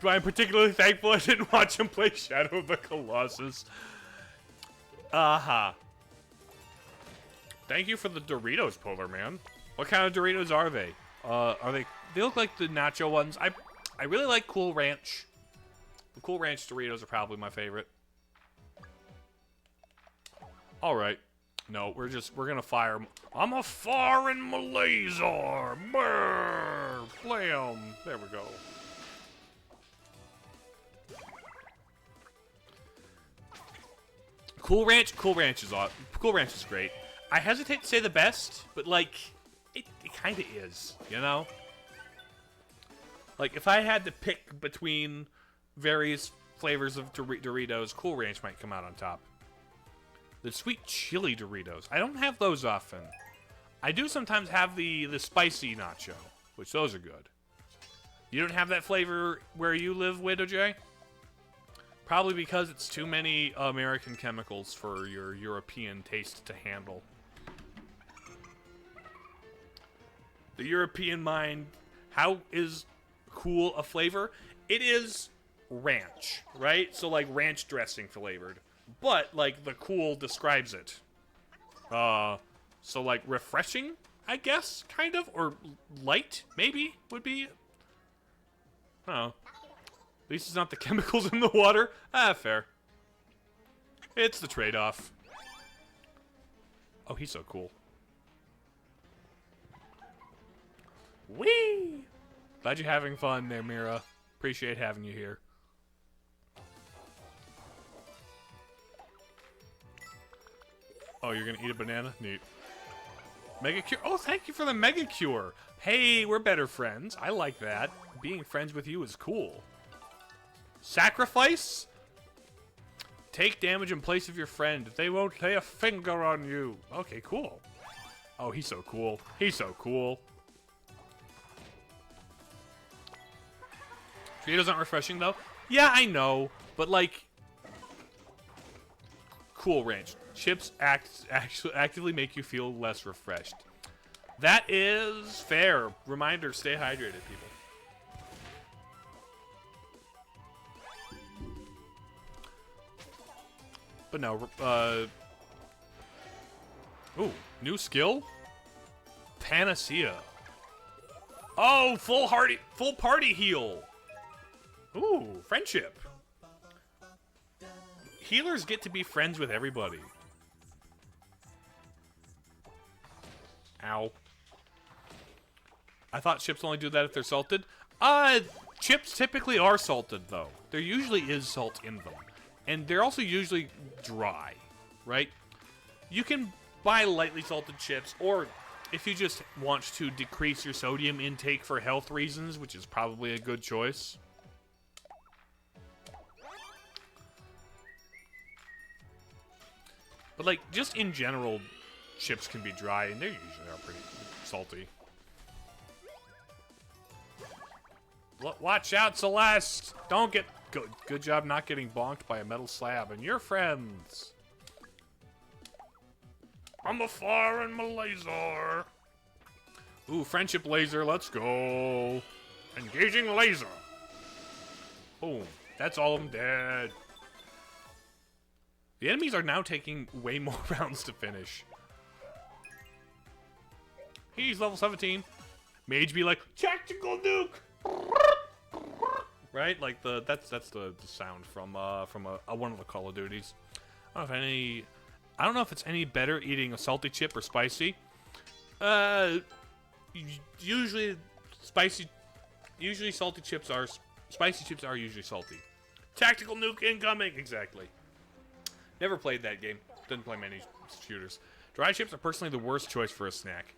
I'm particularly thankful I didn't watch him play Shadow of the Colossus. Aha. Thank you for the Doritos, Polar Man. What kind of Doritos are they? They look like the nacho ones. I really like Cool Ranch. The Cool Ranch Doritos are probably my favorite. All right. No, we're gonna fire. I'm a foreign Malaysian. Brr, blam. There we go. Cool Ranch is great. I hesitate to say the best, but like, it kind of is, you know? Like, if I had to pick between various flavors of Doritos, Cool Ranch might come out on top. The sweet chili Doritos, I don't have those often. I do sometimes have the spicy nacho, which those are good. You don't have that flavor where you live, Widow J? Probably because it's too many American chemicals for your European taste to handle. The European mind, how is cool a flavor? It is ranch, right? So like ranch dressing flavored. But like the cool describes it. So like refreshing, I guess, kind of, or light maybe would be. I don't know. At least it's not the chemicals in the water. Fair. It's the trade-off. Oh, he's so cool. Whee! Glad you're having fun there, Mira. Appreciate having you here. Oh, you're gonna eat a banana? Neat. Mega Cure. Oh, thank you for the Mega Cure. Hey, we're better friends. I like that. Being friends with you is cool. Sacrifice? Take damage in place of your friend. They won't lay a finger on you. Okay, cool. Oh, he's so cool. He's so cool. Doritos aren't refreshing, though. Yeah, I know. But, like... Cool Ranch. Chips actively make you feel less refreshed. That is fair. Reminder, stay hydrated, people. But no, ooh, new skill? Panacea. Oh, full party heal. Ooh, friendship. Healers get to be friends with everybody. Ow. I thought chips only do that if they're salted. Chips typically are salted, though. There usually is salt in them. And they're also usually dry, right? You can buy lightly salted chips, or if you just want to decrease your sodium intake for health reasons, which is probably a good choice. But, like, just in general, chips can be dry, and they usually are pretty salty. Watch out, Celeste! Don't get... Good job not getting bonked by a metal slab. And your friends. I'm a fire and my laser. Ooh, friendship laser. Let's go. Engaging laser. Boom. That's all of them dead. The enemies are now taking way more rounds to finish. He's level 17. Mage be like, tactical nuke! Right? Like that's the sound from one of the Call of Duties. I don't know if it's any better eating a salty chip or spicy. Usually salty chips are spicy chips are usually salty. Tactical nuke incoming. Exactly. Never played that game. Didn't play many shooters. Dry chips are personally the worst choice for a snack.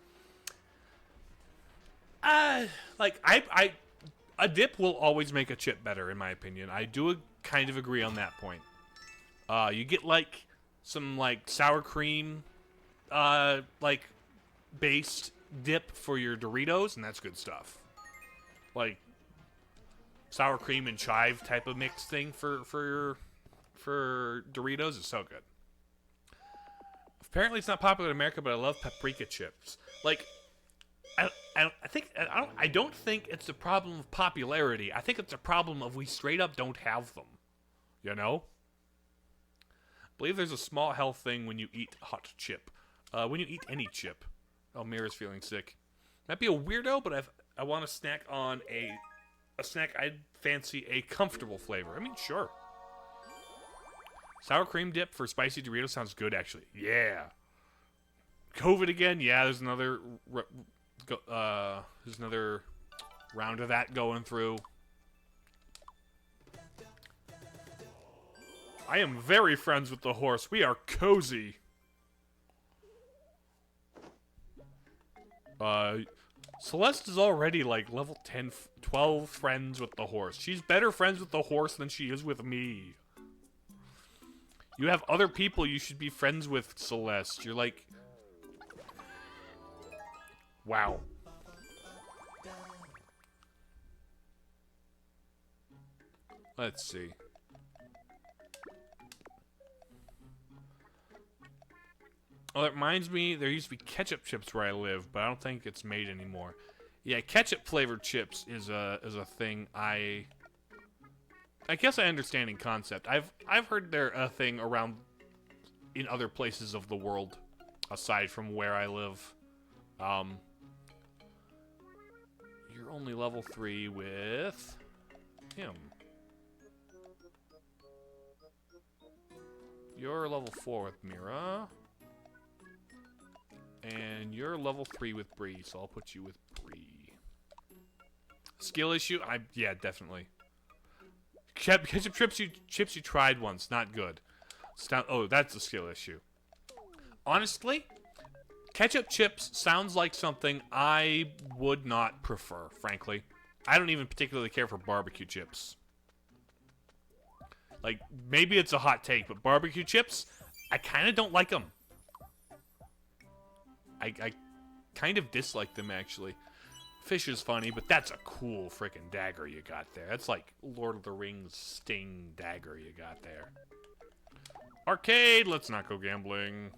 A dip will always make a chip better, in my opinion. I do kind of agree on that point. You get like some like sour cream, like based dip for your Doritos, and that's good stuff. Like sour cream and chive type of mix thing for Doritos is so good. Apparently, it's not popular in America, but I love paprika chips. Like. I don't think it's a problem of popularity. I think it's a problem of we straight up don't have them. You know? I believe there's a small health thing when you eat hot chip. When you eat any chip. Oh, Mira's feeling sick. Might be a weirdo, but I want to snack on a snack I'd fancy a comfortable flavor. I mean, sure. Sour cream dip for spicy Doritos sounds good, actually. Yeah. COVID again? Yeah, there's another round of that going through. I am very friends with the horse. We are cozy. Celeste is already like level 10, 12 friends with the horse. She's better friends with the horse than she is with me. You have other people you should be friends with, Celeste. You're like... Wow. Let's see. Oh, that reminds me, there used to be ketchup chips where I live, but I don't think it's made anymore. Yeah, ketchup flavored chips is a thing I guess I understand in concept. I've heard they're a thing around in other places of the world aside from where I live. You're only level 3 with him. You're level 4 with Mira. And you're level 3 with Bree, so I'll put you with Bree. Skill issue? Yeah, definitely. Ketchup chips you tried once, not good. Oh, that's a skill issue. Honestly, ketchup chips sounds like something I would not prefer, frankly. I don't even particularly care for barbecue chips. Like, maybe it's a hot take, but barbecue chips, I kind of don't like them. I kind of dislike them, actually. Fish is funny, but that's a cool freaking dagger you got there. That's like Lord of the Rings Sting dagger you got there. Arcade! Let's not go gambling.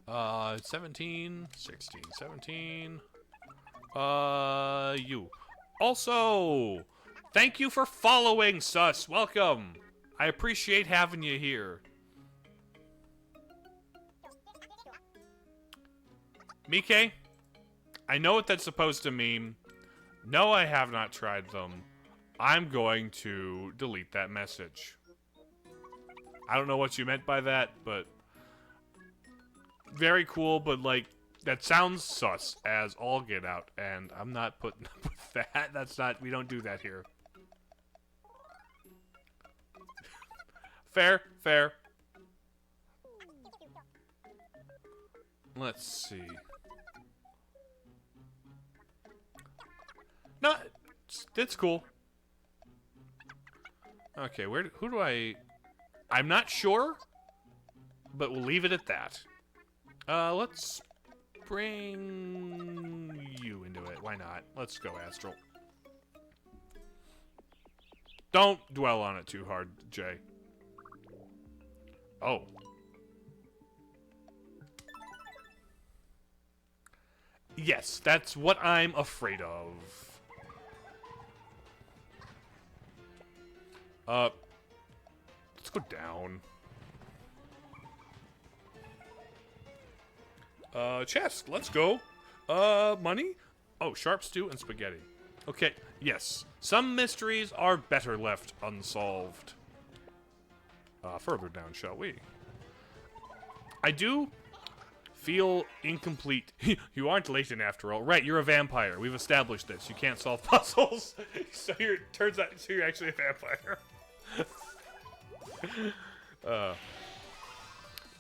17, 16, 17. You. Also, thank you for following, Sus. Welcome. I appreciate having you here. Mike, I know what that's supposed to mean. No, I have not tried them. I'm going to delete that message. I don't know what you meant by that, but... Very cool, but, like, that sounds sus as all get out, and I'm not putting up with that. That's not... We don't do that here. Fair, fair. Let's see. No, it's cool. Okay, who do I... I'm not sure, but we'll leave it at that. Let's bring you into it. Why not? Let's go Astral. Don't dwell on it too hard, Jay. Oh. Yes, that's what I'm afraid of. Let's go down. Chest, let's go. Money? Oh, sharp stew and spaghetti. Okay, yes. Some mysteries are better left unsolved. Further down, shall we? I do feel incomplete. You aren't Layton after all. Right, you're a vampire. We've established this. You can't solve puzzles. So turns out you're actually a vampire.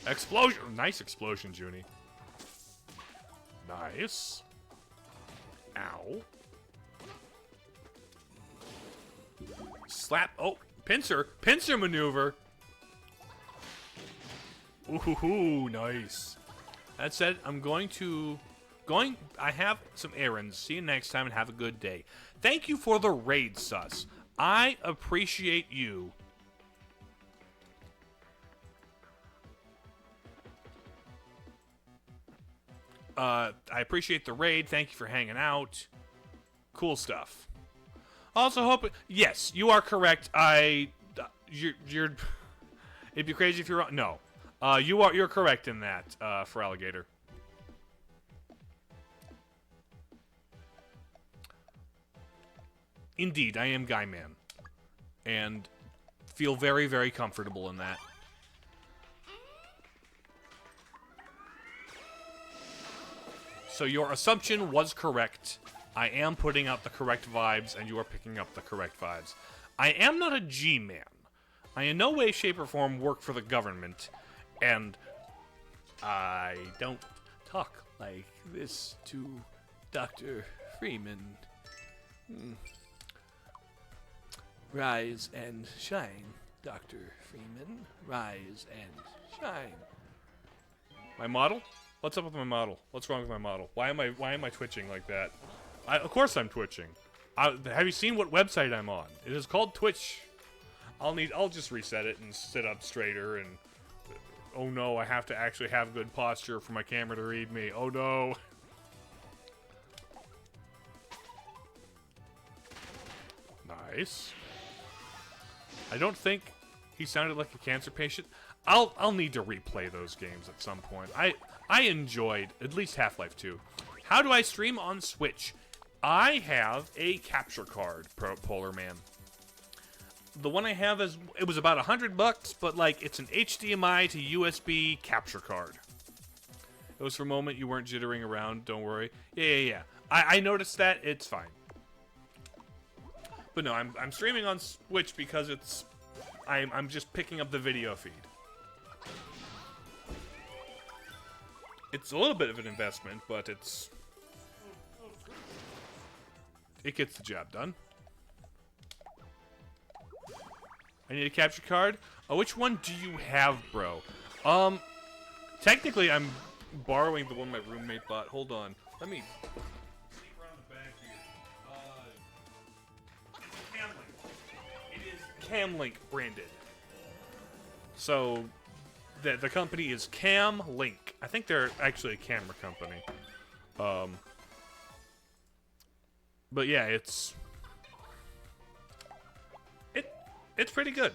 Explosion! Nice explosion, Junie. Nice. Ow. Slap. Oh, pincer. Pincer maneuver. Ooh, nice. That said, I'm I have some errands. See you next time and have a good day. Thank you for the raid, sus. I appreciate you. I appreciate the raid. Thank you for hanging out. Cool stuff. Also hope... Yes, you are correct. You're... It'd be crazy if you're wrong. No. You're correct in that, for Alligator. Indeed, I am Guy Man. And feel very, very comfortable in that. So your assumption was correct. I am putting out the correct vibes, and you are picking up the correct vibes. I am not a G-man. I in no way, shape, or form work for the government, and I don't talk like this to Dr. Freeman. Rise and shine, Dr. Freeman. Rise and shine. My model? What's up with my model? What's wrong with my model? Why am I twitching like that? Of course I'm twitching. Have you seen what website I'm on? It is called Twitch. I'll just reset it and sit up straighter and oh no, I have to actually have good posture for my camera to read me. Oh no. Nice. I don't think he sounded like a cancer patient. I'll need to replay those games at some point. I enjoyed at least Half-Life 2. How do I stream on Switch? I have a capture card, Polar Man. The one I have it was about $100, but like it's an HDMI to USB capture card. It was for a moment you weren't jittering around. Don't worry. Yeah. I noticed that. It's fine. But no, I'm streaming on Switch because I'm just picking up the video feed. It's a little bit of an investment, but it gets the job done. I need a capture card. Oh, which one do you have, bro? Technically, I'm borrowing the one my roommate bought. Hold on. Let me sneak around the back here. Camlink. It is Camlink branded. So, the company is Camlink. I think they're actually a camera company. But yeah, it's pretty good.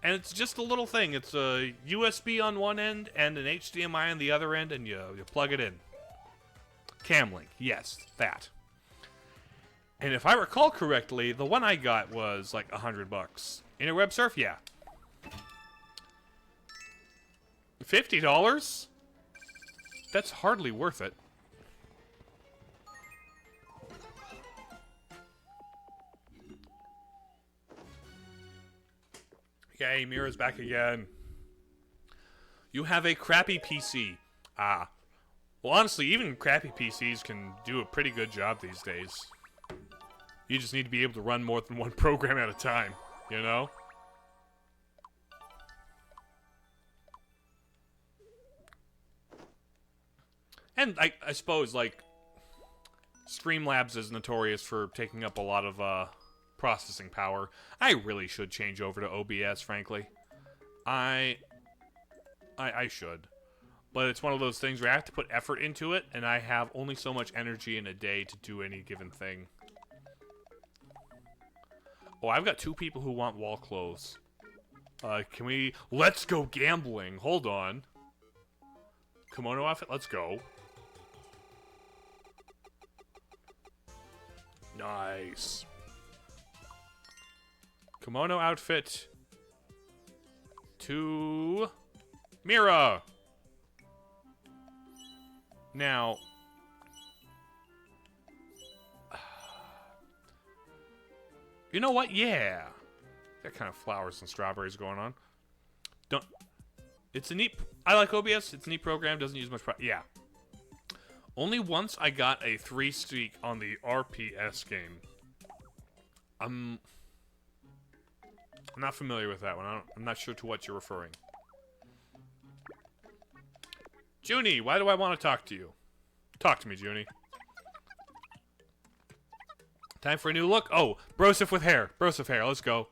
And it's just a little thing. It's a USB on one end and an HDMI on the other end, and you plug it in. Camlink, yes, that. And if I recall correctly, the one I got was like $100. Interweb surf, yeah. $50? That's hardly worth it. Yay, Mira's back again. You have a crappy PC. Ah. Well, honestly, even crappy PCs can do a pretty good job these days. You just need to be able to run more than one program at a time, you know? And I suppose, like, Streamlabs is notorious for taking up a lot of processing power. I really should change over to OBS, frankly. I should. But it's one of those things where I have to put effort into it, and I have only so much energy in a day to do any given thing. Oh, I've got 2 people who want wall clothes. Can we... Let's go gambling. Hold on. Kimono outfit, let's go. Nice. Kimono outfit to Mira. Now, you know what? Yeah. Got kind of flowers and strawberries going on. It's a neat... I like OBS. It's a neat program. Doesn't use much... Yeah. Only once I got a 3 streak on the RPS game. I'm not familiar with that one. I'm not sure to what you're referring. Junie, why do I want to talk to you? Talk to me, Junie. Time for a new look. Oh, Broseph with hair. Broseph hair. Let's go.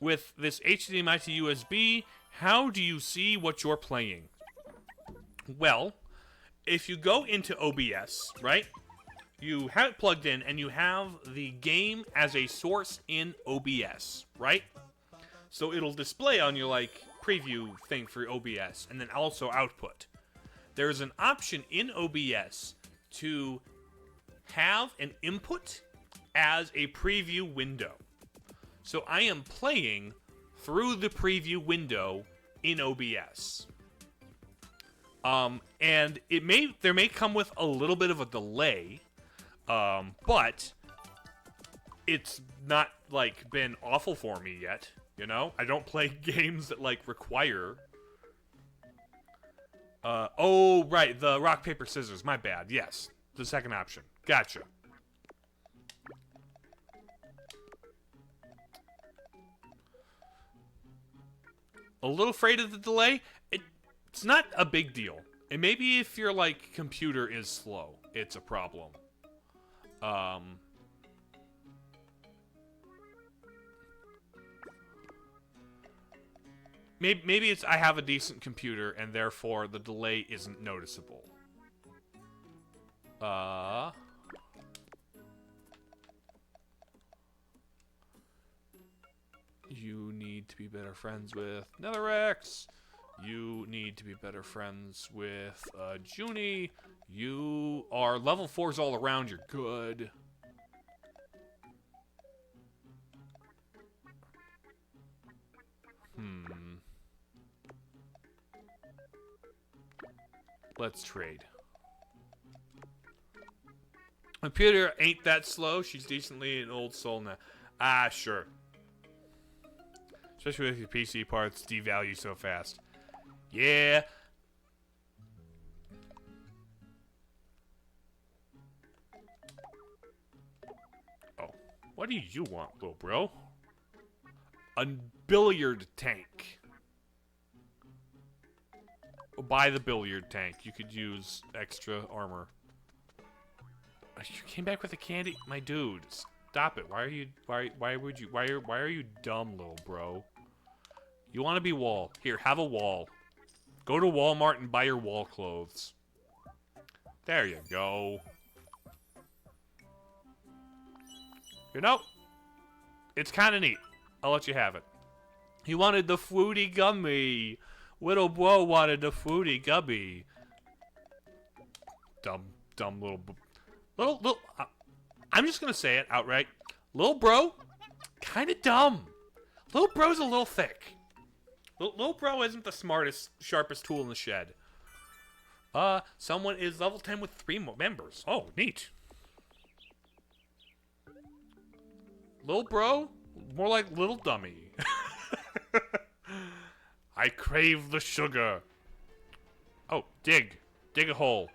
With this HDMI to USB, how do you see what you're playing? Well, if you go into OBS, right? You have it plugged in, and you have the game as a source in OBS, right? So it'll display on your, like, preview thing for OBS, and then also output. There's an option in OBS to have an input as a preview window. So I am playing through the preview window in OBS. And there may come with a little bit of a delay, but it's not, like, been awful for me yet, you know? I don't play games that, like, require... oh, right, the rock, paper, scissors, my bad, yes. The second option. Gotcha. A little afraid of the delay? It's not a big deal. And maybe if your, like, computer is slow, it's a problem. Maybe it's I have a decent computer and therefore the delay isn't noticeable. You need to be better friends with Netherrex. You need to be better friends with Junie. You are level 4s all around. You're good. Let's trade. Computer ain't that slow. She's decently an old soul now. Ah, sure. Especially with your PC parts devalue so fast. Yeah. Oh. What do you want, little bro? A billiard tank. Buy the billiard tank. You could use extra armor. You came back with a candy, my dude. Stop it. Why are you? Why are you dumb, little bro? You want to be wall? Here, have a wall. Go to Walmart and buy your wall clothes. There you go. You know, it's kind of neat. I'll let you have it. He wanted the fruity gummy. Little bro wanted the fruity gummy. Dumb little... I'm just gonna say it outright. Little bro, kind of dumb. Little bro's a little thick. Little bro isn't the smartest, sharpest tool in the shed. Someone is level 10 with 3 members. Oh, neat. Little bro, more like little dummy. I crave the sugar. Oh, dig. Dig a hole.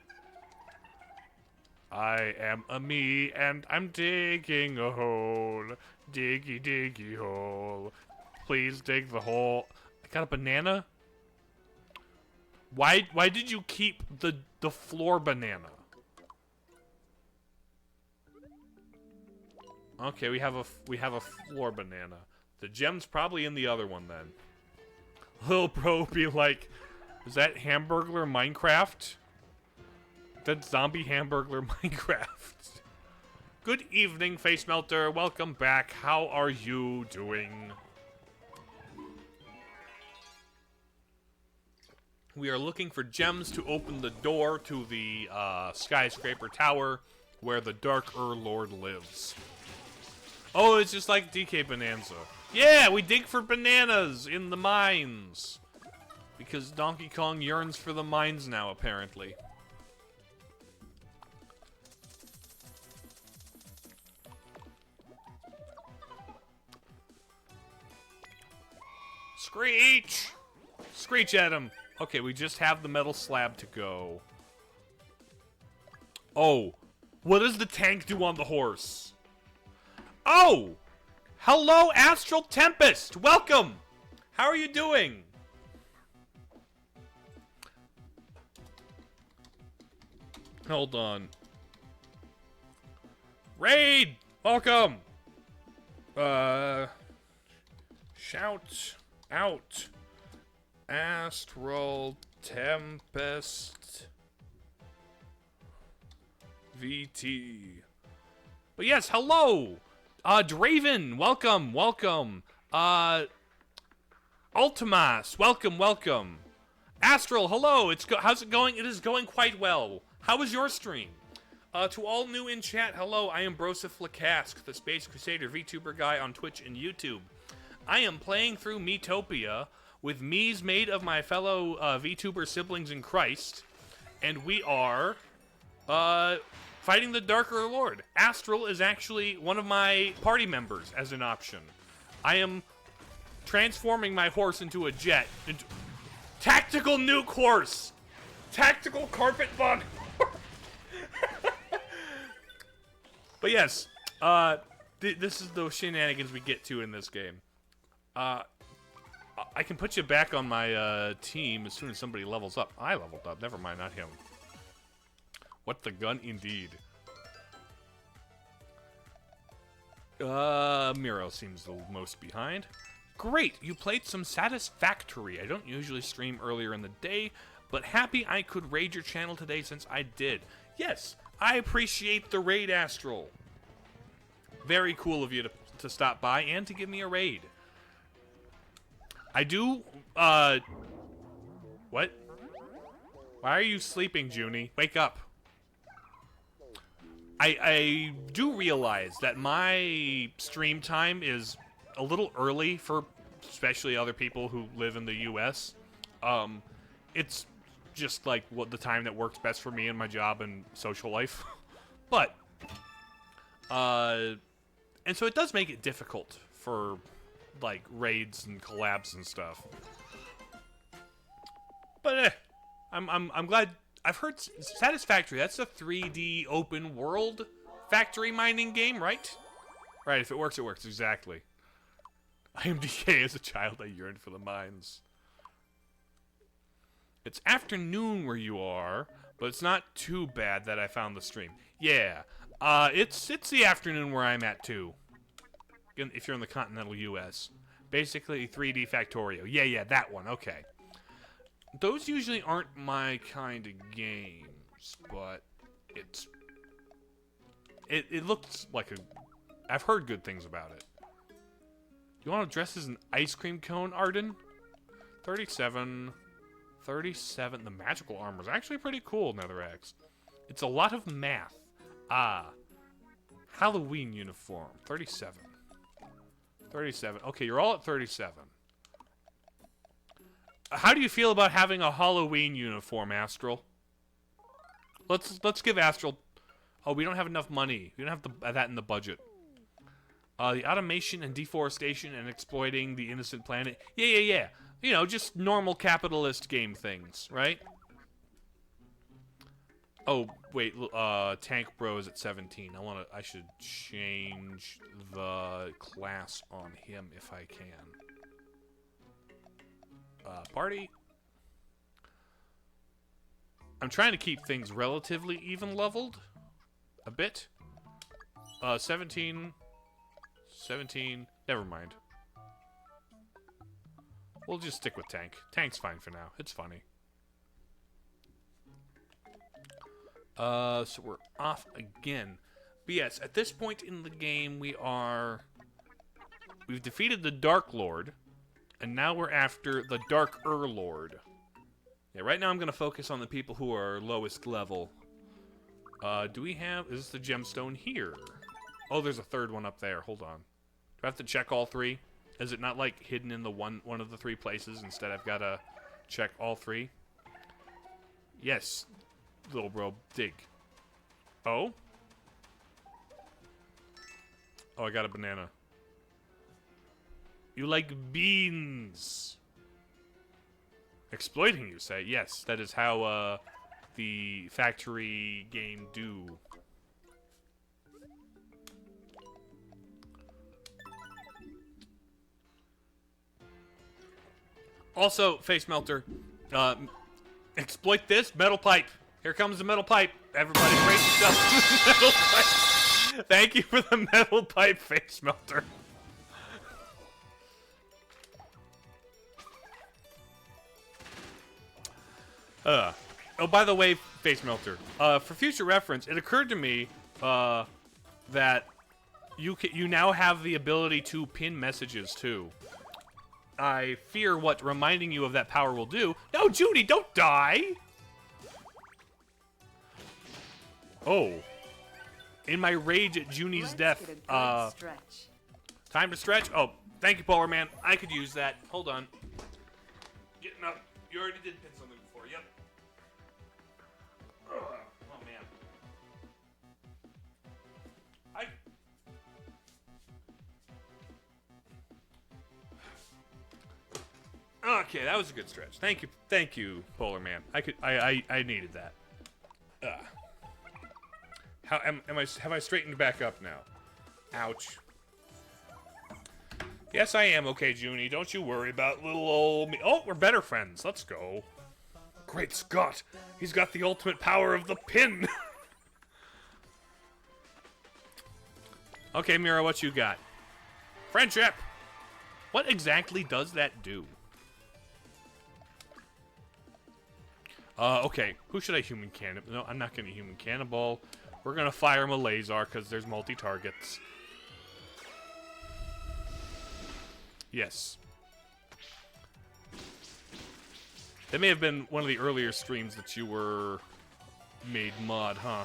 I am a me, and I'm digging a hole. Diggy, diggy hole. Please dig the hole. I got a banana? Why did you keep the floor banana? Okay, we have a floor banana. The gem's probably in the other one then. Little bro be like, is that Hamburglar Minecraft? That zombie Hamburglar Minecraft. Good evening, Face Melter. Welcome back. How are you doing? We are looking for gems to open the door to the skyscraper tower where the Darker Lord lives. Oh, it's just like DK Bonanza. Yeah, we dig for bananas in the mines. Because Donkey Kong yearns for the mines now, apparently. Screech! Screech at him! Okay, we just have the metal slab to go. Oh, what does the tank do on the horse? Oh! Hello, Astral Tempest! Welcome! How are you doing? Hold on. Raid! Welcome! Shout out. Astral Tempest VT. But yes, hello! Draven, welcome, welcome. Ultimas, welcome, welcome. Astral, hello, how's it going? It is going quite well. How was your stream? To all new in chat, hello, I am Broseph the Space Crusader VTuber Guy on Twitch and YouTube. I am playing through Miitopia with Miis made of my fellow VTuber siblings in Christ, and we are fighting the Darker Lord. Astral is actually one of my party members as an option. I am transforming my horse into a jet. Tactical nuke horse! Tactical carpet bug! But yes, this is the shenanigans we get to in this game. I can put you back on my team as soon as somebody levels up. I leveled up. Never mind, not him. What the gun, indeed. Miro seems the most behind. Great, you played some Satisfactory. I don't usually stream earlier in the day, but happy I could raid your channel today since I did. Yes, I appreciate the raid, Astral. Very cool of you to stop by and to give me a raid. I do, what? Why are you sleeping, Junie? Wake up. I do realize that my stream time is a little early for especially other people who live in the US. It's just like what the time that works best for me and my job and social life. But, and so it does make it difficult for like raids and collabs and stuff. But I'm glad. I've heard Satisfactory. That's a 3D open world factory mining game, right? Right. If it works, it works. Exactly. I am DK. As a child, I yearned for the mines. It's afternoon where you are, but it's not too bad that I found the stream. Yeah. It's the afternoon where I'm at too. If you're in the continental U.S. Basically 3D Factorio. Yeah, that one. Okay. Those usually aren't my kind of games, but it looks like a... I've heard good things about it. You want to dress as an ice cream cone, Arden? 37. 37. The magical armor is actually pretty cool, Netherrax. It's a lot of math. Halloween uniform. 37. 37. Okay, you're all at 37. How do you feel about having a Halloween uniform, Astral? Let's give Astral... Oh, we don't have enough money. We don't have that in the budget. The automation and deforestation and exploiting the innocent planet. Yeah. You know, just normal capitalist game things, right? Oh, wait. Tank Bro is at 17. I should change the class on him if I can. Party. I'm trying to keep things relatively even leveled. A bit. 17. 17. Never mind. We'll just stick with tank. Tank's fine for now. It's funny. So we're off again. But yes, at this point in the game, we've defeated the Dark Lord, and now we're after the Darker Lord. Yeah, right now I'm gonna focus on the people who are lowest level. Do we have... Is this the gemstone here? Oh, there's a third one up there. Hold on. Do I have to check all three? Is it not, like, hidden in the one of the three places? Instead, I've gotta check all three? Yes. Little bro, dig. Oh? Oh, I got a banana. You like beans. Exploiting, you say? Yes, that is how, the factory game do. Also, face melter, exploit this metal pipe. Here comes the metal pipe. Everybody brace yourself. Metal pipe. Thank you for the metal pipe, face melter. Oh, by the way, face melter. For future reference, it occurred to me that you now have the ability to pin messages too. I fear what reminding you of that power will do. No, Judy, don't die! Oh. In my rage at Junie's death, time to stretch? Oh, thank you, Polar Man. I could use that. Hold on. Getting up. You already did pin something before. Yep. Oh, man. Okay, that was a good stretch. Thank you, Polar Man. I needed that. Have I straightened back up now? Ouch. Yes, I am okay, Junie. Don't you worry about little old me. Oh, we're better friends. Let's go. Great Scott! He's got the ultimate power of the pin. Okay, Mira, what you got? Friendship. What exactly does that do? Okay, who should I human cannon? No, I'm not gonna human cannonball. We're gonna fire him a laser because there's multi-targets. Yes. That may have been one of the earlier streams that you were made mod, huh?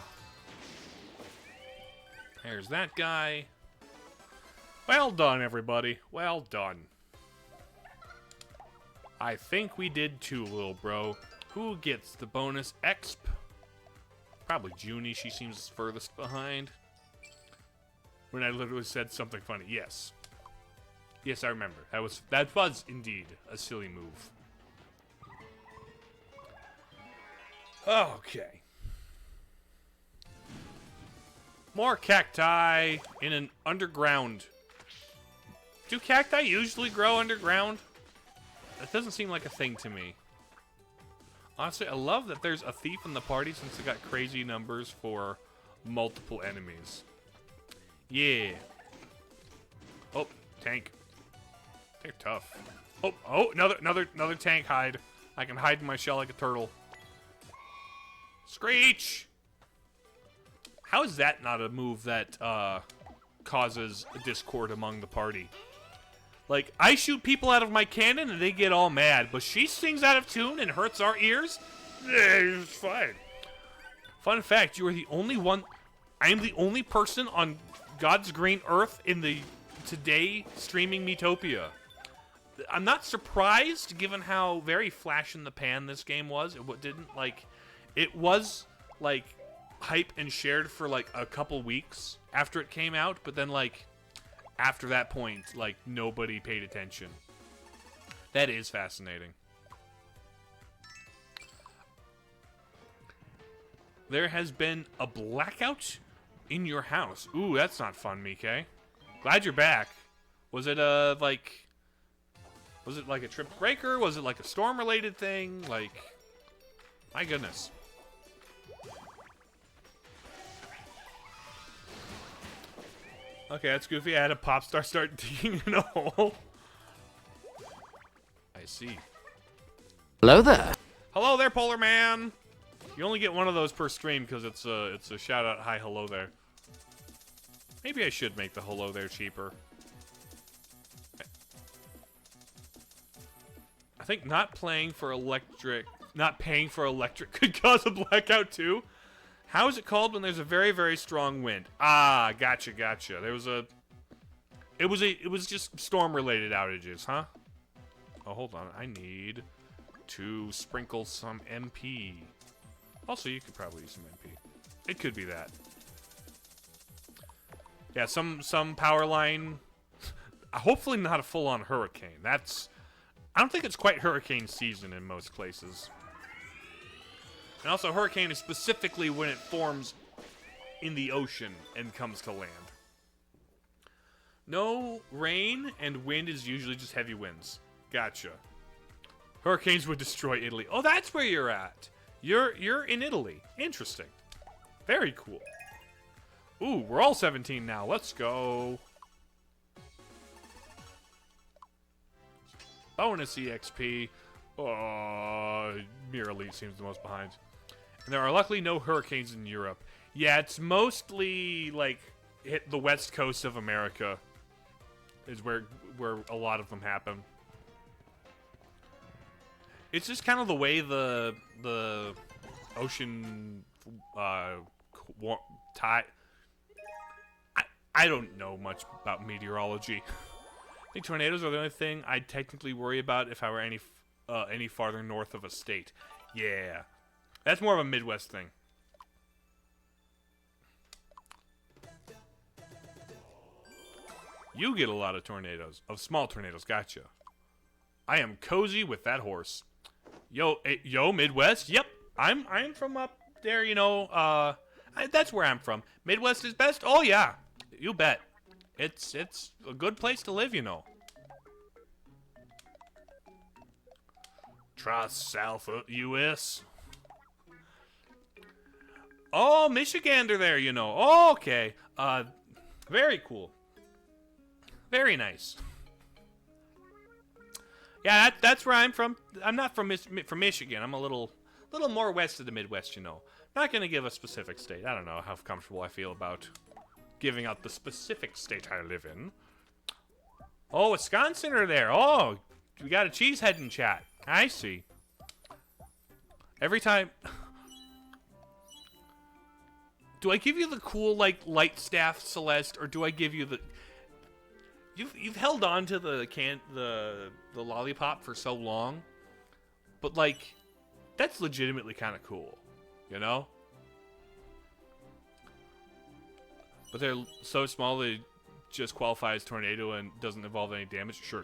There's that guy. Well done, everybody. Well done. I think we did too, little bro. Who gets the bonus exp? Probably Junie. She seems furthest behind. When I literally said something funny. Yes. Yes, I remember. That was indeed a silly move. Okay. More cacti in an underground. Do cacti usually grow underground? That doesn't seem like a thing to me. Honestly, I love that there's a thief in the party since it got crazy numbers for multiple enemies. Yeah. Oh, tank. They're tough. Oh, another tank hide. I can hide in my shell like a turtle. Screech! How is that not a move that causes discord among the party? Like, I shoot people out of my cannon and they get all mad, but she sings out of tune and hurts our ears? It's fine. Fun fact, you are the only one... I am the only person on God's green earth in the today streaming Miitopia. I'm not surprised, given how very flash in the pan this game was. It was, like, hype and shared for, like, a couple weeks after it came out, but then, like... After that point, like, nobody paid attention. That is fascinating. There has been a blackout in your house. Ooh, that's not fun, Mike. Glad you're back. Was it like a trip breaker? Was it like a storm-related thing? Like, my goodness. Okay, that's goofy. I had a pop star start digging in a hole. I see. Hello there. Hello there, Polar Man. You only get one of those per stream because it's a shout out. Hi, hello there. Maybe I should make the hello there cheaper. I think not paying for electric could cause a blackout too. How is it called when there's a very, very strong wind? Ah, gotcha. It was just storm-related outages, huh? Oh, hold on. I need to sprinkle some MP. Also, you could probably use some MP. It could be that. Yeah, some power line. Hopefully not a full-on hurricane. I don't think it's quite hurricane season in most places. And also, hurricane is specifically when it forms in the ocean and comes to land. No rain and wind is usually just heavy winds. Gotcha. Hurricanes would destroy Italy. Oh, that's where you're at. You're in Italy. Interesting. Very cool. Ooh, we're all 17 now. Let's go. Bonus EXP. Mirror Elite seems the most behind. And there are luckily no hurricanes in Europe. Yeah, it's mostly like hit the west coast of America is where a lot of them happen. It's just kind of the way the ocean tide. I don't know much about meteorology. I think tornadoes are the only thing I'd technically worry about if I were any farther north of a state. Yeah, that's more of a Midwest thing. You get a lot of tornadoes, small tornadoes. Gotcha. I am cozy with that horse. Yo, Midwest. Yep, I'm from up there. You know, that's where I'm from. Midwest is best. Oh yeah, you bet. It's a good place to live, you know. Trust South U.S. Oh, Michigander there, you know. Oh, okay. Very cool. Very nice. Yeah, that's where I'm from. I'm not from Michigan. I'm a little more west of the Midwest, you know. Not gonna give a specific state. I don't know how comfortable I feel about giving out the specific state I live in. Oh, Wisconsin are there. Oh, we got a cheesehead in chat. I see. Every time. Do I give you the cool like light staff, Celeste, or do I give you the? You've held on to the lollipop for so long, but like, that's legitimately kind of cool, you know. But they're so small they just qualify as tornado and doesn't involve any damage. Sure.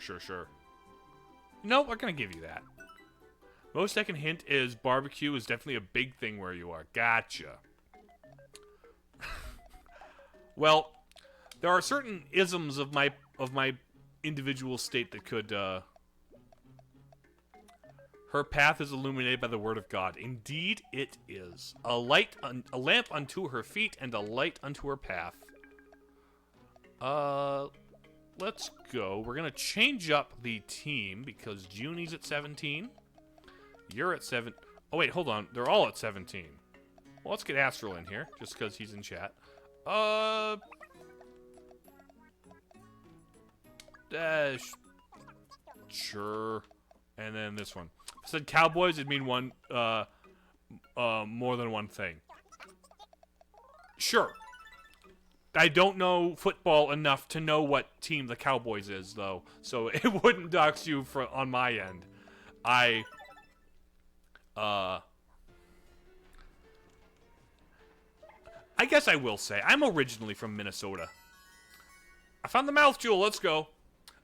No, we're gonna give you that. Most I can hint is barbecue is definitely a big thing where you are. Gotcha. Well, there are certain isms of my individual state that could. Her path is illuminated by the word of God. Indeed, it is a lamp unto her feet and a light unto her path. Let's go. We're gonna change up the team because Junie's at 17. You're at 7. Oh wait, hold on. They're all at 17. Well, let's get Astral in here just because he's in chat. Sure. And then this one. If I said Cowboys, it'd mean one, more than one thing. Sure. I don't know football enough to know what team the Cowboys is, though, so it wouldn't dox you on my end. I guess I will say, I'm originally from Minnesota. I found the mouth jewel, let's go.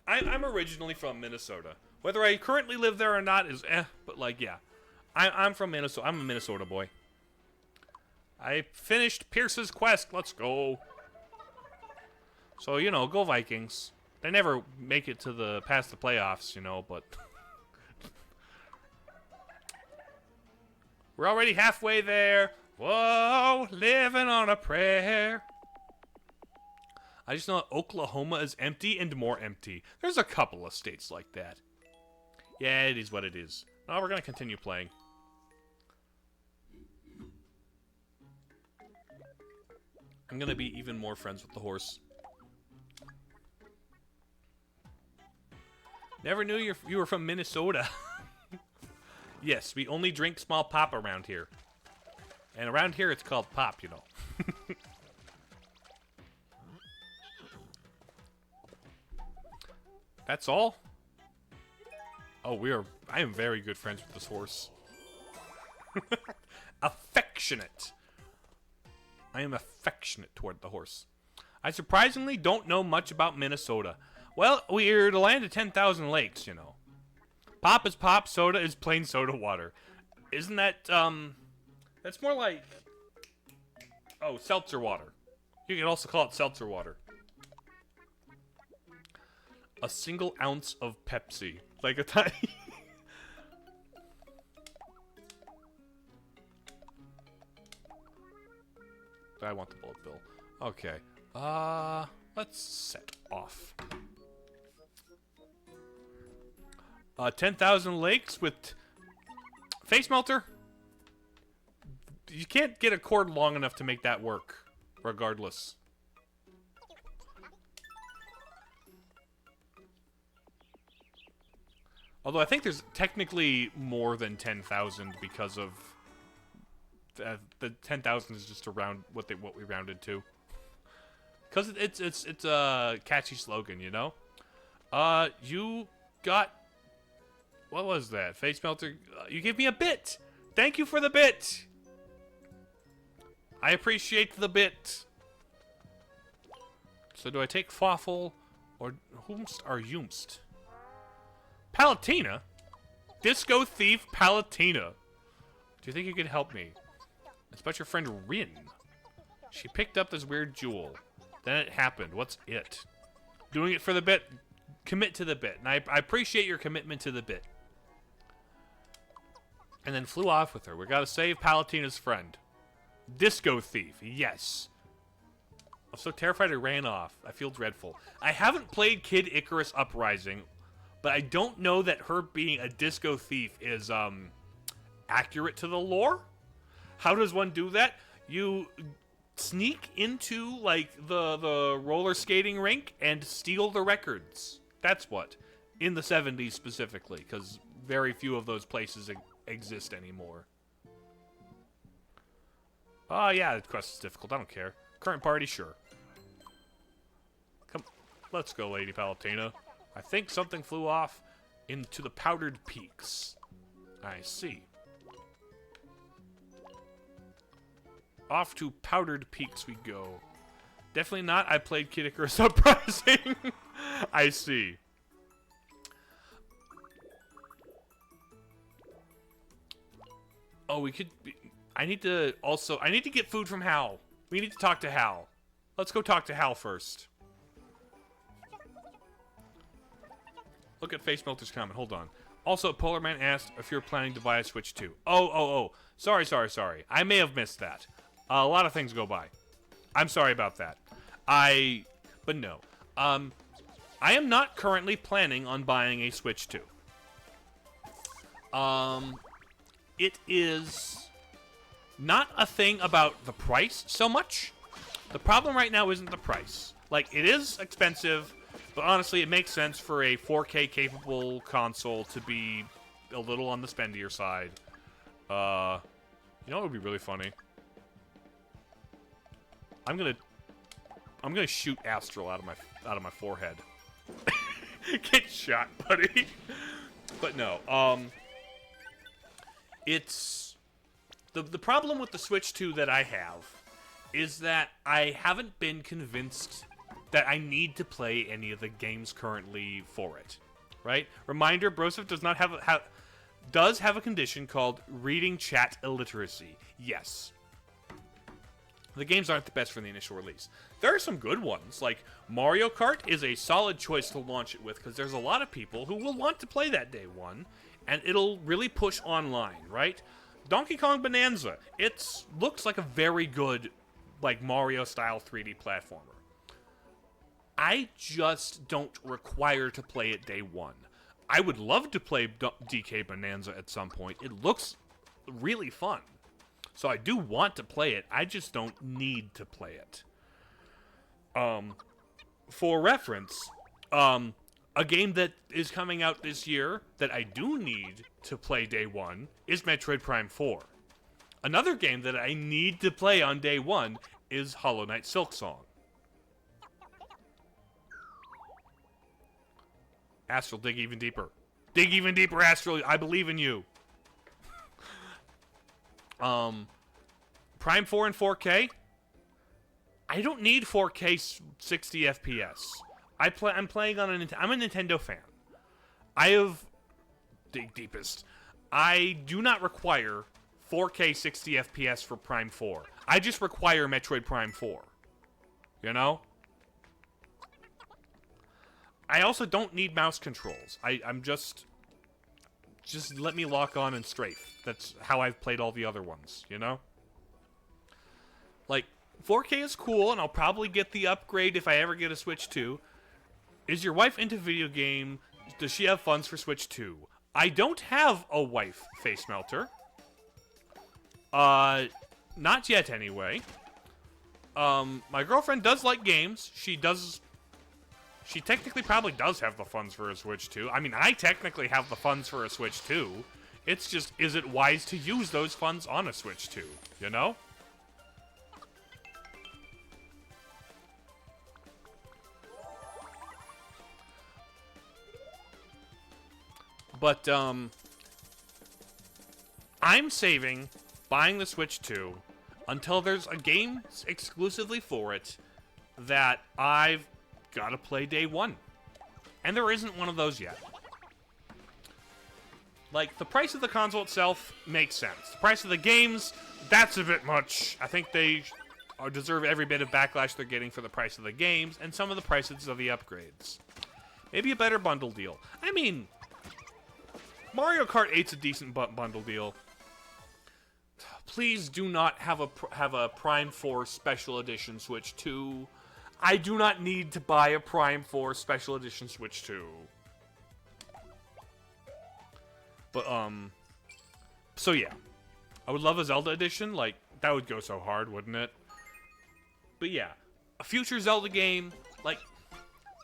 I'm originally from Minnesota. Whether I currently live there or not is but like, yeah. I'm from Minnesota. I'm a Minnesota boy. I finished Pierce's quest, let's go. So, you know, go Vikings. They never make it to past the playoffs, you know, but we're already halfway there. Whoa, living on a prayer. I just know Oklahoma is empty and more empty. There's a couple of states like that. Yeah, it is what it is. No, we're gonna continue playing. I'm gonna be even more friends with the horse. Never knew you were from Minnesota. Yes, we only drink small pop around here. And around here it's called pop, you know. That's all? Oh, I am very good friends with this horse. Affectionate. I am affectionate toward the horse. I surprisingly don't know much about Minnesota. Well, we're the land of 10,000 lakes, you know. Pop is pop, soda is plain soda water. Isn't that, that's more like, oh, seltzer water. You can also call it seltzer water. A single ounce of Pepsi. Like a tiny... I want the bullet bill. Okay. Let's set off. 10,000 lakes with face melter. You can't get a cord long enough to make that work, regardless. Although I think there's technically more than 10,000 because of the 10,000 is just around what we rounded to. Because it's a catchy slogan, you know. You got, what was that? Face melter. You gave me a bit. Thank you for the bit. I appreciate the bit. So do I take Fawful or whomst or Yoomst? Palatina? Disco Thief Palatina. Do you think you could help me? It's about your friend Rin. She picked up this weird jewel. Then it happened. What's it? Doing it for the bit. Commit to the bit. And I appreciate your commitment to the bit. And then flew off with her. We gotta save Palatina's friend. Disco Thief. Yes. I'm so terrified I ran off. I feel dreadful. I haven't played Kid Icarus Uprising, but I don't know that her being a disco thief is accurate to the lore. How does one do that? You sneak into like the roller skating rink and steal the records. That's what. In the 70s specifically, because very few of those places exist anymore. Oh yeah, the quest is difficult. I don't care. Current party, sure. Come, let's go, Lady Palatina. I think something flew off into the Powdered Peaks. I see. Off to Powdered Peaks we go. Definitely not. I played Kid Icarus Uprising. I see. Oh, we could be... I need to get food from Hal. We need to talk to Hal. Let's go talk to Hal first. Look at Face Melter's comment. Hold on. Also, Polar Man asked if you're planning to buy a Switch 2. Oh. Sorry. I may have missed that. A lot of things go by. I'm sorry about that. But no. I am not currently planning on buying a Switch 2. It is not a thing about the price so much. The problem right now isn't the price. Like, it is expensive, but honestly, it makes sense for a 4K capable console to be a little on the spendier side. You know what would be really funny? I'm gonna shoot Astral out of my forehead. Get shot, buddy. But no, it's the problem with the Switch 2 that I have is that I haven't been convinced that I need to play any of the games currently for it. Right? Reminder: Broseph does have a condition called reading chat illiteracy. Yes. The games aren't the best for the initial release. There are some good ones, like Mario Kart is a solid choice to launch it with, because there's a lot of people who will want to play that day one, and it'll really push online, right? Donkey Kong Bonanza, it looks like a very good, like, Mario-style 3D platformer. I just don't require to play it day one. I would love to play DK Bonanza at some point. It looks really fun. So I do want to play it. I just don't need to play it. For reference, a game that is coming out this year that I do need to play day one is Metroid Prime 4. Another game that I need to play on day one is Hollow Knight Silksong. Astral, dig even deeper. Dig even deeper, Astral. I believe in you. Prime 4 and 4K. I don't need 4K 60 FPS. I'm playing on I'm a Nintendo fan. I have dig deepest. I do not require 4K 60 FPS for Prime 4. I just require Metroid Prime 4. You know? I also don't need mouse controls. I'm just let me lock on and strafe. That's how I've played all the other ones, you know? Like, 4K is cool, and I'll probably get the upgrade if I ever get a Switch 2. Is your wife into video game? Does she have funds for Switch 2? I don't have a wife, Face Melter. Not yet, anyway. My girlfriend does like games. She technically probably does have the funds for a Switch 2. I mean, I technically have the funds for a Switch 2. It's just, is it wise to use those funds on a Switch 2? You know? But, I'm saving buying the Switch 2 until there's a game exclusively for it that I've got to play day one. And there isn't one of those yet. Like, the price of the console itself makes sense. The price of the games, that's a bit much. I think they deserve every bit of backlash they're getting for the price of the games and some of the prices of the upgrades. Maybe a better bundle deal. I mean, Mario Kart 8's a decent bundle deal. Please do not have a Prime 4 Special Edition Switch 2. I do not need to buy a Prime 4 Special Edition Switch 2. But, so yeah. I would love a Zelda edition. Like, that would go so hard, wouldn't it? But yeah. A future Zelda game, like,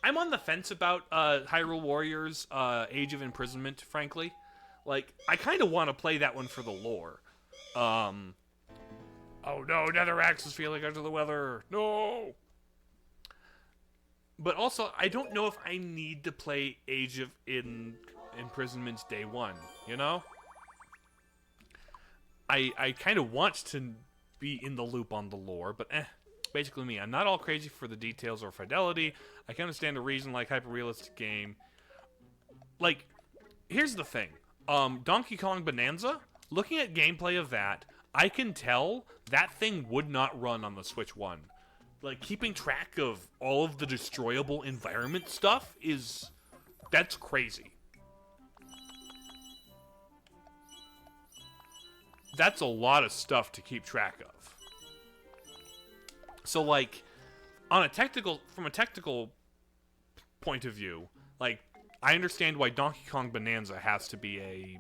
I'm on the fence about Hyrule Warriors Age of Imprisonment, frankly. Like, I kind of want to play that one for the lore. Oh no, Netherax is feeling under the weather. No! But also, I don't know if I need to play Age of Imprisonment's day one, you know? I kind of want to be in the loop on the lore, but basically me. I'm not all crazy for the details or fidelity. I can understand a reason like hyper-realistic game. Like, here's the thing. Donkey Kong Bonanza, looking at gameplay of that, I can tell that thing would not run on the Switch 1. Like, keeping track of all of the destroyable environment stuff that's crazy. That's a lot of stuff to keep track of. So, like, from a technical point of view, like, I understand why Donkey Kong Bonanza has to be a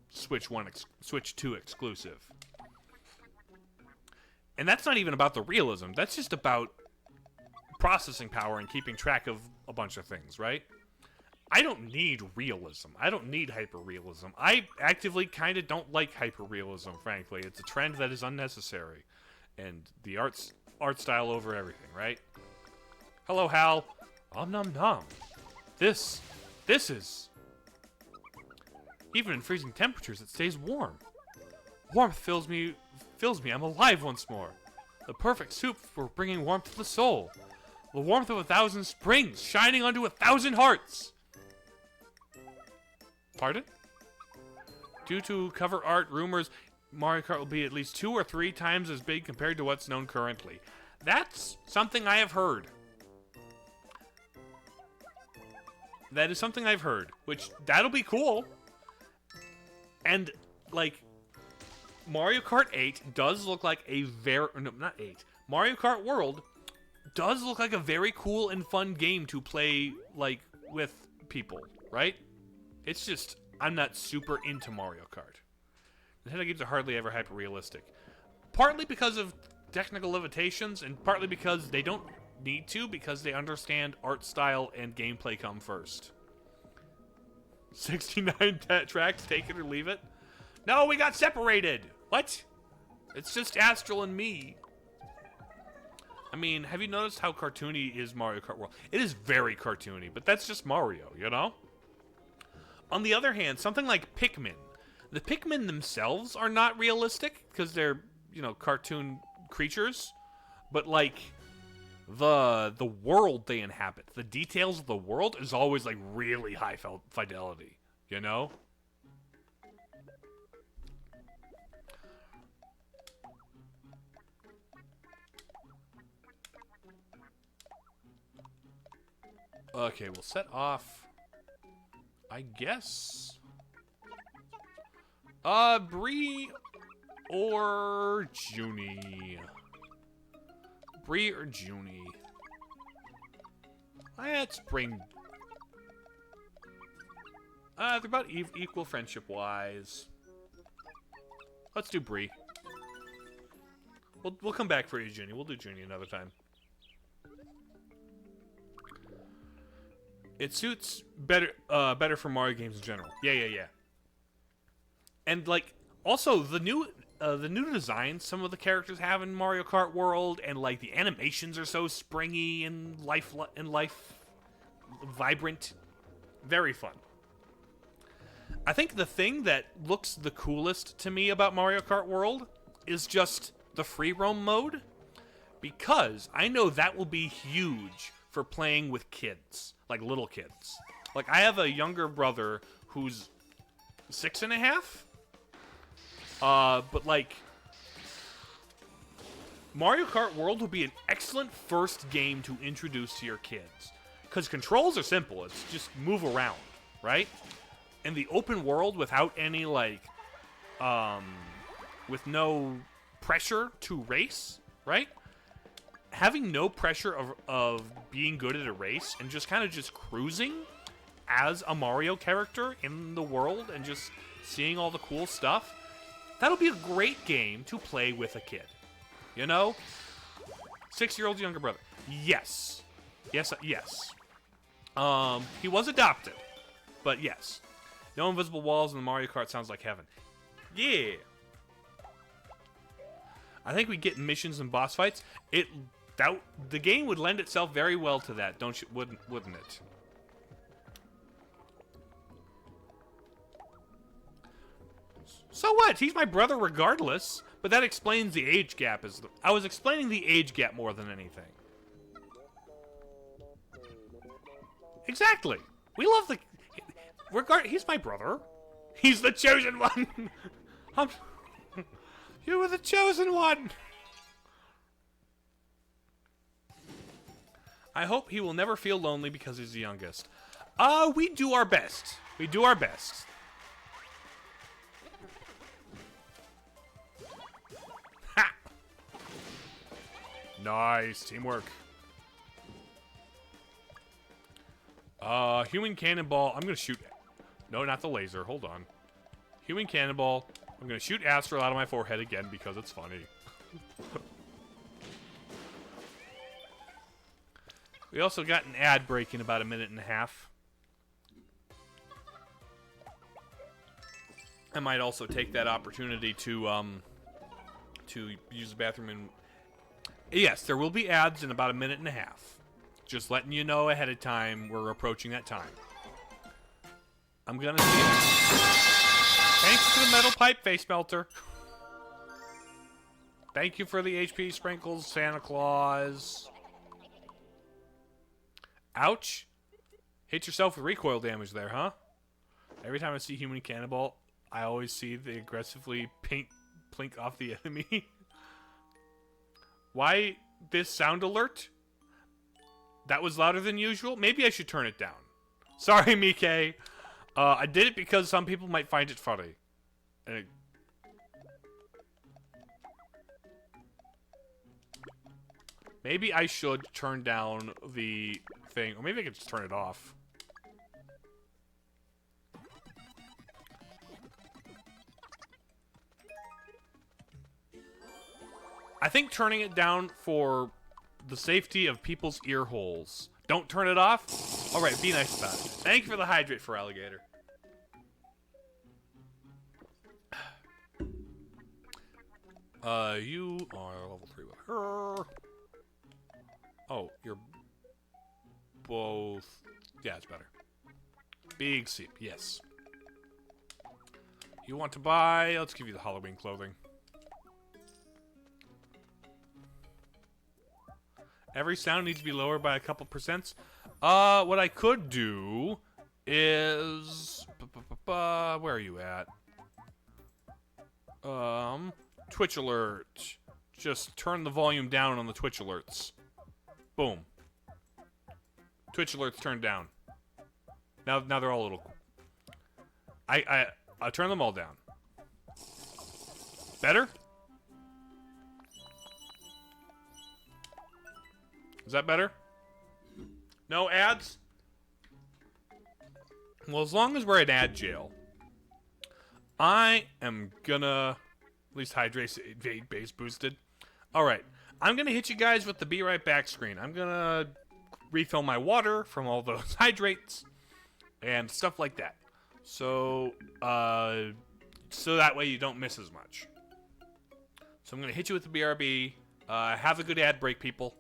Switch 2 exclusive. And that's not even about the realism. That's just about processing power and keeping track of a bunch of things, right? I don't need realism. I don't need hyper-realism. I actively kind of don't like hyper-realism, frankly. It's a trend that is unnecessary. And the art style over everything, right? Hello, Hal. Om nom nom. This is... Even in freezing temperatures, it stays warm. Warmth fills me. I'm alive once more. The perfect soup for bringing warmth to the soul. The warmth of 1,000 springs shining onto 1,000 hearts. Pardon? Due to cover art rumors, Mario Kart will be at least 2 or 3 times as big compared to what's known currently. That's something I have heard. That is something I've heard, which, that'll be cool. And, like, Mario Kart 8 does look like a no, not 8. Mario Kart World does look like a very cool and fun game to play, like, with people, right? It's just, I'm not super into Mario Kart. Nintendo games are hardly ever hyper-realistic. Partly because of technical limitations, and partly because they don't need to, because they understand art style and gameplay come first. 69 tracks, take it or leave it? No, we got separated! What? It's just Astral and me. I mean, have you noticed how cartoony is Mario Kart World? It is very cartoony, but that's just Mario, you know? On the other hand, something like Pikmin. The Pikmin themselves are not realistic, because they're, you know, cartoon creatures. But, like, the world they inhabit, the details of the world is always, like, really high fidelity, you know? Okay, we'll set off, I guess, Bree or Junie. Bree or Junie. Let's bring, they're about equal friendship-wise. Let's do Bree. We'll come back for you, Junie. We'll do Junie another time. It suits better for Mario games in general. Yeah. And like, also the new designs some of the characters have in Mario Kart World, and like the animations are so springy and life vibrant, very fun. I think the thing that looks the coolest to me about Mario Kart World is just the free roam mode, because I know that will be huge for playing with kids. Like, little kids. Like, I have a younger brother who's 6.5. But, like, Mario Kart World would be an excellent first game to introduce to your kids. Because controls are simple. It's just move around, right? In the open world, without any, like, with no pressure to race, right? Having no pressure of being good at a race and just kind of just cruising as a Mario character in the world and just seeing all the cool stuff, that'll be a great game to play with a kid. You know? 6-year-old younger brother. Yes. He was adopted. But yes. No invisible walls in the Mario Kart sounds like heaven. Yeah. I think we get missions and boss fights. The game would lend itself very well to that, wouldn't it? So what? He's my brother regardless, but that explains the age gap. I was explaining the age gap more than anything. Exactly. We love he's my brother. He's the chosen one. You were the chosen one. I hope he will never feel lonely because he's the youngest. We do our best. We do our best. Ha! Nice. Teamwork. Human cannonball. I'm gonna shoot. No, not the laser. Hold on. Human cannonball. I'm gonna shoot Astral out of my forehead again because it's funny. We also got an ad break in about 1.5 minutes. I might also take that opportunity to use the bathroom and... Yes, there will be ads in about 1.5 minutes. Just letting you know ahead of time, we're approaching that time. I'm gonna see it. Thanks to the metal pipe face melter. Thank you for the HP sprinkles, Santa Claus. Ouch. Hit yourself with recoil damage there, huh? Every time I see human cannonball, I always see the aggressively plink off the enemy. Why this sound alert? That was louder than usual? Maybe I should turn it down. Sorry, Mike. I did it because some people might find it funny. Maybe I should turn down the thing, or maybe I could just turn it off. I think turning it down for the safety of people's ear holes. Don't turn it off? Alright, be nice about it. Thank you for the hydrate for alligator. You are level 3 with her. Oh, you're both... Yeah, it's better. Big Seep, yes. You want to buy... Let's give you the Halloween clothing. Every sound needs to be lowered by a couple percents. What I could do is... Where are you at? Twitch alert. Just turn the volume down on the Twitch alerts. Boom. Twitch alerts turned down. Now they're all a little... I turn them all down. Better? Is that better? No ads? Well, as long as we're in ad jail, I am gonna... At least hydrate base boosted. Alright. I'm gonna hit you guys with the be right back screen. I'm gonna refill my water from all those hydrates and stuff like that. So that way you don't miss as much. So I'm gonna hit you with the BRB. Have a good ad break, people.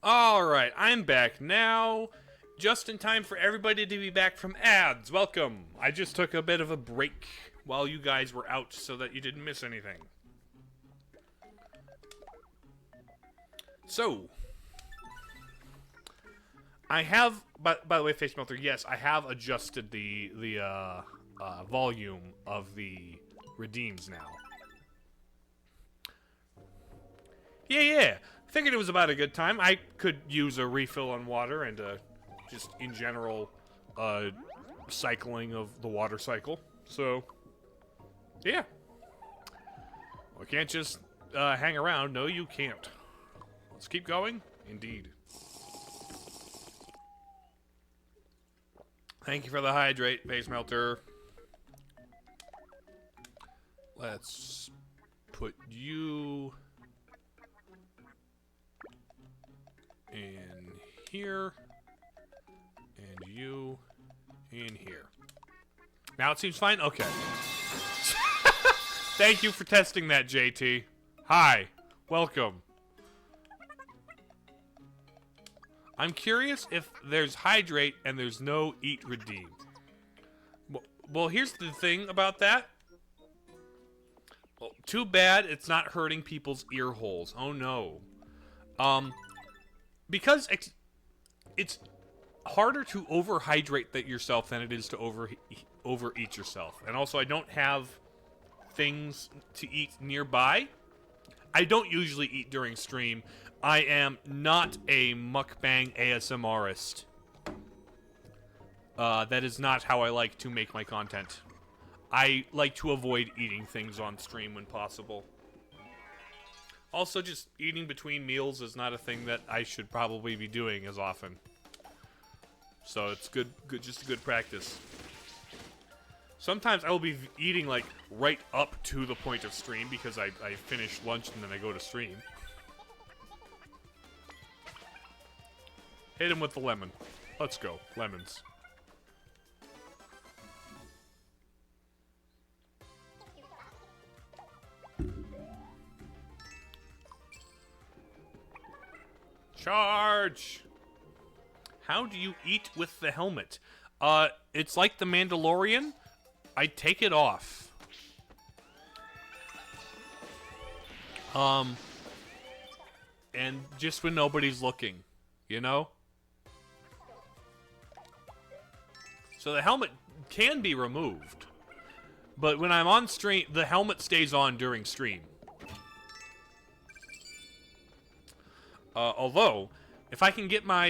Alright, I'm back now. Just in time for everybody to be back from ads. Welcome. I just took a bit of a break while you guys were out so that you didn't miss anything. So, I have, by the way, Face Melter, yes, I have adjusted the volume of the redeems now. Yeah. Figured it was about a good time. I could use a refill on water and just in general cycling of the water cycle. So, yeah. We can't just hang around. No, you can't. Let's keep going. Indeed. Thank you for the hydrate, Face Melter. Let's put you in here, and you in here. Now it seems fine? Okay. Thank you for testing that, JT. Hi. Welcome. I'm curious if there's hydrate and there's no eat redeem. Well, here's the thing about that. Well, too bad it's not hurting people's ear holes. Oh no. Because it's harder to overhydrate that yourself than it is to overeat yourself. And also, I don't have things to eat nearby. I don't usually eat during stream. I am not a mukbang ASMRist. That is not how I like to make my content. I like to avoid eating things on stream when possible. Also, just eating between meals is not a thing that I should probably be doing as often. So it's just a good practice. Sometimes I will be eating like right up to the point of stream because I finish lunch and then I go to stream. Hit him with the lemon. Let's go. Lemons. Charge! How do you eat with the helmet? It's like the Mandalorian. I take it off. And just when nobody's looking, you know? So the helmet can be removed. But when I'm on stream, the helmet stays on during stream. Although, if I can get my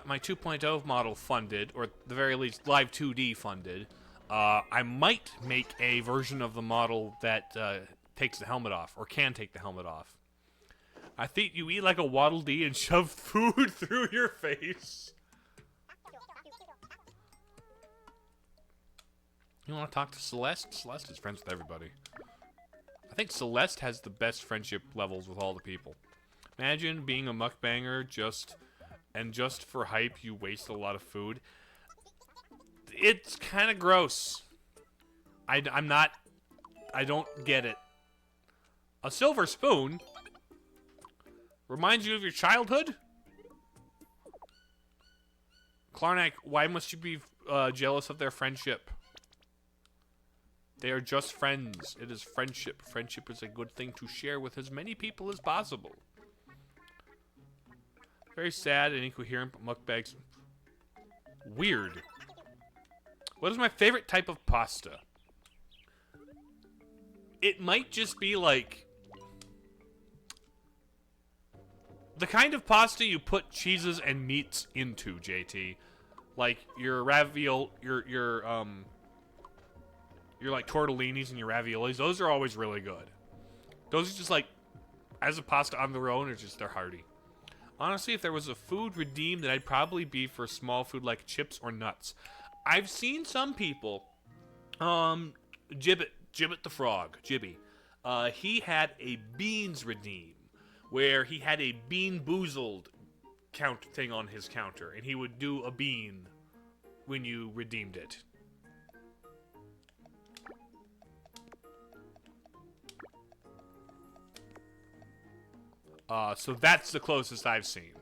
my 2.0 model funded, or at the very least Live 2D funded, I might make a version of the model that takes the helmet off, or can take the helmet off. I think you eat like a Waddle Dee and shove food through your face. You want to talk to Celeste? Celeste is friends with everybody. I think Celeste has the best friendship levels with all the people. Imagine being a mukbanger just for hype, you waste a lot of food. It's kind of gross. I don't get it. A silver spoon reminds you of your childhood? Klarnak, why must you be jealous of their friendship? They are just friends. It is friendship. Friendship is a good thing to share with as many people as possible. Very sad and incoherent, but mukbangs. Weird. What is my favorite type of pasta? It might just be like the kind of pasta you put cheeses and meats into, JT. Like your ravioli, your like tortellinis and your raviolis. Those are always really good. Those are just like, as a pasta on their own, they're hearty. Honestly, if there was a food redeemed, then I'd probably be for small food like chips or nuts. I've seen some people, Gibbet the Frog, Gibby, he had a beans redeem, where he had a bean boozled count thing on his counter, and he would do a bean when you redeemed it. So that's the closest I've seen.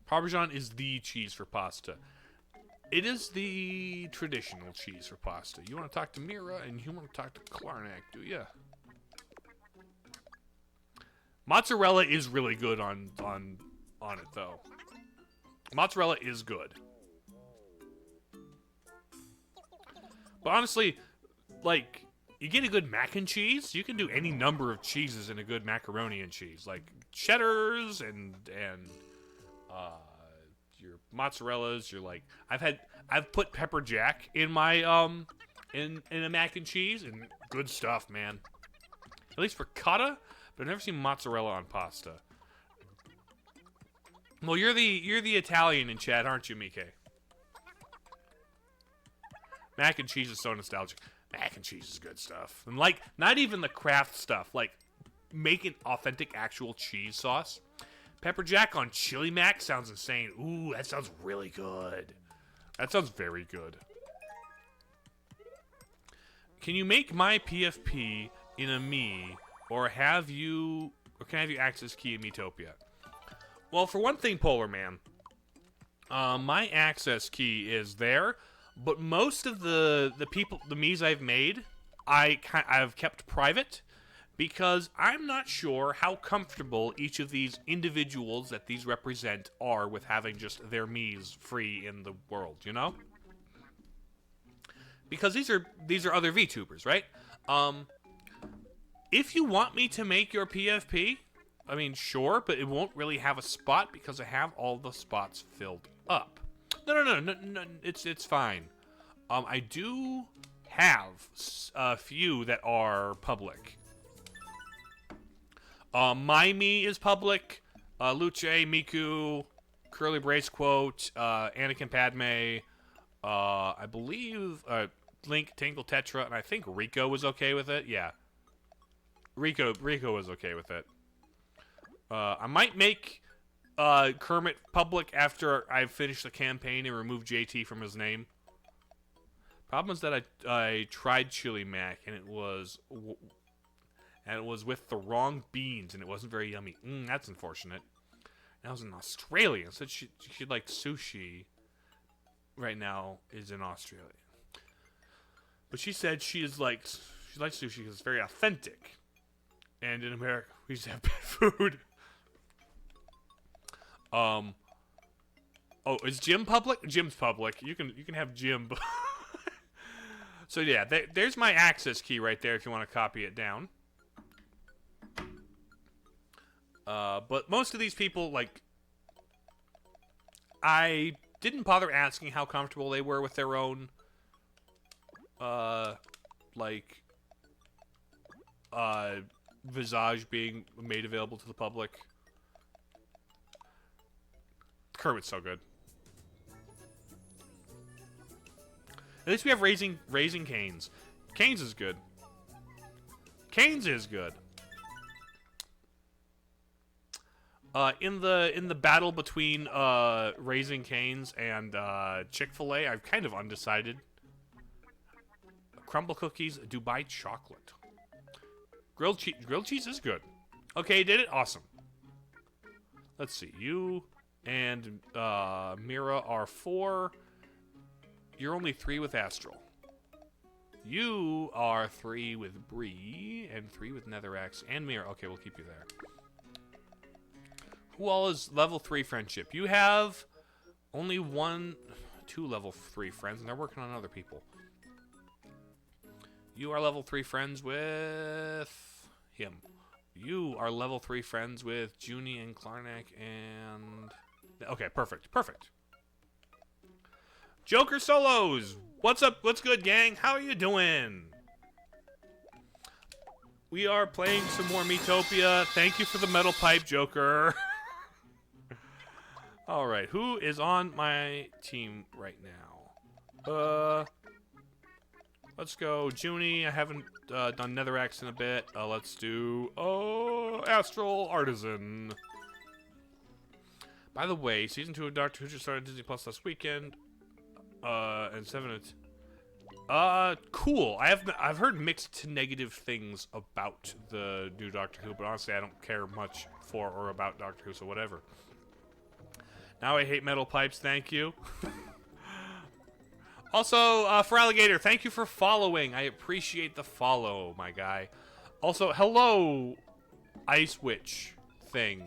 Parmesan is the cheese for pasta. It is the traditional cheese for pasta. You want to talk to Mira, and you want to talk to Klarnak, do ya? Mozzarella is really good on it, though. Mozzarella is good. But honestly, like, you get a good mac and cheese, you can do any number of cheeses in a good macaroni and cheese. Like, cheddars and your mozzarella's, you're like, I've put pepper jack in my, in a mac and cheese, and good stuff, man. At least for cotta, but I've never seen mozzarella on pasta. Well, you're the Italian in chat, aren't you, Mike? Mac and cheese is so nostalgic. Mac and cheese is good stuff. And, like, not even the craft stuff. Like, make an authentic actual cheese sauce. Pepper jack on chili mac sounds insane. Ooh, that sounds really good. That sounds very good. Can you make my PFP in a Mii, or can I have you access key in Miitopia? Well, for one thing, Polar Man, my access key is there, but most of the Miis I've made, I've kept private, because I'm not sure how comfortable each of these individuals that these represent are with having just their Miis free in the world, you know? Because these are other VTubers, right? If you want me to make your PFP, I mean, sure, but it won't really have a spot because I have all the spots filled up. No, it's fine. I do have a few that are public. My Mii is public. Luce, Miku, Curly Brace Quote, Anakin Padme, I believe Link, Tingle, Tetra, and I think Rico was okay with it. Yeah. Rico was okay with it. I might make Kermit public after I finish the campaign and remove JT from his name. Problem is that I tried Chili Mac and it was with the wrong beans and it wasn't very yummy. That's unfortunate. And I was in Australia and said she liked sushi. Right now is in Australia, but she said she likes sushi because it's very authentic. And in America, we just have bad food. Oh, is Jim public? Jim's public. You can have Jim. So yeah, there's my access key right there if you want to copy it down. But most of these people, like, I didn't bother asking how comfortable they were with their own, Visage being made available to the public. Kermit's so good. At least we have Raising Canes. Canes is good. Canes is good. In the battle between Raising Canes and Chick-fil-A, I'm kind of undecided. Crumble cookies, Dubai chocolate. Grilled cheese is good. Okay, did it? Awesome. Let's see. You and Mira are 4. You're only 3 with Astral. You are 3 with Bree and 3 with Netherrax and Mira. Okay, we'll keep you there. Who all is level 3 friendship? You have only 2 level 3 friends, and they're working on other people. You are level 3 friends with him. You are level 3 friends with Junie and Klarnak and... Okay, perfect. Perfect. Joker Solos! What's up? What's good, gang? How are you doing? We are playing some more Miitopia. Thank you for the metal pipe, Joker. Alright, who is on my team right now? Let's go Junie. I haven't done Netherrax in a bit. Let's do Astral Artisan. By the way, season 2 of Doctor Who just started Disney Plus last weekend. And 7 cool. I've heard mixed to negative things about the new Doctor Who, but honestly I don't care much for or about Doctor Who, so whatever. Now I hate metal pipes, thank you. Also, for Alligator, thank you for following. I appreciate the follow, my guy. Also, hello, Ice Witch thing.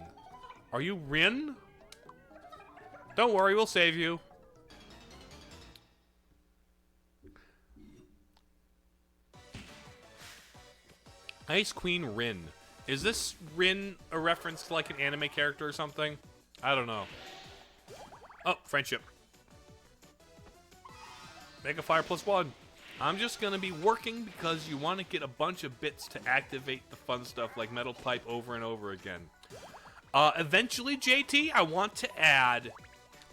Are you Rin? Don't worry, we'll save you. Ice Queen Rin. Is this Rin a reference to like an anime character or something? I don't know. Oh, friendship. Mega Fire +1. I'm just going to be working because you want to get a bunch of bits to activate the fun stuff like Metal Pipe over and over again. Eventually, JT, I want to add,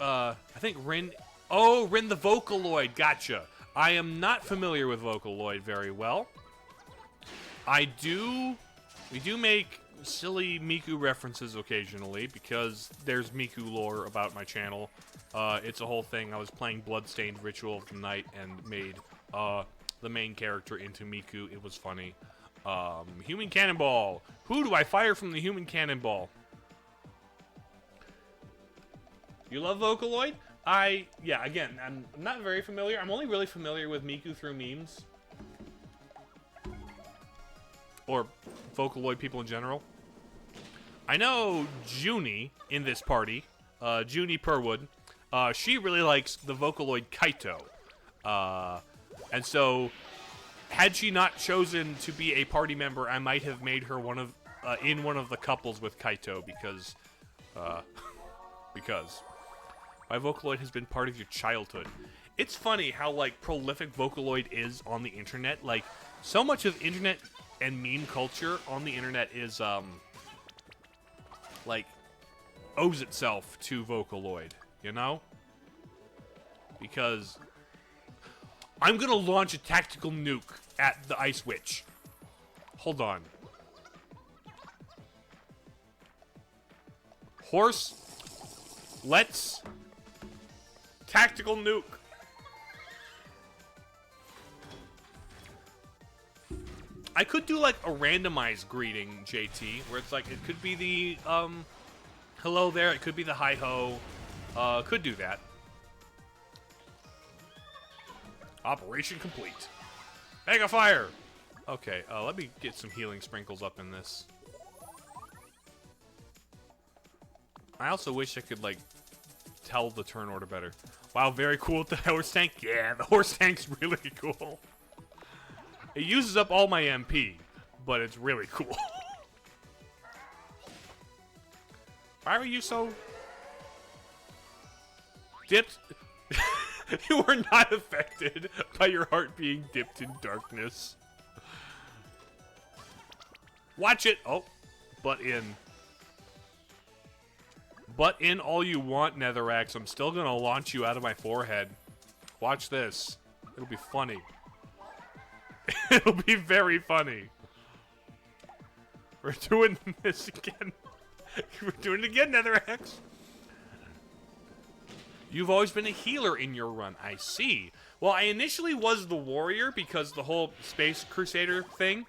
I think Rin... Oh, Rin the Vocaloid. Gotcha. I am not familiar with Vocaloid very well. I do We do make silly Miku references occasionally because there's Miku lore about my channel. It's a whole thing. I was playing Bloodstained Ritual of the Night and made the main character into Miku. It was funny. Human Cannonball. Who do I fire from the Human Cannonball? You love Vocaloid? Yeah, again, I'm not very familiar. I'm only really familiar with Miku through memes. Or Vocaloid people in general. I know Junie in this party. Junie Purwood. She really likes the Vocaloid Kaito. And so, had she not chosen to be a party member, I might have made her one of the couples with Kaito because my Vocaloid has been part of your childhood. It's funny how, like, prolific Vocaloid is on the internet. Like, so much of internet and meme culture on the internet is, like, owes itself to Vocaloid, you know? Because I'm gonna launch a tactical nuke at the Ice Witch. Hold on. Horse, let's tactical nuke. I could do like a randomized greeting, JT, where it's like, it could be the, hello there, it could be the hi-ho. Could do that. Operation complete. Mega fire! Okay, let me get some healing sprinkles up in this. I also wish I could, like, tell the turn order better. Wow, very cool with the horse tank. Yeah, the horse tank's really cool. It uses up all my MP, but it's really cool. Why are you so dipped? You were not affected by your heart being dipped in darkness. Watch it. Oh, butt in. Butt in all you want, Netherax. I'm still gonna launch you out of my forehead. Watch this. It'll be funny. It'll be very funny. We're doing this again. We're doing it again, Netherax. You've always been a healer in your run. I see. Well, I initially was the warrior because the whole Space Crusader thing.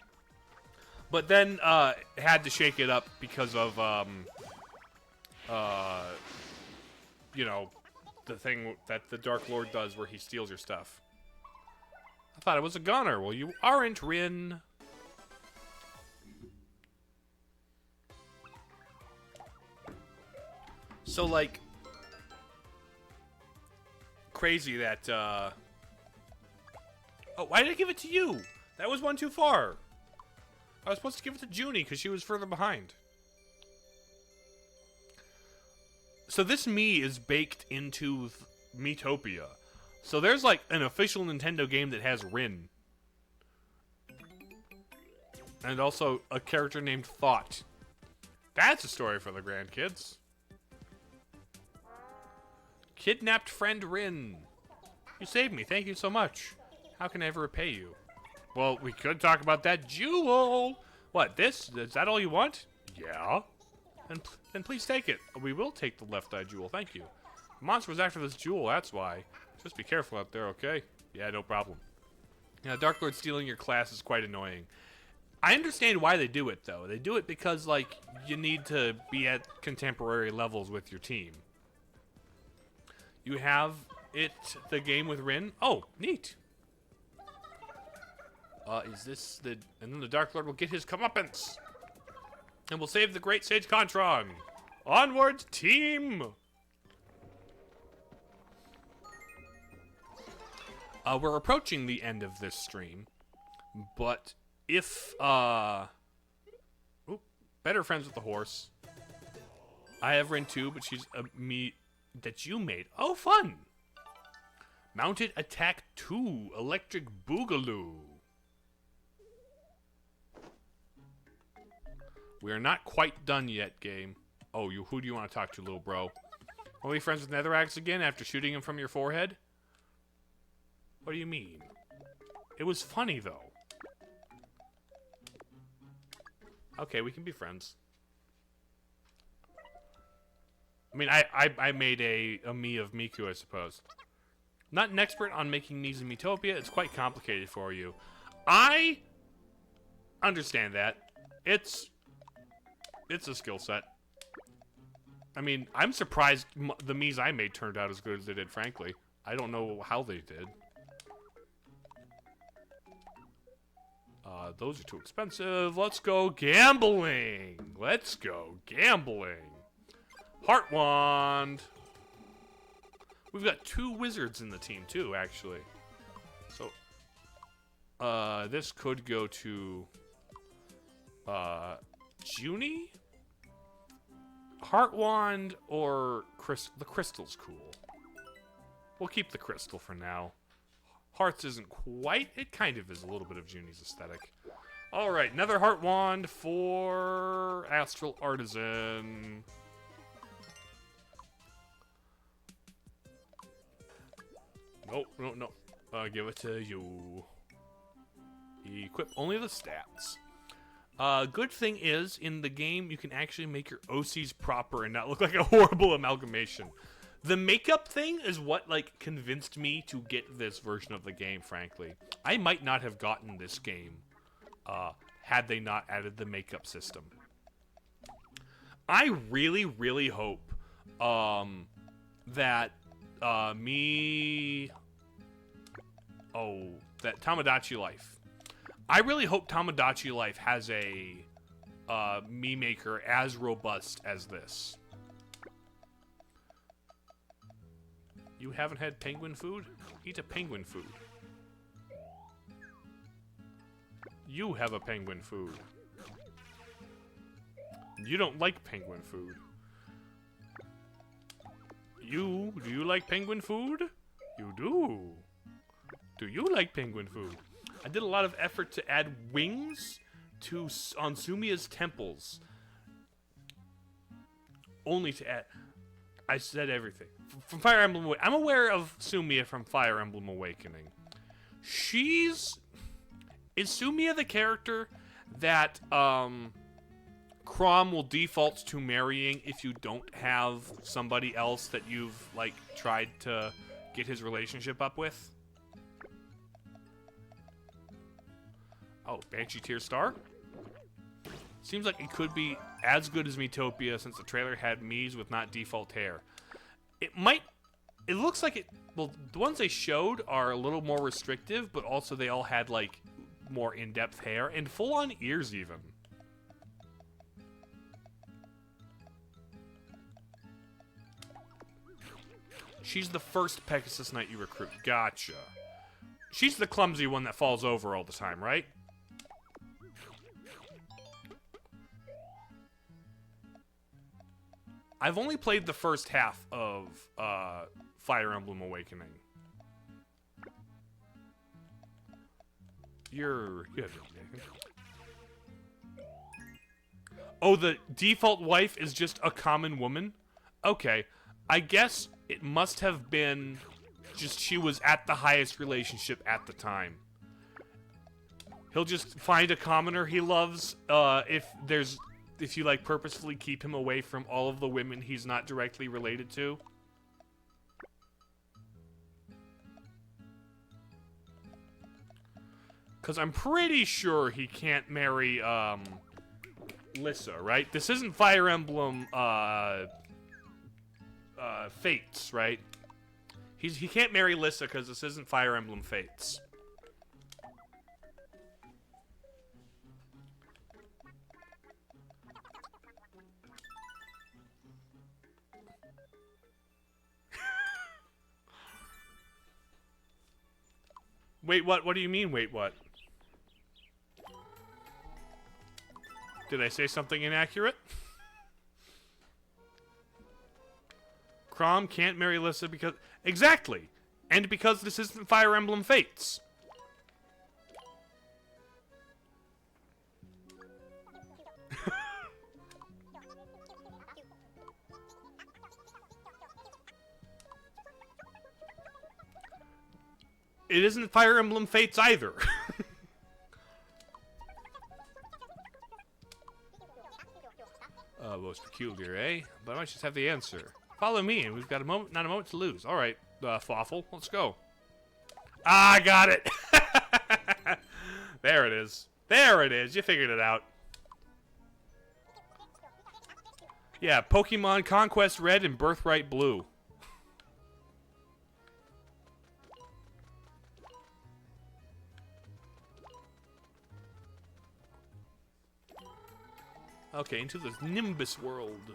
But then had to shake it up because of, you know, the thing that the Dark Lord does where he steals your stuff. I thought I was a gunner. Well, you aren't, Rin. So, like, crazy that, oh, why did I give it to you? That was one too far. I was supposed to give it to Junie because she was further behind. So this Mii is baked into Miitopia. So there's like an official Nintendo game that has Rin. And also a character named Thought. That's a story for the grandkids. Kidnapped friend Rin. You saved me. Thank you so much. How can I ever repay you? Well, we could talk about that jewel. What, this? Is that all you want? Yeah. Then please take it. We will take the left-eye jewel. Thank you. The monster was after this jewel, that's why. Just be careful out there, okay? Yeah, no problem. Yeah, Dark Lord stealing your class is quite annoying. I understand why they do it, though. They do it because, like, you need to be at contemporary levels with your team. You have the game with Rin. Oh, neat. Is this the... And then the Dark Lord will get his comeuppance. And we'll save the great Sage Contron. Onwards, team! We're approaching the end of this stream. But if, Ooh, better friends with the horse. I have Rin too, but she's me that you made. Oh, fun! Mounted Attack 2, Electric Boogaloo. We are not quite done yet, game. Oh, who do you want to talk to, little bro? Want to be friends with Netherax again after shooting him from your forehead? What do you mean? It was funny, though. Okay, we can be friends. I mean, I made a Mii of Miku, I suppose. Not an expert on making Miis in Miitopia. It's quite complicated for you. I understand that. It's a skill set. I mean, I'm surprised the Miis I made turned out as good as they did, frankly. I don't know how they did. Those are too expensive. Let's go gambling. Let's go gambling. Heart Wand. We've got 2 wizards in the team, too, actually. So, this could go to, Junie? Heart Wand or the crystal's cool. We'll keep the crystal for now. Hearts isn't quite. It kind of is a little bit of Junie's aesthetic. Alright, another Heart Wand for Astral Artisan. Nope, no. Give it to you. Equip only the stats. Good thing is, in the game, you can actually make your OCs proper and not look like a horrible amalgamation. The makeup thing is what, like, convinced me to get this version of the game, frankly. I might not have gotten this game, had they not added the makeup system. I really, really hope, that, that Tomodachi Life. I really hope Tomodachi Life has a Mii maker as robust as this. You haven't had penguin food? Eat a penguin food. You have a penguin food. You don't like penguin food. Do you like penguin food? You do. Do you like penguin food? I did a lot of effort to add wings on Sumia's temples. Only to add... I said everything. From Fire Emblem Awakening. I'm aware of Sumia from Fire Emblem Awakening. Is Sumia the character that, Chrom will default to marrying if you don't have somebody else that you've, like, tried to get his relationship up with? Oh, Banshee Tier Star? Seems like it could be as good as Miitopia since the trailer had Miis with not default hair. It looks like it, well, the ones they showed are a little more restrictive, but also they all had, like, more in-depth hair and full-on ears even. She's the first Pegasus Knight you recruit. Gotcha. She's the clumsy one that falls over all the time, right? I've only played the first half of Fire Emblem Awakening. You're good. Oh, the default wife is just a common woman? Okay. I guess it must have been just she was at the highest relationship at the time. He'll just find a commoner he loves if you, like, purposefully keep him away from all of the women he's not directly related to. Because I'm pretty sure he can't marry, Lissa, right? This isn't Fire Emblem, Fates, right? He can't marry Lissa because this isn't Fire Emblem Fates. Wait, what? What do you mean, wait, what? Did I say something inaccurate? Chrom can't marry Lissa because... Exactly! And because this isn't Fire Emblem Fates. It isn't Fire Emblem Fates either. Most peculiar, eh? But I might just have the answer. Follow me, and we've got a moment, not a moment to lose. All right, Fawful, let's go. Ah, I got it. There it is. There it is. You figured it out. Yeah, Pokemon Conquest Red and Birthright Blue. Okay, into the Nimbus world.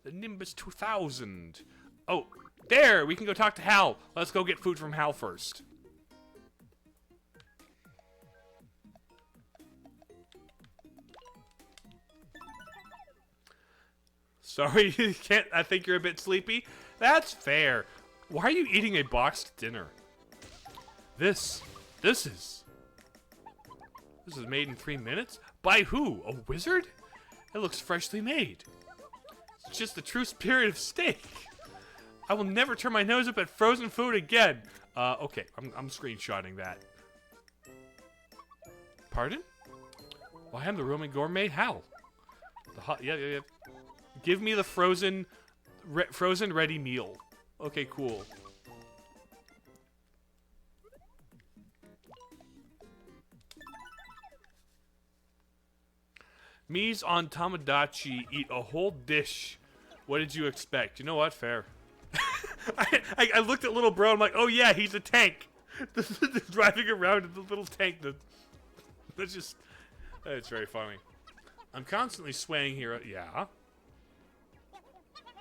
The Nimbus 2000. Oh, there! We can go talk to Hal. Let's go get food from Hal first. Sorry, you can't. I think you're a bit sleepy. That's fair. Why are you eating a boxed dinner? This is made in 3 minutes? By who? A wizard? It looks freshly made. It's just the true spirit of steak. I will never turn my nose up at frozen food again. Okay, I'm screenshotting that. Pardon? Well, I'm the Roman gourmet Hal. The hot, yeah. Give me the frozen ready meal. Okay, cool. Me's on Tamagotchi eat a whole dish. What did you expect? You know what? Fair. I looked at little bro. I'm like, oh yeah, he's a tank. Driving around in the little tank. That's just. It's very funny. I'm constantly swaying here. Yeah.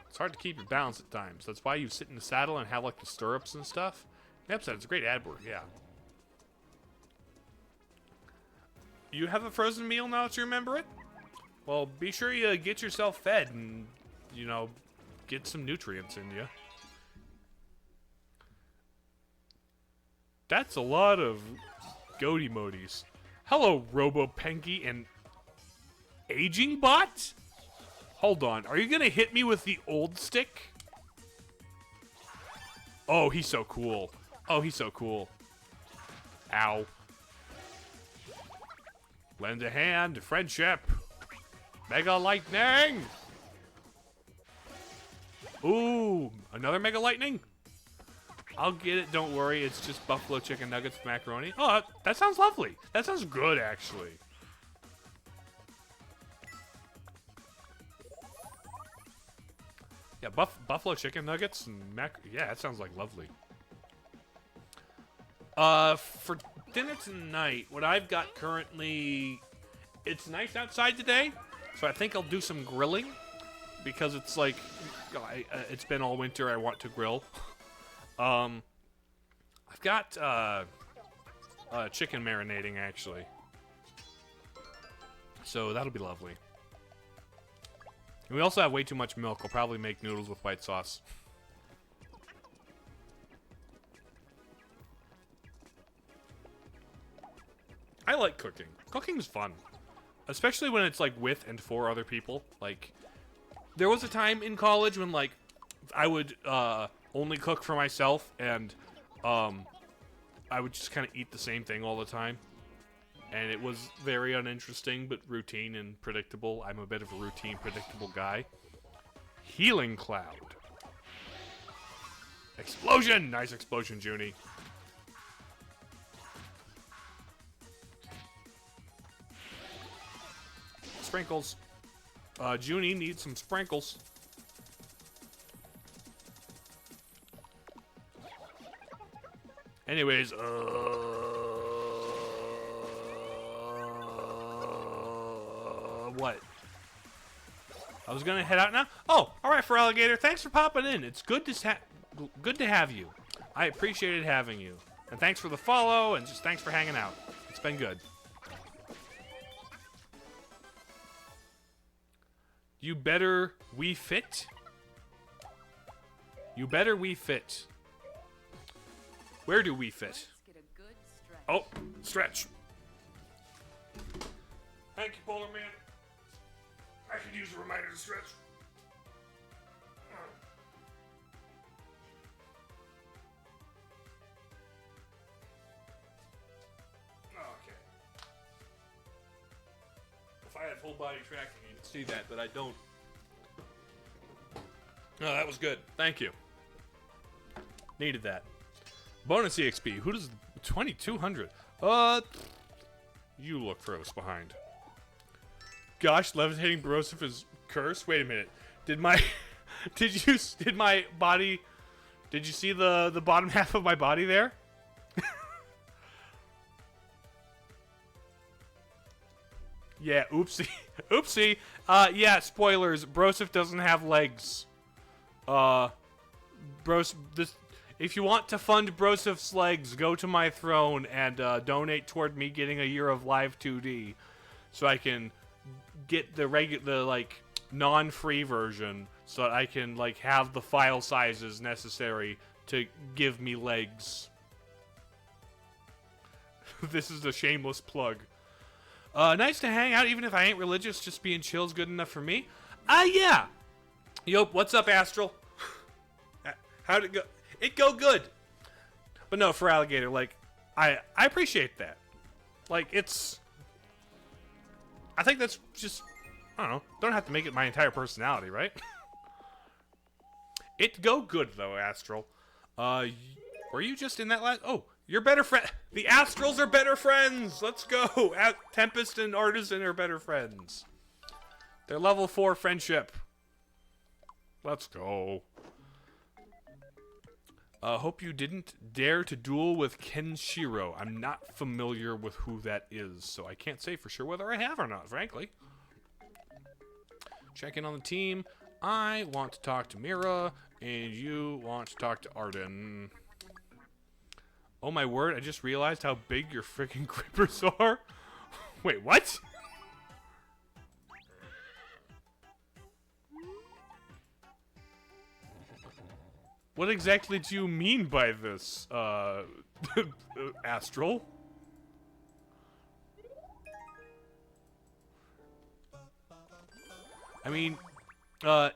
It's hard to keep your balance at times. That's why you sit in the saddle and have like the stirrups and stuff. Yep, it's a great ad word. Yeah. You have a frozen meal now that you remember it? Well, be sure you get yourself fed and, you know, get some nutrients in you. That's a lot of goat emojis. Hello, Robo-Pengy and Aging Bot? Hold on, are you gonna hit me with the old stick? Oh, he's so cool. Oh, he's so cool. Ow. Lend a hand, friendship. Mega Lightning! Ooh, another Mega Lightning? I'll get it, don't worry. It's just buffalo chicken nuggets with macaroni. Oh, that sounds lovely. That sounds good, actually. Yeah, buffalo chicken nuggets and yeah, that sounds like lovely. For dinner tonight, what I've got currently, it's nice outside today, so I think I'll do some grilling because it's like, it's been all winter. I want to grill. I've got chicken marinating actually, so that'll be lovely. And we also have way too much milk. I'll probably make noodles with white sauce. I like cooking. Cooking's fun. Especially when it's like with and for other people. Like, there was a time in college when like I would only cook for myself and I would just kind of eat the same thing all the time. And it was very uninteresting, but routine and predictable. I'm a bit of a routine, predictable guy. Healing Cloud. Explosion! Nice explosion, Junie. Sprinkles. Junie needs some sprinkles. Anyways, what? I was gonna head out now. Oh, all right, for Alligator. Thanks for popping in. It's good to have you. I appreciated having you, and thanks for the follow, and just thanks for hanging out. It's been good. You better we fit. You better we fit. Where do we fit? Oh, stretch. Thank you, Polar Man. I could use a reminder to stretch. Okay. If I had have full body tracking. You can see that, but I don't. No, that was good. Thank you. Needed that. Bonus EXP. Who does 2200? You look furthest behind. Gosh, levitating Broseph is cursed. Wait a minute. Did my did you see the bottom half of my body there? Yeah, oopsie. Oopsie. Yeah, spoilers. Broseph doesn't have legs. If you want to fund Broseph's legs, go to my throne and donate toward me getting a year of live 2D, so I can get the non-free version, so that I can have the file sizes necessary to give me legs. This is a shameless plug. Nice to hang out, even if I ain't religious. Just being chill's good enough for me. Yeah. Yo, what's up, Astral? How'd it go? It go good. But no, for Alligator, I appreciate that. It's... I think that's just... I don't know. Don't have to make it my entire personality, right? It go good, though, Astral. Were you just in that last... Oh, you're better friend... The Astrals are better friends! Let's go! Tempest and Artisan are better friends. They're level 4 friendship. Let's go. Hope you didn't dare to duel with Kenshiro. I'm not familiar with who that is, so I can't say for sure whether I have or not, frankly. Check in on the team. I want to talk to Mira, and you want to talk to Arden. Oh my word, I just realized how big your freaking grippers are. Wait, what? What exactly do you mean by this, Astral? I mean,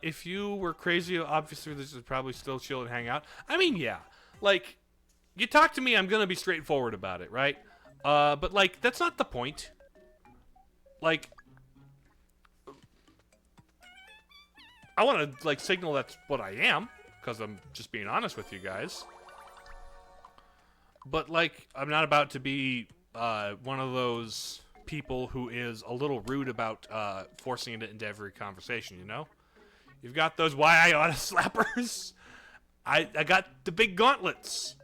if you were crazy, obviously this is probably still chill and hang out. I mean, yeah. You talk to me, I'm gonna be straightforward about it, right? But, that's not the point. I want to, signal that's what I am. Because I'm just being honest with you guys. But, I'm not about to be one of those people who is a little rude about forcing it into every conversation, you know? You've got those why I oughta slappers. I got the big gauntlets.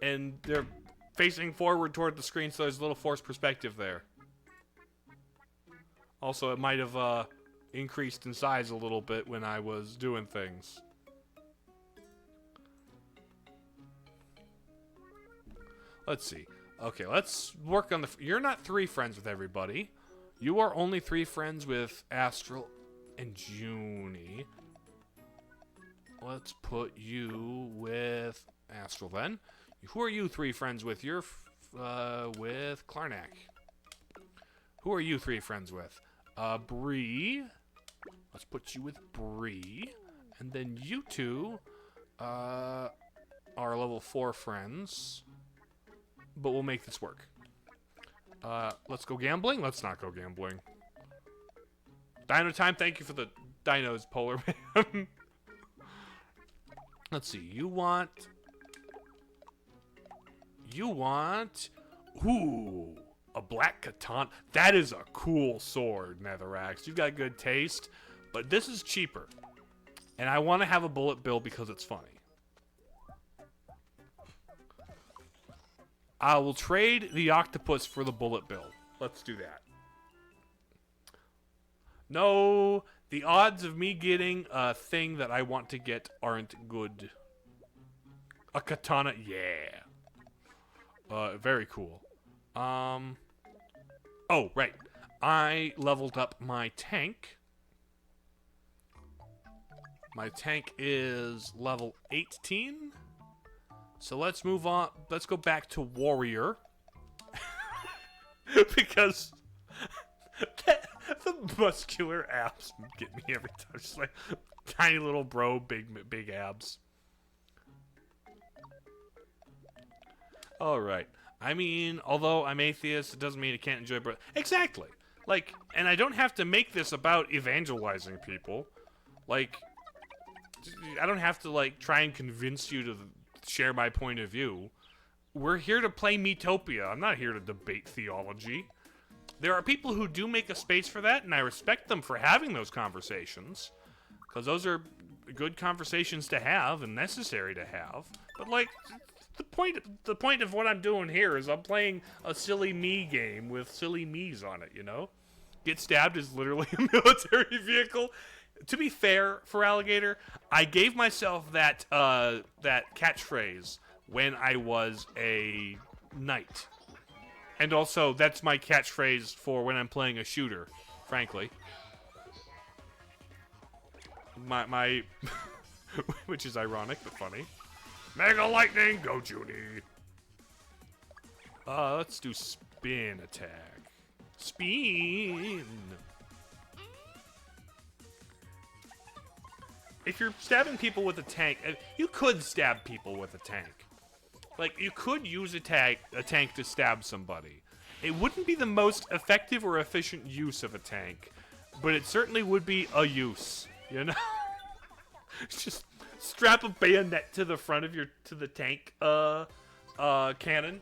And they're facing forward toward the screen, so there's a little forced perspective there. Also, it might have increased in size a little bit when I was doing things. Let's see. Okay, let's work on the... You're not 3 friends with everybody. You are only 3 friends with Astral and Junie. Let's put you with Astral then. Who are you 3 friends with? You're with Klarnak. Who are you 3 friends with? Bree. Let's put you with Bree. And then you 2 are level 4 friends. But we'll make this work. Let's go gambling? Let's not go gambling. Dino time, thank you for the dinos, Polar Man. Let's see, you want... Ooh, a black katana. That is a cool sword, Netherax. You've got good taste, but this is cheaper. And I want to have a bullet bill because it's funny. I will trade the octopus for the bullet bill. Let's do that. No, the odds of me getting a thing that I want to get aren't good. A katana, yeah. Very cool. Oh, right. I leveled up my tank. My tank is level 18. So let's move on. Let's go back to warrior. Because the muscular abs get me every time. Just tiny little bro, big abs. Alright. I mean, although I'm atheist, it doesn't mean I can't enjoy bro. Exactly. Like, and I don't have to make this about evangelizing people. Like, I don't have to, like, try and convince you to share my point of view. We're here to play Miitopia. I'm not here to debate theology. There are people who do make a space for that, and I respect them for having those conversations. Because those are good conversations to have and necessary to have. But, like, the point of what I'm doing here is I'm playing a silly me game with silly me's on it, you know? Get stabbed is literally a military vehicle. To be fair, for Alligator, I gave myself that that catchphrase when I was a knight. And also, that's my catchphrase for when I'm playing a shooter, frankly. My which is ironic, but funny. Mega Lightning, go Junie! Let's do spin attack. Spin! If you're stabbing people with a tank, you could stab people with a tank. Like, you could use a tank to stab somebody. It wouldn't be the most effective or efficient use of a tank, but it certainly would be a use, you know? Just strap a bayonet to the front of the tank, cannon.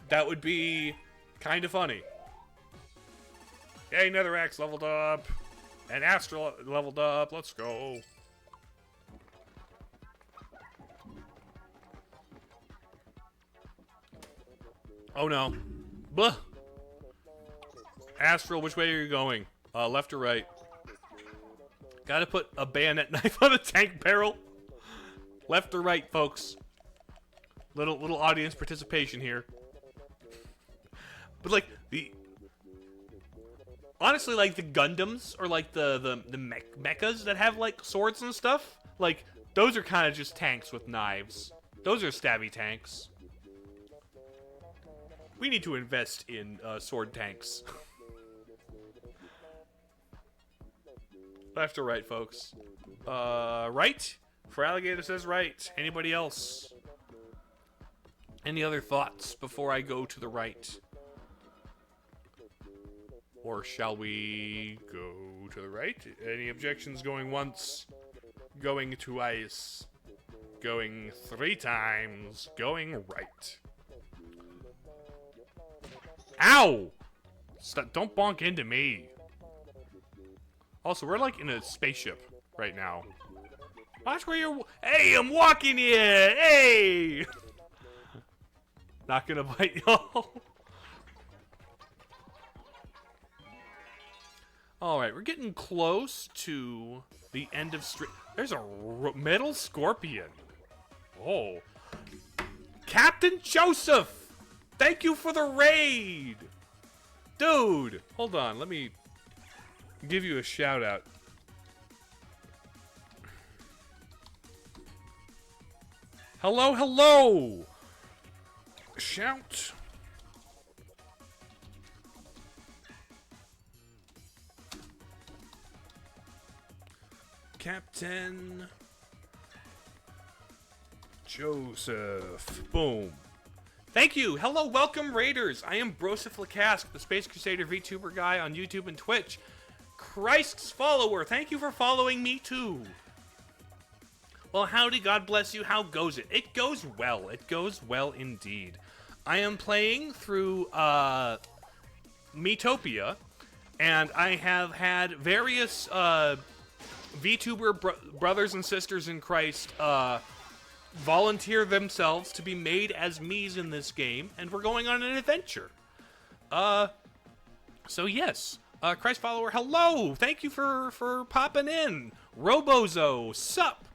That would be kind of funny. Yay, Netherax leveled up. And Astral leveled up. Let's go. Oh no. Blah. Astral, which way are you going? Left or right? Gotta put a bayonet knife on a tank barrel. Left or right, folks? Little audience participation here. But like honestly, like the Gundams or like the mechas that have like swords and stuff, like those are kind of just tanks with knives. Those are stabby tanks. We need to invest in sword tanks. Left or right, folks? Right? For Alligator says right. Anybody else? Any other thoughts before I go to the right? Or shall we go to the right? Any objections going once? Going twice? Going 3 times? Going right? Ow! Stop, don't bonk into me. Also, we're like in a spaceship right now. Watch where you're... Hey, I'm walking here! Hey! Not gonna bite y'all. Alright, we're getting close to the end of stream. There's a metal scorpion. Oh. Captain Joseph! Thank you for the raid! Dude! Hold on, let me give you a shout out. Hello, hello! Shout. Captain Joseph. Boom. Thank you. Hello, welcome, Raiders. I am Broseph the Space Crusader VTuber Guy on YouTube and Twitch. Christ's follower. Thank you for following me, too. Well, howdy, God bless you. How goes it? It goes well. It goes well indeed. I am playing through Miitopia, and I have had various VTuber brothers and sisters in Christ volunteer themselves to be made as me's in this game, and we're going on an adventure. So yes, Christ follower, hello! Thank you for popping in. Robozo, sup?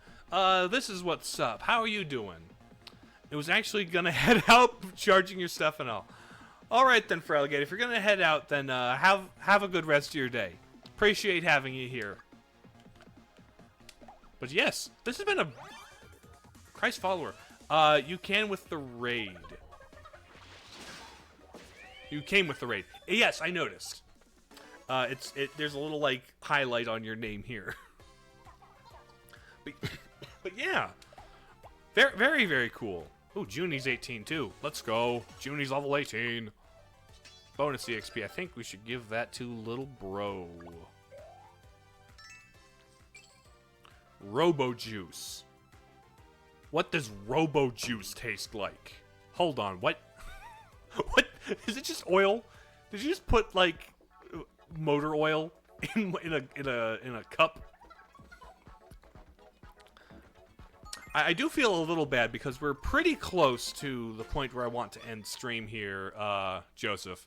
This is what's up. How are you doing? It was actually gonna head out, charging your stuff and all. Alright then, Alligator, if you're gonna head out, then have a good rest of your day. Appreciate having you here. But yes, this has been a Christ follower. You can with the raid. You came with the raid. Yes, I noticed. There's a little like highlight on your name here. But yeah, very very cool. Oh, Junie's 18 too. Let's go. Junie's level 18. Bonus EXP. I think we should give that to little bro. Robo Juice. What does Robo Juice taste like? Hold on, what? What? Is it just oil? Did you just put, like, motor oil in a cup? I do feel a little bad because we're pretty close to the point where I want to end stream here, Joseph,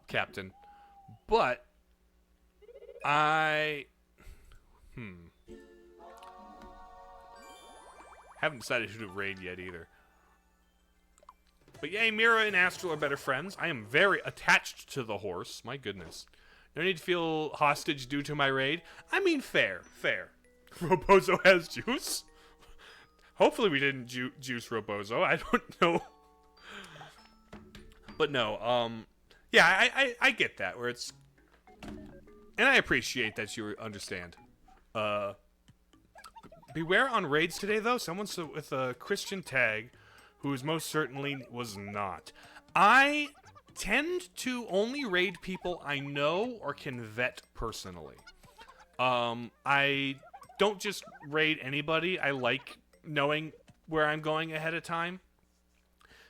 Captain. But I haven't decided who to raid yet either. But yay, Mira and Astral are better friends. I am very attached to the horse. My goodness. No need to feel hostage due to my raid. I mean, fair. Robozo has juice? Hopefully we didn't juice Robozo. I don't know. But no, yeah, I get that, where it's... And I appreciate that you understand. Beware on raids today, though. Someone's with a Christian tag, who most certainly was not. I tend to only raid people I know or can vet personally. I don't just raid anybody. I like knowing where I'm going ahead of time.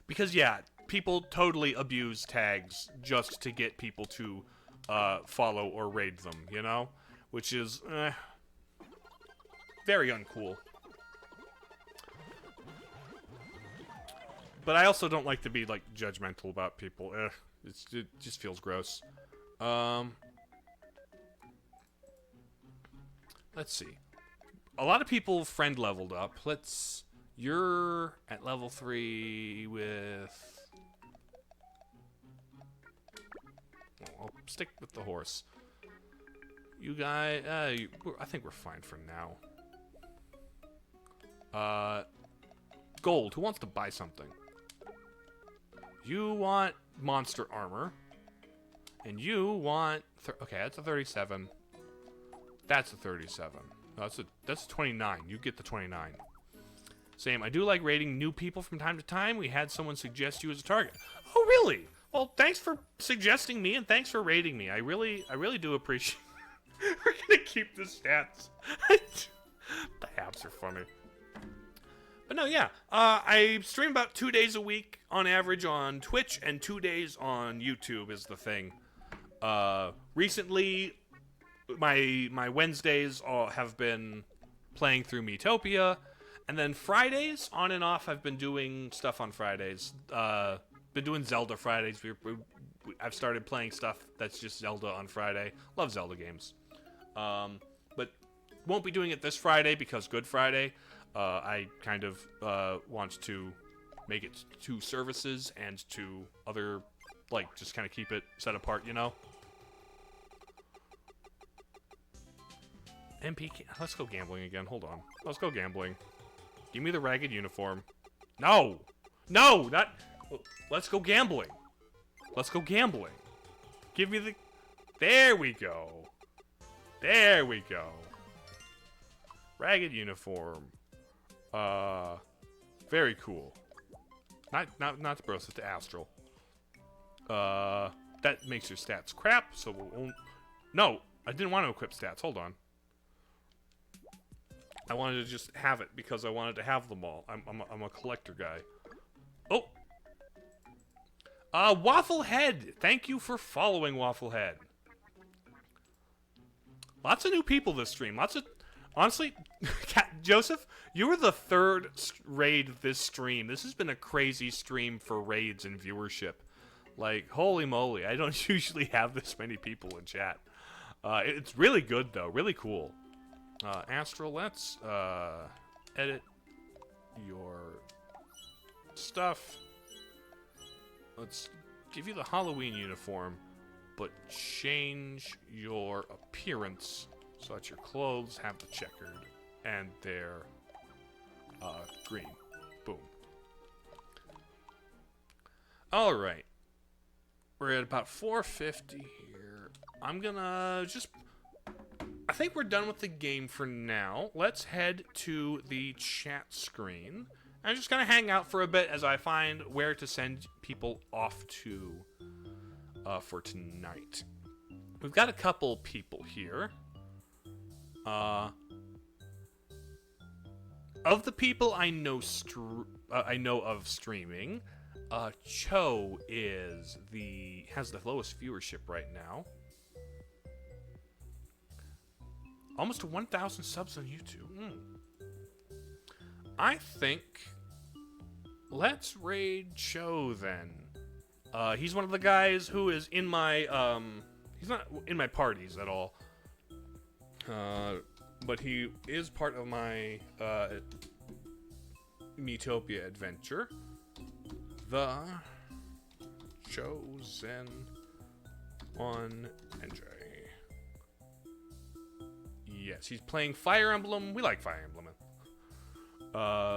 Because, yeah, people totally abuse tags just to get people to follow or raid them, you know? Which is very uncool. But I also don't like to be, like, judgmental about people. It just feels gross. Let's see. A lot of people friend leveled up. You're at level 3 with... I'll stick with the horse. You guys, I think we're fine for now. Gold, who wants to buy something? You want monster armor. And you want... okay, that's a 37. That's a 37. No, that's a 29. You get the 29. Same. I do like raiding new people from time to time. We had someone suggest you as a target. Oh, really? Well, thanks for suggesting me, and thanks for raiding me. I really do appreciate... We're gonna keep the stats. The apps are funny. But no, yeah. I stream about 2 days a week on average on Twitch, and 2 days on YouTube is the thing. Recently... My Wednesdays have been playing through Miitopia, and then Fridays, on and off, I've been doing stuff on Fridays. Been doing Zelda Fridays. I've started playing stuff that's just Zelda on Friday. Love Zelda games. But won't be doing it this Friday because Good Friday. I kind of want to make it 2 services and 2 other, like, just kind of keep it set apart, you know? MP, let's go gambling again. Hold on. Let's go gambling. Give me the ragged uniform. No! No! Not... Let's go gambling. Let's go gambling. Give me the... There we go. There we go. Ragged uniform. Very cool. Not to Broseph, to Astral. That makes your stats crap, so we'll... No! I didn't want to equip stats. Hold on. I wanted to just have it because I wanted to have them all. I'm a collector guy. Oh! Wafflehead! Thank you for following, Wafflehead. Lots of new people this stream. Lots of... Honestly, Joseph, you were the 3rd raid this stream. This has been a crazy stream for raids and viewership. Like, holy moly. I don't usually have this many people in chat. It's really good, though. Really cool. Astral, let's edit your stuff. Let's give you the Halloween uniform, but change your appearance so that your clothes have the checkered and they're green. Boom. Alright. We're at about 450 here. I'm gonna just... I think we're done with the game for now. Let's head to the chat screen. I'm just going to hang out for a bit as I find where to send people off to. for tonight. We've got a couple people here. Of the people I know of streaming, Cho has the lowest viewership right now. Almost 1,000 subs on YouTube. I think let's raid Cho then. He's one of the guys who is in my he's not in my parties at all. But he is part of my Miitopia adventure. The Chosen One entry. Yes, he's playing Fire Emblem. We like Fire Emblem.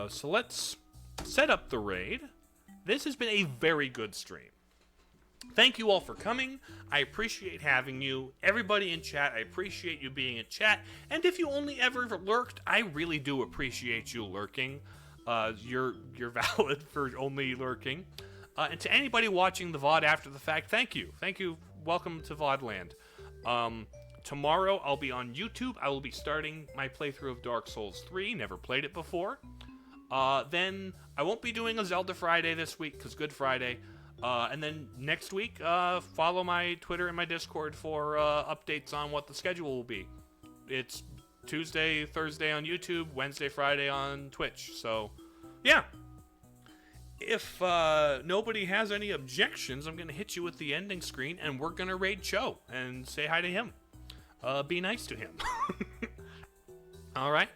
So let's set up the raid. This has been a very good stream. Thank you all for coming. I appreciate having you. Everybody in chat, I appreciate you being in chat. And if you only ever lurked, I really do appreciate you lurking. You're valid for only lurking. And to anybody watching the VOD after the fact, thank you. Thank you. Welcome to VOD land. Tomorrow, I'll be on YouTube. I will be starting my playthrough of Dark Souls 3. Never played it before. Then I won't be doing a Zelda Friday this week, because Good Friday. And then next week, follow my Twitter and my Discord for updates on what the schedule will be. It's Tuesday, Thursday on YouTube, Wednesday, Friday on Twitch. So, yeah. If nobody has any objections, I'm going to hit you with the ending screen, and we're going to raid Cho and say hi to him. Be nice to him. All right.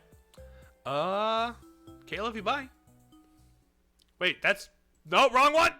Okay, I love you. Bye. Wait, that's... No, wrong one!